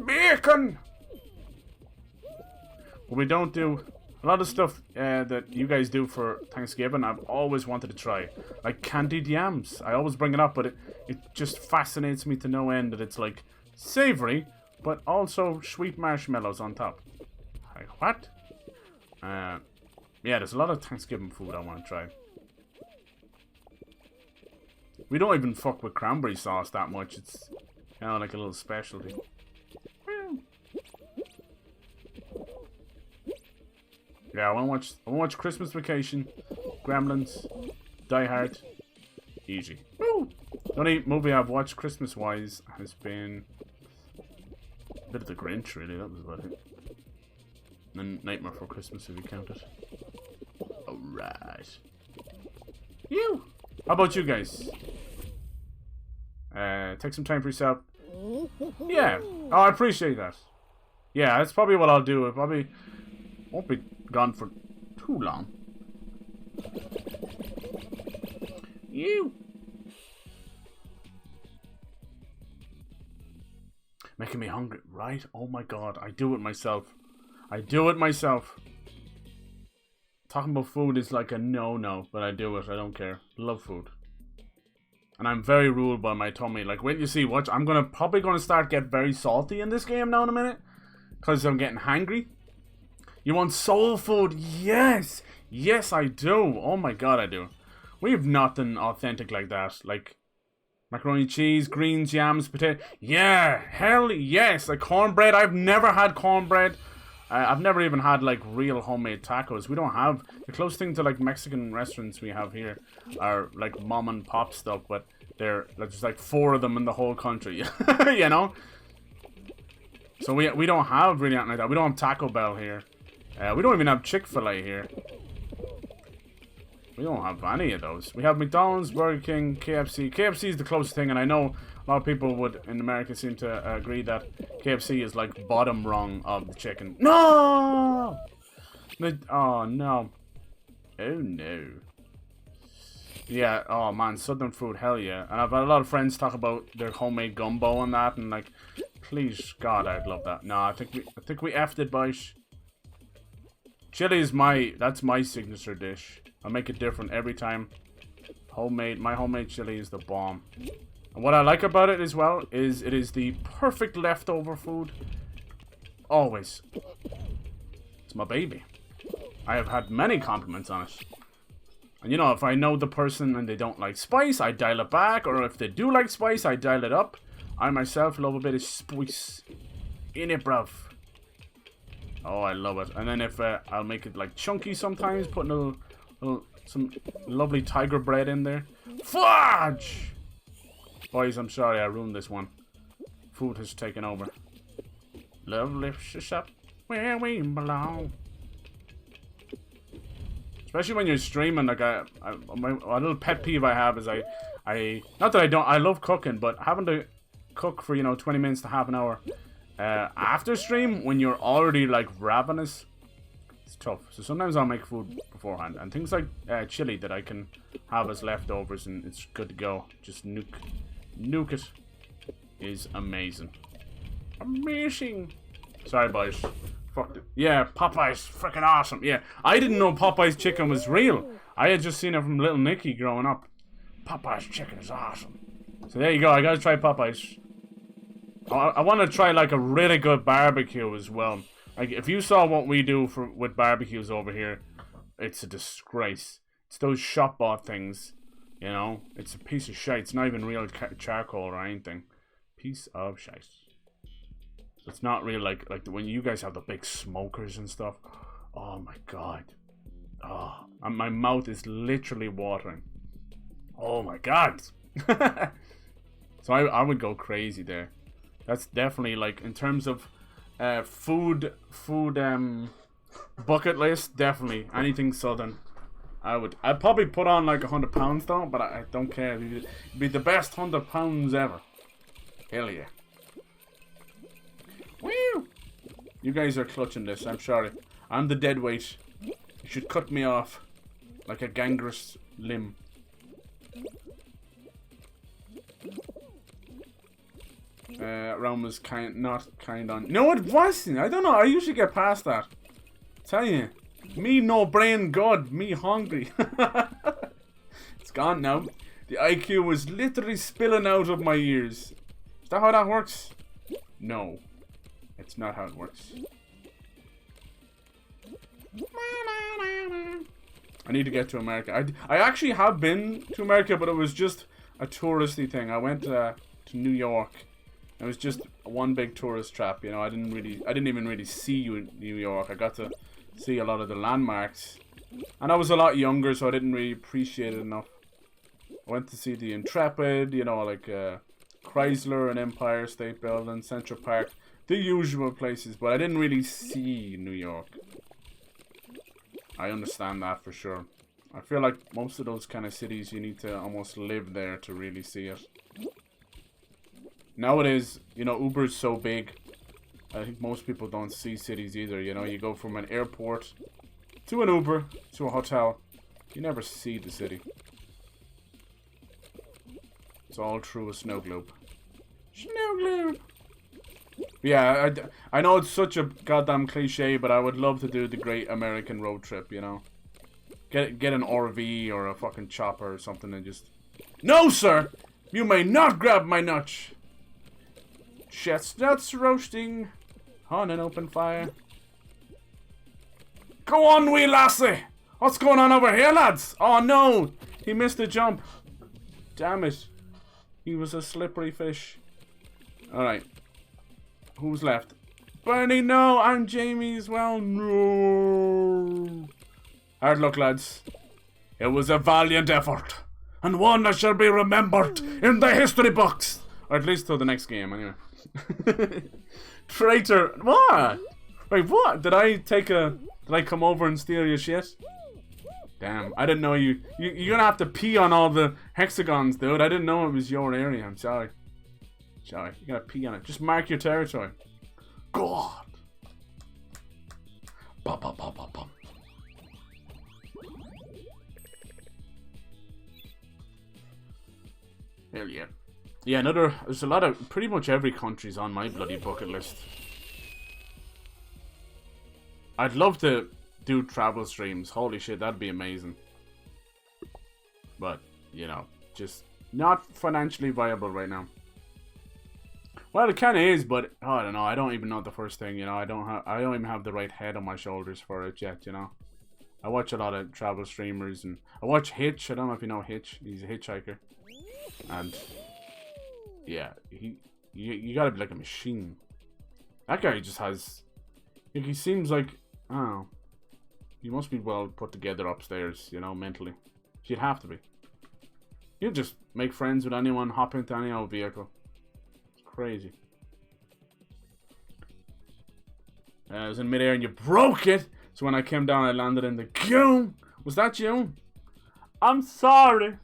Bacon. But we don't do a lot of stuff that you guys do for Thanksgiving. I've always wanted to try, like candied yams. I always bring it up, but it just fascinates me to no end that it's like savory, but also sweet marshmallows on top. Like what? Yeah, there's a lot of Thanksgiving food I want to try. We don't even fuck with cranberry sauce that much. It's, you know, like a little specialty. Yeah, I want to watch Christmas Vacation, Gremlins, Die Hard, easy. Woo! The only movie I've watched Christmas-wise has been a bit of The Grinch, really. That was about it. And Nightmare Before Christmas, if you count it. Alright. You! How about you guys? Take some time for yourself. Yeah. Oh, I appreciate that. Yeah, that's probably what I'll do. It probably won't be gone for too long. You! Making me hungry, right? Oh my god, I do it myself. I do it myself. Talking about food is like a no-no, but I do it. I don't care. Love food. And I'm very ruled by my tummy. Like, wait, you see, watch. I'm probably gonna start get very salty in this game now in a minute. Because I'm getting hangry. You want soul food? Yes! Yes, I do. Oh my god, I do. We have nothing authentic like that. Like, macaroni, cheese, greens, yams, potato. Yeah! Hell yes! Like, cornbread. I've never had cornbread. I've never even had, like, real homemade tacos. We don't have... The closest thing to, like, Mexican restaurants we have here are, like, mom and pop stuff, but there's like 4 of them in the whole country. You know? So we don't have really anything like that. We don't have Taco Bell here. We don't even have Chick-fil-A here. We don't have any of those. We have McDonald's, Burger King, KFC. KFC is the closest thing, and I know a lot of people would in America seem to agree that KFC is like bottom rung of the chicken. No! Oh no. Oh no. Yeah, oh man, southern food, hell yeah. And I've had a lot of friends talk about their homemade gumbo and that, and like, please God, I'd love that. No, I think we effed it, boys. Chili is that's my signature dish. I make it different every time. My homemade chili is the bomb. And what I like about it as well is it is the perfect leftover food. Always. It's my baby. I have had many compliments on it. And you know, if I know the person and they don't like spice, I dial it back. Or if they do like spice, I dial it up. I myself love a bit of spice. In it, bruv. Oh, I love it. And then if I'll make it like chunky sometimes, putting some lovely tiger bread in there. Fudge! Boys, I'm sorry I ruined this one. Food has taken over. Love lifts us up where we belong. Especially when you're streaming, like a little pet peeve I have is not that I love cooking, but having to cook for, you know, 20 minutes to half an hour after stream when you're already like ravenous, it's tough. So sometimes I'll make food beforehand, and things like chili that I can have as leftovers and it's good to go. Just nuke it is amazing. Amazing. Sorry, boys. Fuck it. Yeah, Popeye's freaking awesome. Yeah, I didn't know Popeye's chicken was real. I had just seen it from Little Nicky growing up. Popeye's chicken is awesome. So there you go. I gotta try Popeye's. I want to try like a really good barbecue as well. Like if you saw what we do with barbecues over here, it's a disgrace. It's those shop bought things, you know. It's a piece of shite. It's not even real charcoal or anything. Piece of shite. It's not real like when you guys have the big smokers and stuff. Oh my god. Oh, and my mouth is literally watering. Oh my god. So I would go crazy there. That's definitely like in terms of food bucket list, definitely anything southern. I'd probably put on like 100 pounds though, but I don't care. It'd be the best 100 pounds ever. Hell yeah. Woo! You guys are clutching this, I'm sorry. I'm the dead weight. You should cut me off like a gangrenous limb. Rome was not kind on. No, it wasn't. I don't know. I usually get past that. Tell you, me no brain god. Me hungry. It's gone now. The IQ was literally spilling out of my ears. Is that how that works? No. It's not how it works. I need to get to America. I actually have been to America, but it was just a touristy thing. I went to New York. It was just one big tourist trap, you know. I didn't even really see New York. I got to see a lot of the landmarks. And I was a lot younger, so I didn't really appreciate it enough. I went to see the Intrepid, you know, like Chrysler and Empire State Building, Central Park. The usual places, but I didn't really see New York. I understand that for sure. I feel like most of those kind of cities, you need to almost live there to really see it. Nowadays, you know, Uber's so big, I think most people don't see cities either, you know. You go from an airport to an Uber to a hotel, you never see the city. It's all through a snow globe. Snow globe! Yeah, I know it's such a goddamn cliche, but I would love to do the great American road trip, you know. Get an RV or a fucking chopper or something and just... No, sir! You may not grab my nuts! Chestnuts roasting on an open fire. Go on, wee lassie! What's going on over here, lads? Oh no! He missed a jump. Damn it. He was a slippery fish. Alright. Who's left? Bernie, no! I'm Jamie as well. No! Hard luck, lads. It was a valiant effort. And one that shall be remembered in the history books. Or at least till the next game, anyway. Traitor. What? Wait, what? Did I come over and steal your shit? Damn, I didn't know you're gonna have to pee on all the hexagons, dude. I didn't know it was your area. I'm sorry. Sorry, you gotta pee on it. Just mark your territory. God. Bum, bum, bum, bum, bum. Hell yeah. Yeah, there's a lot of, pretty much every country's on my bloody bucket list. I'd love to do travel streams. Holy shit, that'd be amazing. But, you know, just not financially viable right now. Well, it kind of is, but oh, I don't know. I don't even know the first thing, you know. I don't even have the right head on my shoulders for it yet, you know. I watch a lot of travel streamers, and I watch Hitch. I don't know if you know Hitch. He's a hitchhiker, and yeah, you gotta be like a machine. That guy just has... Like, he seems like... I don't know. He must be well put together upstairs, you know, mentally. You'd have to be. You'd just make friends with anyone, hop into any old vehicle. It's crazy. I was in midair and you broke it! So when I came down, I landed in the queue. Was that you? I'm sorry.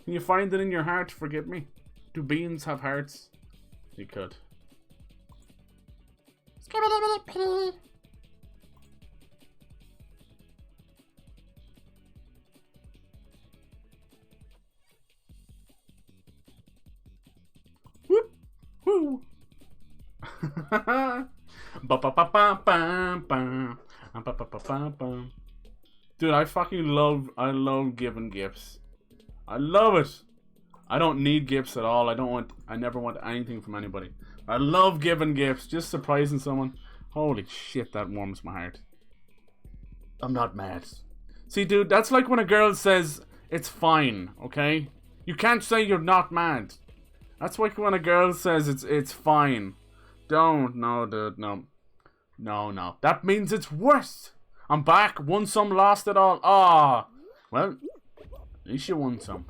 Can you find it in your heart to forgive me? Do beans have hearts? You could. Whoop! Woo! Dude, I love giving gifts. I love it. I don't need gifts at all. I never want anything from anybody. I love giving gifts, just surprising someone. Holy shit, that warms my heart. I'm not mad. See, dude, that's like when a girl says it's fine, okay? You can't say you're not mad. That's like when a girl says it's fine. Don't, no, dude, no. No. That means it's worse. I'm back, won some, lost it all. Ah, well, at least you won some.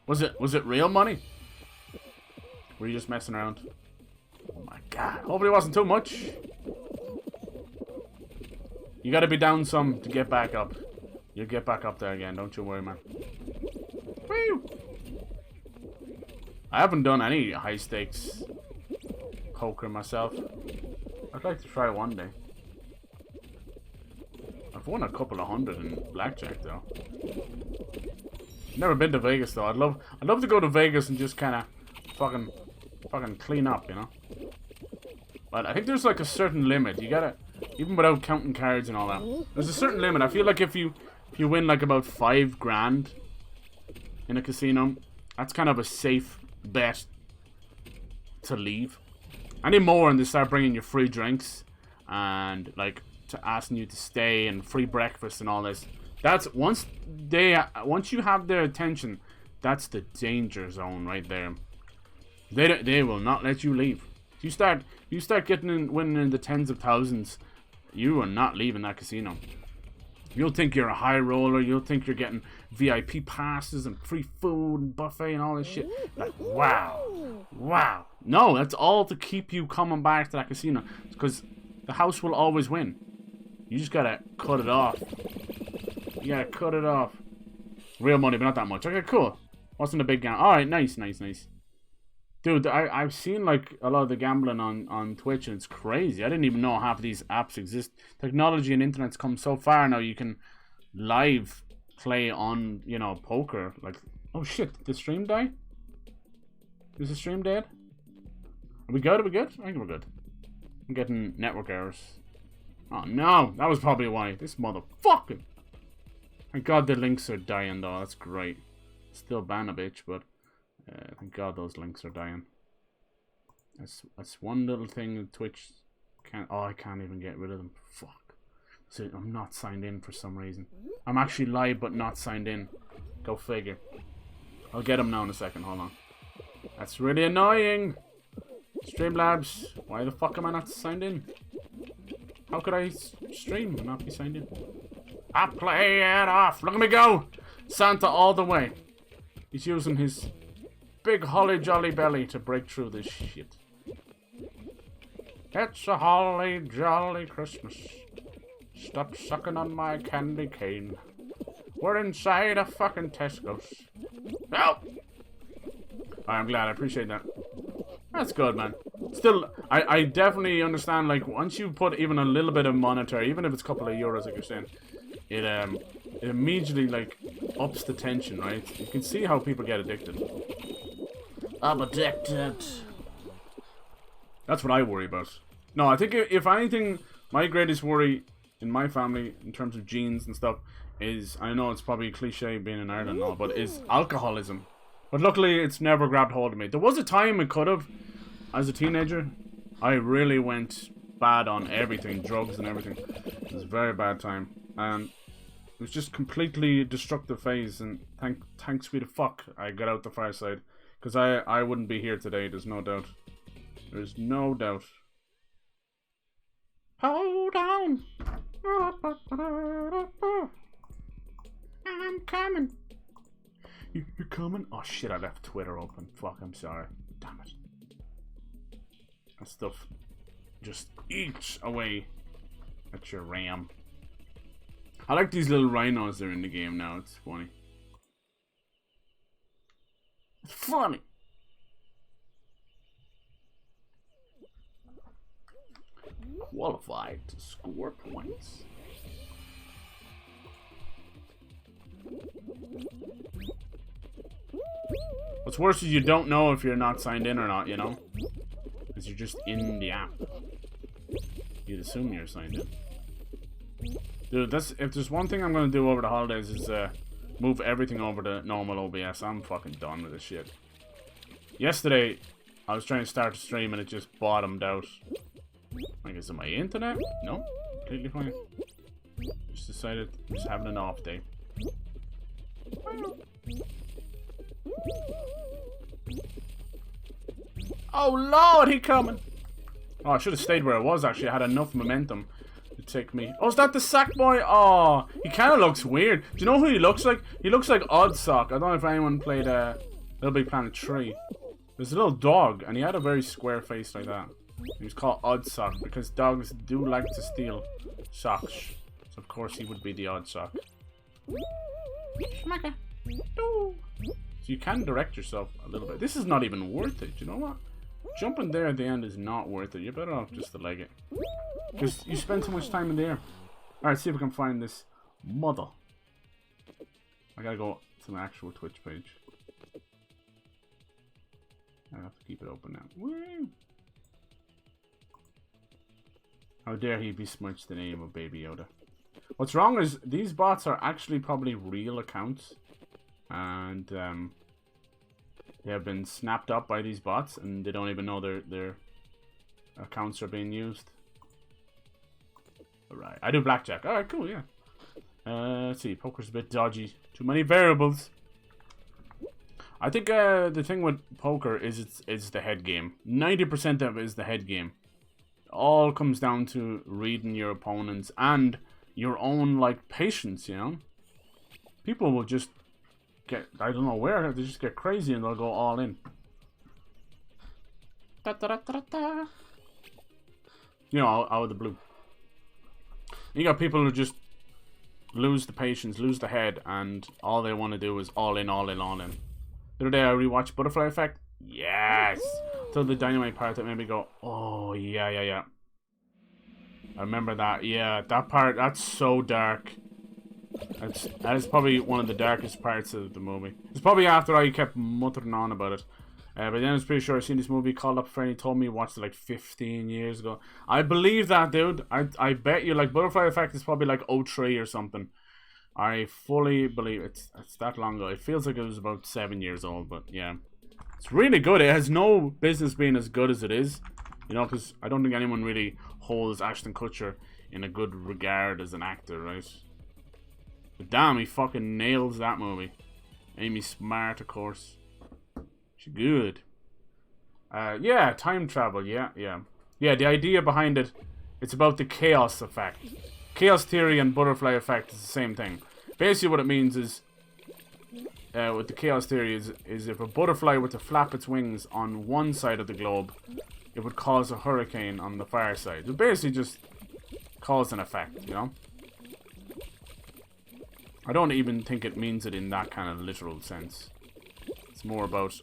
Was it real money? Were you just messing around? Oh my god. Hopefully it wasn't too much. You gotta be down some to get back up. You'll get back up there again, don't you worry, man. Woo! I haven't done any high stakes poker myself. I'd like to try one day. I've won a couple of hundred in blackjack though. Never been to Vegas though. I'd love to go to Vegas and just kind of fucking clean up, you know. But I think there's like a certain limit. You gotta, even without counting cards and all that, there's a certain limit. I feel like if you win like about $5,000 in a casino, that's kind of a safe bet to leave. Any more and they start bringing you free drinks and like to asking you to stay and free breakfast and all this. That's once you have their attention, that's the danger zone right there. They will not let you leave. You start winning in the tens of thousands, you are not leaving that casino. You'll think you're a high roller. You'll think you're getting VIP passes and free food and buffet and all this shit. Like, wow. No, that's all to keep you coming back to that casino. Because the house will always win. You just gotta cut it off. You gotta cut it off. Real money, but not that much. Okay, cool. Wasn't a big gamble. Alright, nice. Dude, I've seen like a lot of the gambling on Twitch and it's crazy. I didn't even know half of these apps exist. Technology and internet's come so far now you can live play on, you know, poker. Like, oh shit, did the stream die? Is the stream dead? Are we good? I think we're good. I'm getting network errors. Oh no, that was probably why. This motherfucker. Thank God the links are dying though, that's great. Still ban a bitch, but thank God those links are dying. That's one little thing that Twitch can't. Oh, I can't even get rid of them. Fuck. So I'm not signed in for some reason. I'm actually live but not signed in. Go figure. I'll get them now in a second. Hold on. That's really annoying. Streamlabs, why the fuck am I not signed in? How could I stream and not be signed in? I play it off. Look at me go. Santa all the way. He's using his big holly jolly belly to break through this shit. It's a holly jolly Christmas. Stop sucking on my candy cane. We're inside a fucking Tesco's. Help! I'm glad, I appreciate that. That's good, man. Still, I definitely understand, like, once you put even a little bit of monetary, even if it's a couple of euros, like you're saying, it immediately, like, ups the tension, right? You can see how people get addicted. I'm addicted. That's what I worry about. No, I think if anything, my greatest worry in my family, in terms of genes and stuff, is, I know it's probably a cliche being in Ireland and all, but is alcoholism. But luckily, it's never grabbed hold of me. There was a time it could have. As a teenager, I really went bad on everything, drugs and everything. It was a very bad time. And it was just completely destructive phase. And thanks be to fuck I got out the far side. Because I wouldn't be here today, there's no doubt. There's no doubt. Hold on. I'm coming. You're coming? Oh shit, I left Twitter open. Fuck, I'm sorry. Damn it. That stuff just eats away at your RAM. I like these little rhinos that are in the game now. It's funny. It's funny. Qualified to score points. What's worse is you don't know if you're not signed in or not, you know? Because you're just in the app. You'd assume you're signed in. Dude, if there's one thing I'm gonna do over the holidays is move everything over to normal OBS. I'm fucking done with this shit. Yesterday, I was trying to start the stream and it just bottomed out. Like, is it my internet? No, completely fine. Just decided I'm just having an off day. Oh lord, he coming! Oh, I should have stayed where I was actually. I had enough momentum to take me. Oh, is that the sack boy? Oh, he kind of looks weird. Do you know who he looks like? He looks like Oddsock. I don't know if anyone played Little Big Planet 3. There's a little dog, and he had a very square face like that. He was called Oddsock because dogs do like to steal socks. So of course he would be the Oddsock. So you can direct yourself a little bit. This is not even worth it. You know what? Jumping there at the end is not worth it. You're better off just to leg it. Because you spend too much time in the air. Alright, see if we can find this mother. I gotta go to my actual Twitch page. I have to keep it open now. Woo! How dare he besmirch the name of Baby Yoda. What's wrong is these bots are actually probably real accounts. And they have been snapped up by these bots and they don't even know their accounts are being used. Alright, I do blackjack. Alright, cool, yeah. Let's see, poker's a bit dodgy. Too many variables. I think the thing with poker is it's the head game. 90% of it is the head game. It all comes down to reading your opponents and your own, like, patience, you know? People will just get, I don't know where, they just get crazy and they'll go all in. Da, da, da, da, da. You know, out of the blue. You got people who just lose the patience, lose the head, and all they want to do is all in, all in, all in. The other day I rewatched Butterfly Effect. Yes! Till the dynamite part that made me go, oh, yeah, yeah, yeah. I remember that. Yeah, that part, that's so dark. That is probably one of the darkest parts of the movie. It's probably after I kept muttering on about it. But then I was pretty sure I seen this movie, called up a friend, he told me he watched it like 15 years ago. I believe that, dude. I bet you, like, Butterfly Effect is probably like 03 or something. I fully believe it's that long ago. It feels like it was about 7 years old, but yeah. It's really good. It has no business being as good as it is. You know, because I don't think anyone really holds Ashton Kutcher in a good regard as an actor, right? But damn, he fucking nails that movie. Amy Smart, of course. She's good. Yeah, time travel, yeah. Yeah, the idea behind it, it's about the chaos effect. Chaos theory and butterfly effect is the same thing. Basically what it means is, with the chaos theory is if a butterfly were to flap its wings on one side of the globe, it would cause a hurricane on the far side. It basically just cause an effect, you know? I don't even think it means it in that kind of literal sense. It's more about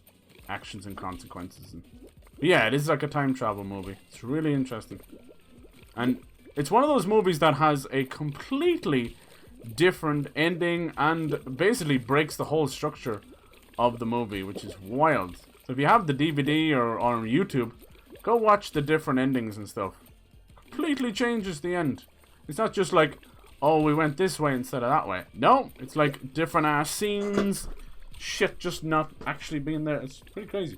actions and consequences. But yeah, it is like a time travel movie. It's really interesting. And it's one of those movies that has a completely different ending and basically breaks the whole structure of the movie, which is wild. So if you have the DVD or on YouTube, go watch the different endings and stuff. Completely changes the end. It's not just like, oh, we went this way instead of that way. No, it's like different ass scenes. Shit just not actually being there. It's pretty crazy.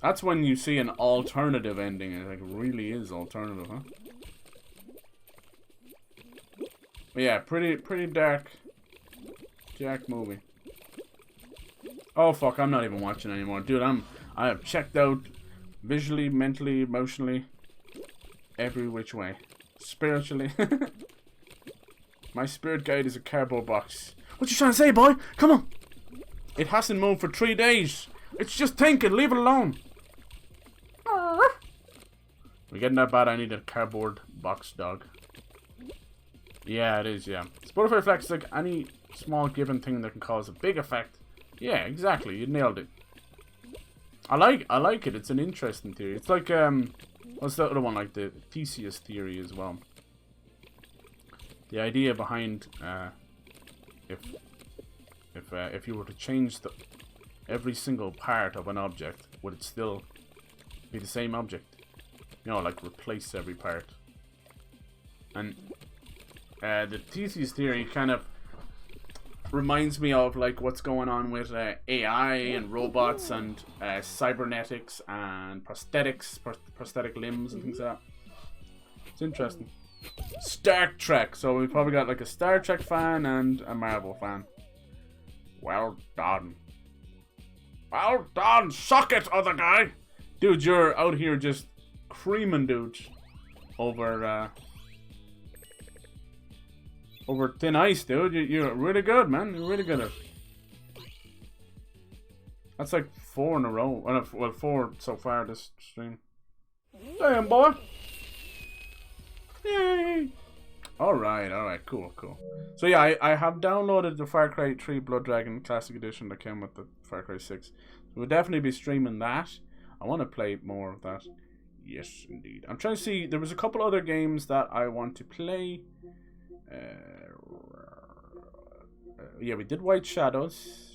That's when you see an alternative ending. It like really is alternative, huh? But yeah, pretty dark movie. Oh fuck, I'm not even watching anymore. Dude, I have checked out visually, mentally, emotionally, every which way. spiritually. My spirit guide is a cardboard box. What you trying to say, boy? Come on. It hasn't moved for 3 days. It's just thinking. Leave it alone. We're getting that bad. I need a cardboard box dog. Yeah, it is, yeah. Butterfly effect is like any small given thing that can cause a big effect. Yeah, exactly. You nailed it. I like it. It's an interesting theory. It's like, what's the other one? Like the Theseus theory as well. The idea behind, if you were to change every single part of an object, would it still be the same object? You know, like replace every part. And the Theseus theory kind of reminds me of like what's going on with AI and robots and cybernetics and prosthetics, prosthetic limbs and things like that. It's interesting. Star Trek. So we've probably got like a Star Trek fan and a Marvel fan. Well done. Well done. Suck it, other guy. Dude, you're out here just creaming dudes over thin ice, dude. You're really good, man. You're really good at it. That's like 4 in a row. Well, 4 so far this stream. Damn, boy. Yay. Alright, cool. So yeah, I have downloaded the Far Cry 3 Blood Dragon Classic Edition that came with the Far Cry 6. So we'll definitely be streaming that. I want to play more of that. Yes, indeed. I'm trying to see, there was a couple other games that I want to play. Yeah, we did White Shadows.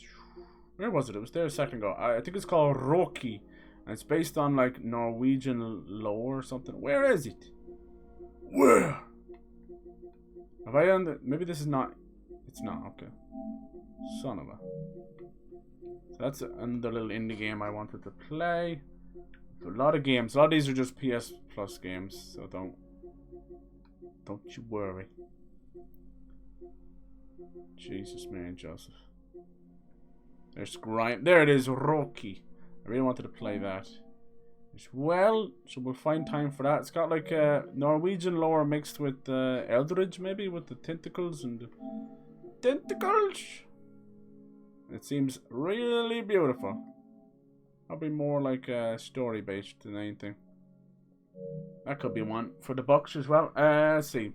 Where was it? It was there a second ago. I think it's called Roki. And it's based on like Norwegian lore or something. Where is it? Where? Have I done the... Maybe this is not... It's not, okay. Son of a... So that's another little indie game I wanted to play. A lot of games. A lot of these are just PS Plus games, so don't you worry. Jesus, Mary and Joseph. There's Grime. There it is, Roki. I really wanted to play that as well, so we'll find time for that. It's got like Norwegian lore mixed with Eldridge, maybe, with the tentacles and the tentacles. It seems really beautiful. Probably more like story based than anything. That could be one for the Bucks as well. Let's see.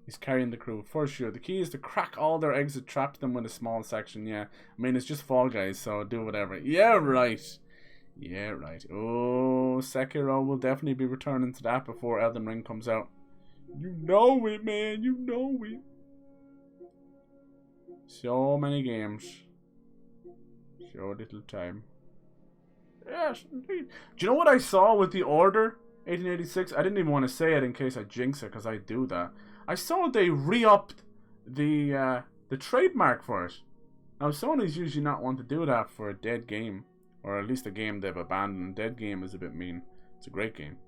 He's carrying the crew for sure. The key is to crack all their eggs and trap them with a small section. Yeah, I mean it's just Fall Guys, so do whatever. Yeah, right. Yeah, right. Oh, Sekiro will definitely be returning to that before Elden Ring comes out. You know it, man. You know it. So many games. So little time. Yes, indeed. Do you know what I saw with the Order 1886? I didn't even want to say it in case I jinx it, because I do that. I saw they re-upped the trademark for it. Now, Sony's usually not want to do that for a dead game. Or at least a game they've abandoned. Dead game is a bit mean. It's a great game.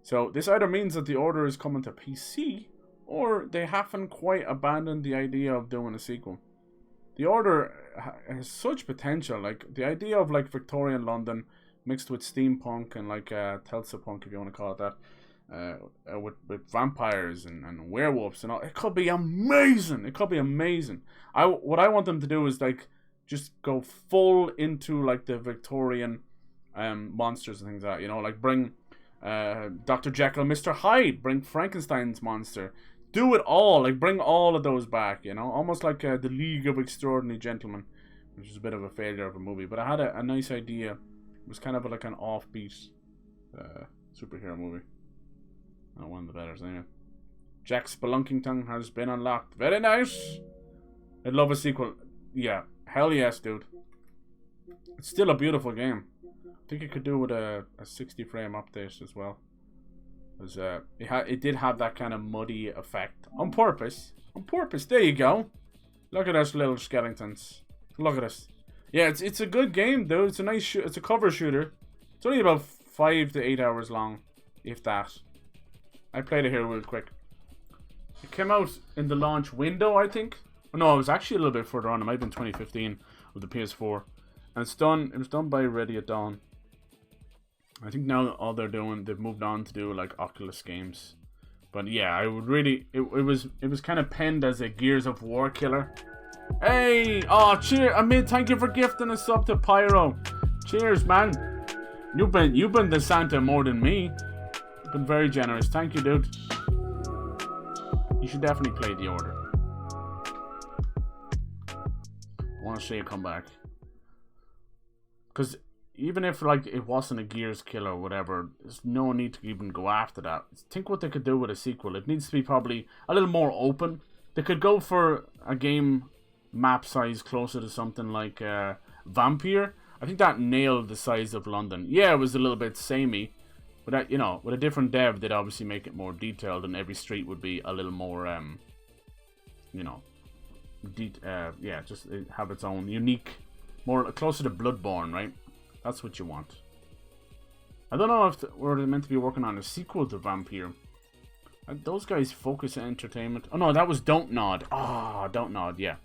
So, this either means that the Order is coming to PC, or they haven't quite abandoned the idea of doing a sequel. The Order has such potential. Like, the idea of, like, Victorian London mixed with steampunk and, like, Telsapunk, if you want to call it that. With vampires and werewolves and all. It could be amazing. It could be amazing. What I want them to do is, like, just go full into, like, the Victorian monsters and things like that. You know, like, bring Dr. Jekyll and Mr. Hyde. Bring Frankenstein's monster. Do it all. Like, bring all of those back, you know. Almost like the League of Extraordinary Gentlemen, which is a bit of a failure of a movie. But I had a nice idea. It was kind of like an offbeat superhero movie. Not one of the better, anyway. Jack Spelunkington has been unlocked. Very nice. I'd love a sequel. Yeah, hell yes, dude. It's still a beautiful game. I think it could do with a 60 frame update as well. Because it did have that kind of muddy effect on purpose. On purpose. There you go. Look at those little skeletons. Look at this. Yeah, it's a good game, dude. It's a nice it's a cover shooter. It's only about 5 to 8 hours long, if that. I played it here real quick. It came out in the launch window, I think. Oh, no, it was actually a little bit further on. It might have been 2015 with the PS4. And it was done by Ready at Dawn. I think now all they've moved on to do like Oculus games. But yeah, I would really, it was kind of penned as a Gears of War killer. Hey, oh cheer, thank you for gifting a sub to Pyro. Cheers, man. You've been the Santa more than me. You've been very generous. Thank you, dude. You should definitely play the order. I want to see you come back. Because even if like it wasn't a Gears killer or whatever, there's no need to even go after that. Think what they could do with a sequel. It needs to be probably a little more open. They could go for a game map size closer to something like Vampire. I think that nailed the size of London. Yeah, it was a little bit samey, but that, you know, with a different dev, they'd obviously make it more detailed, and every street would be a little more, you know, yeah, just have its own unique, more closer to Bloodborne, right? That's what you want. I don't know if we're meant to be working on a sequel to Vampire. Those guys Focus Entertainment. Oh no, that was Don't Nod. Ah, Don't Nod, yeah.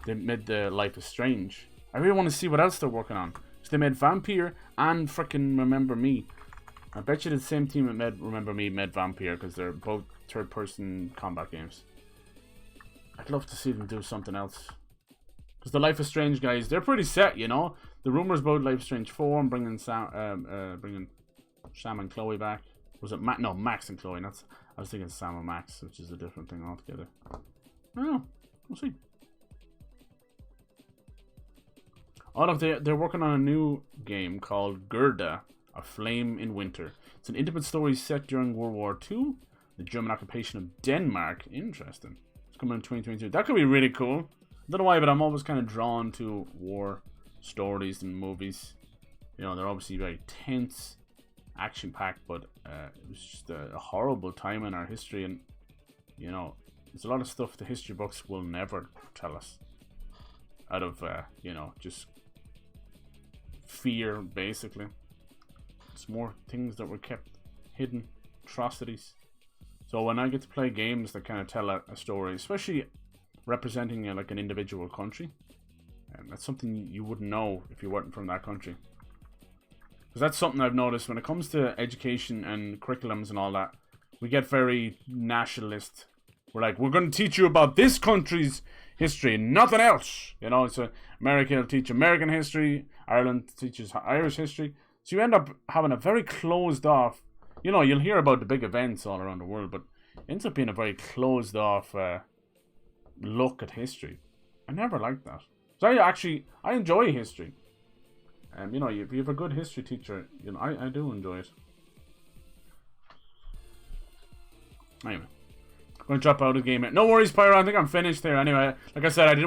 They made the Life is Strange. I really want to see what else they're working on. So they made Vampire and frickin' Remember Me. I bet you the same team that made Remember Me made Vampire, because they're both third-person combat games. I'd love to see them do something else. Because the Life is Strange guys, they're pretty set, you know. The rumors about Life is Strange 4 and bringing Sam and Chloe back. Was it no, Max and Chloe? That's, I was thinking Sam and Max, which is a different thing altogether. Oh, we'll see. They're working on a new game called Gerda, A Flame in Winter. It's an intimate story set during World War II, the German occupation of Denmark. Interesting. It's coming in 2022. That could be really cool. I don't know why, but I'm always kind of drawn to war stories and movies. You know, they're obviously very tense, action-packed, but it was just a horrible time in our history, and, you know, there's a lot of stuff the history books will never tell us. Out of, you know, just fear, basically. It's more things that were kept hidden, atrocities. So when I get to play games that kind of tell a story, especially representing like an individual country, and that's something you wouldn't know if you weren't from that country. Because that's something I've noticed when it comes to education and curriculums and all that. We get very nationalist. We're like, we're going to teach you about this country's history, nothing else. You know, so America will teach American history, Ireland teaches Irish history. So you end up having a very closed off, you know, you'll hear about the big events all around the world, but it ends up being a very closed off look at history. I never liked that. So I enjoy history. You know, if you have a good history teacher, you know, I do enjoy it. Anyway. I'm going to drop out of the game. No worries, Pyro. I think I'm finished there. Anyway, like I said, I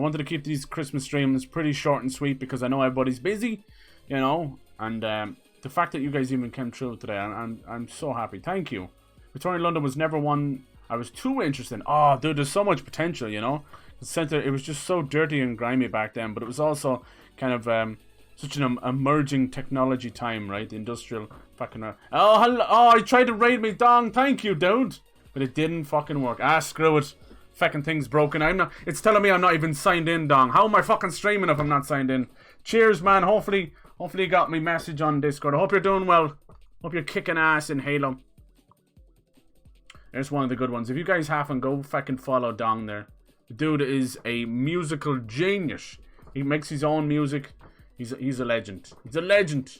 wanted to keep these Christmas streams pretty short and sweet because I know everybody's busy, you know. And the fact that you guys even came through today, I'm so happy. Thank you. Victoria London was never one I was too interested in. Oh, dude, there's so much potential, you know. The center, it was just so dirty and grimy back then, but it was also kind of such an emerging technology time, right? The industrial fucking. Oh, hello. Oh, I tried to raid me, dong. Thank you, dude. But it didn't fucking work. Ah, screw it. Fucking thing's broken. It's telling me I'm not even signed in, dong. How am I fucking streaming if I'm not signed in? Cheers, man. Hopefully you got my message on Discord. I hope you're doing well. Hope you're kicking ass in Halo. There's one of the good ones. If you guys haven't, go fucking follow Dong there. The dude is a musical genius. He makes his own music. He's a legend. He's a legend.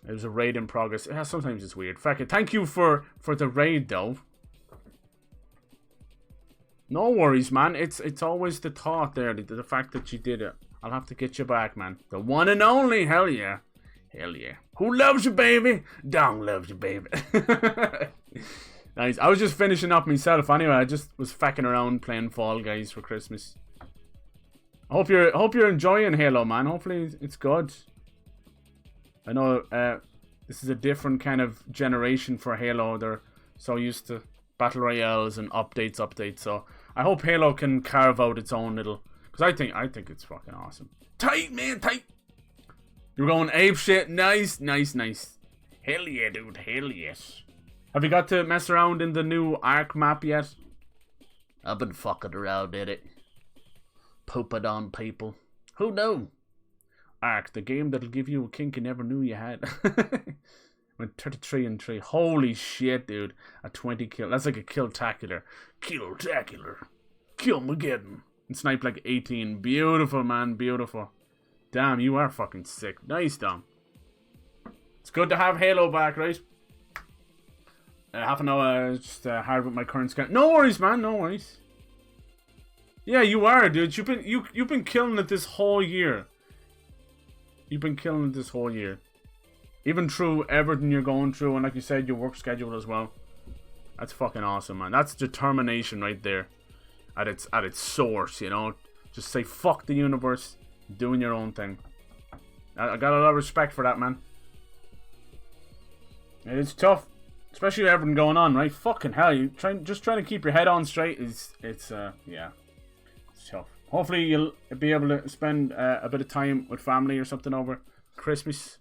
There's a raid in progress. Yeah, sometimes it's weird. Fuck it. Thank you for the raid, though. No worries, man. It's always the thought there, the fact that you did it. I'll have to get you back, man. The one and only. Hell yeah. Hell yeah. Who loves you, baby? Dong loves you, baby. Nice. I was just finishing up myself anyway. I just was fucking around playing Fall Guys for Christmas. I hope you're enjoying Halo, man. Hopefully it's good. I know this is a different kind of generation for Halo. They're so used to battle royales and updates. So I hope Halo can carve out its own little. Because I think it's fucking awesome. Tight, man, tight. You're going ape shit. Nice. Hell yeah, dude. Hell yes. Have you got to mess around in the new Ark map yet? I've been fucking around in it. Pooping on people. Who knew? Ark, the game that'll give you a kink you never knew you had. Went 33 and 3. Holy shit, dude. A 20 kill. That's like a kill-tacular. Kill-tacular. Kill-mageddon. And sniped like 18. Beautiful, man. Beautiful. Damn, you are fucking sick. Nice, Dom. It's good to have Halo back, right? Half an hour just hard with my current scan. No worries, man. No worries. Yeah, you are, dude. You've been killing it this whole year. You've been killing it this whole year. Even through everything you're going through, and like you said, your work schedule as well. That's fucking awesome, man. That's determination right there. At its source, you know. Just say fuck the universe, doing your own thing. I got a lot of respect for that, man. It's tough. Especially with everything going on, right? Fucking hell, just trying to keep your head on straight yeah. It's tough. Hopefully you'll be able to spend a bit of time with family or something over Christmas.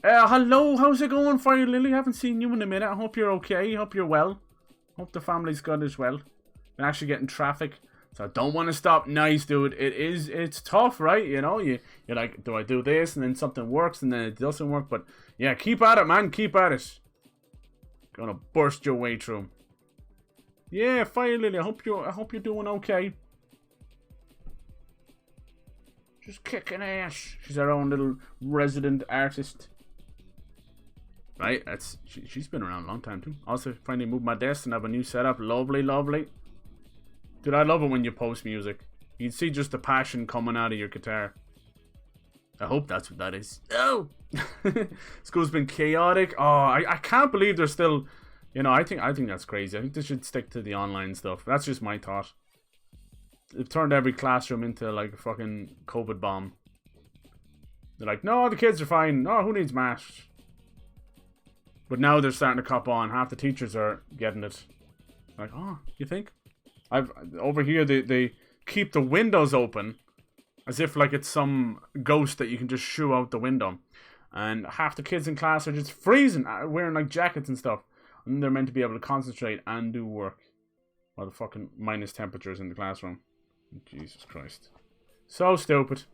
Hello, how's it going for you, Lily? Haven't seen you in a minute. I hope you're okay. Hope you're well. Hope the family's good as well. Been actually getting traffic, so I don't want to stop. Nice, dude. It's tough, right? You know, you're like, do I do this? And then something works, and then it doesn't work. But yeah, keep at it, man. Keep at it. Gonna burst your way through. Yeah, Fire Lily. I hope you're doing okay. Just kicking ass. She's our own little resident artist. Right, she's been around a long time too. Also, finally moved my desk and have a new setup. Lovely, lovely. Dude, I love it when you post music. You can see just the passion coming out of your guitar. I hope that's what that is. Oh! School's been chaotic. Oh, I can't believe they're still... You know, I think that's crazy. I think they should stick to the online stuff. That's just my thought. They've turned every classroom into like a fucking COVID bomb. They're like, no, the kids are fine. No, who needs masks? But now they're starting to cop on. Half the teachers are getting it. Like, oh, you think? Over here, they keep the windows open as if like it's some ghost that you can just shoo out the window. And half the kids in class are just freezing, wearing like jackets and stuff. And they're meant to be able to concentrate and do work. While the fucking minus temperatures in the classroom. Jesus Christ. So stupid.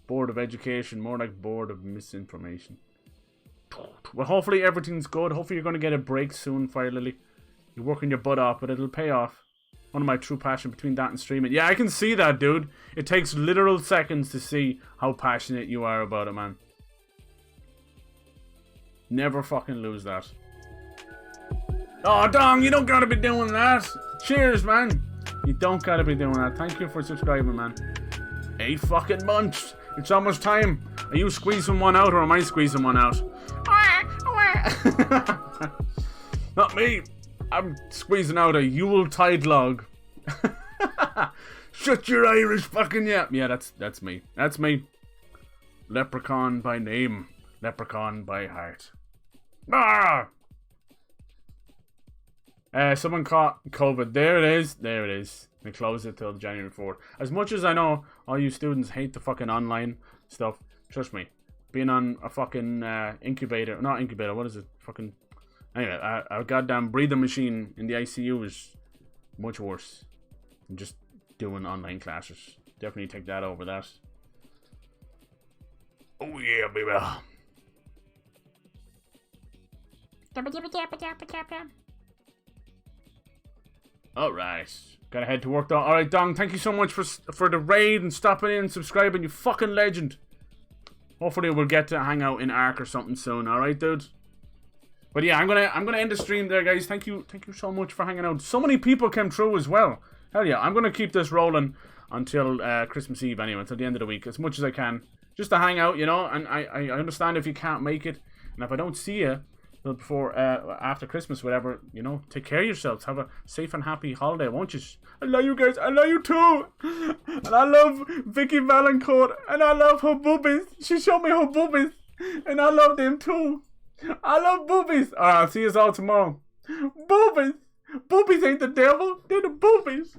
Board of Education, more like Board of Misinformation. Well, hopefully everything's good. Hopefully you're going to get a break soon, Fire Lily. You're working your butt off, but it'll pay off. One of my true passion between that and streaming. Yeah, I can see that, dude. It takes literal seconds to see how passionate you are about it, man. Never fucking lose that. Oh, Dong, you don't gotta be doing that. Cheers, man. You don't gotta be doing that. Thank you for subscribing, man. 8 fucking months. It's almost time. Are you squeezing one out or am I squeezing one out? Not me. I'm squeezing out a Yuletide log. Shut your Irish fucking yap. Yeah, that's me. That's me. Leprechaun by name. Leprechaun by heart. Ah! Someone caught COVID. There it is. There it is. They closed it till January 4th. As much as I know all you students hate the fucking online stuff, trust me, being on a fucking incubator, not incubator, what is it? Fucking, anyway, a goddamn breathing machine in the ICU is much worse than just doing online classes. Definitely take that over that. Oh yeah, baby. Alright. Gotta head to work though. Alright, Dong, thank you so much for the raid and stopping in and subscribing, you fucking legend. Hopefully we'll get to hang out in Ark or something soon, alright, dude? But yeah, I'm gonna end the stream there, guys. Thank you so much for hanging out. So many people came through as well. Hell yeah, I'm gonna keep this rolling until Christmas Eve anyway, until the end of the week, as much as I can. Just to hang out, you know, and I understand if you can't make it, and if I don't see you before after Christmas, whatever, you know, take care of yourselves. Have a safe and happy holiday, won't you? I love you guys. I love you too. And I love Vicky Valancourt, and I love her boobies. She showed me her boobies, and I love them too. I love boobies. Alright, I'll see you all tomorrow. Boobies. Boobies ain't the devil. They're the boobies.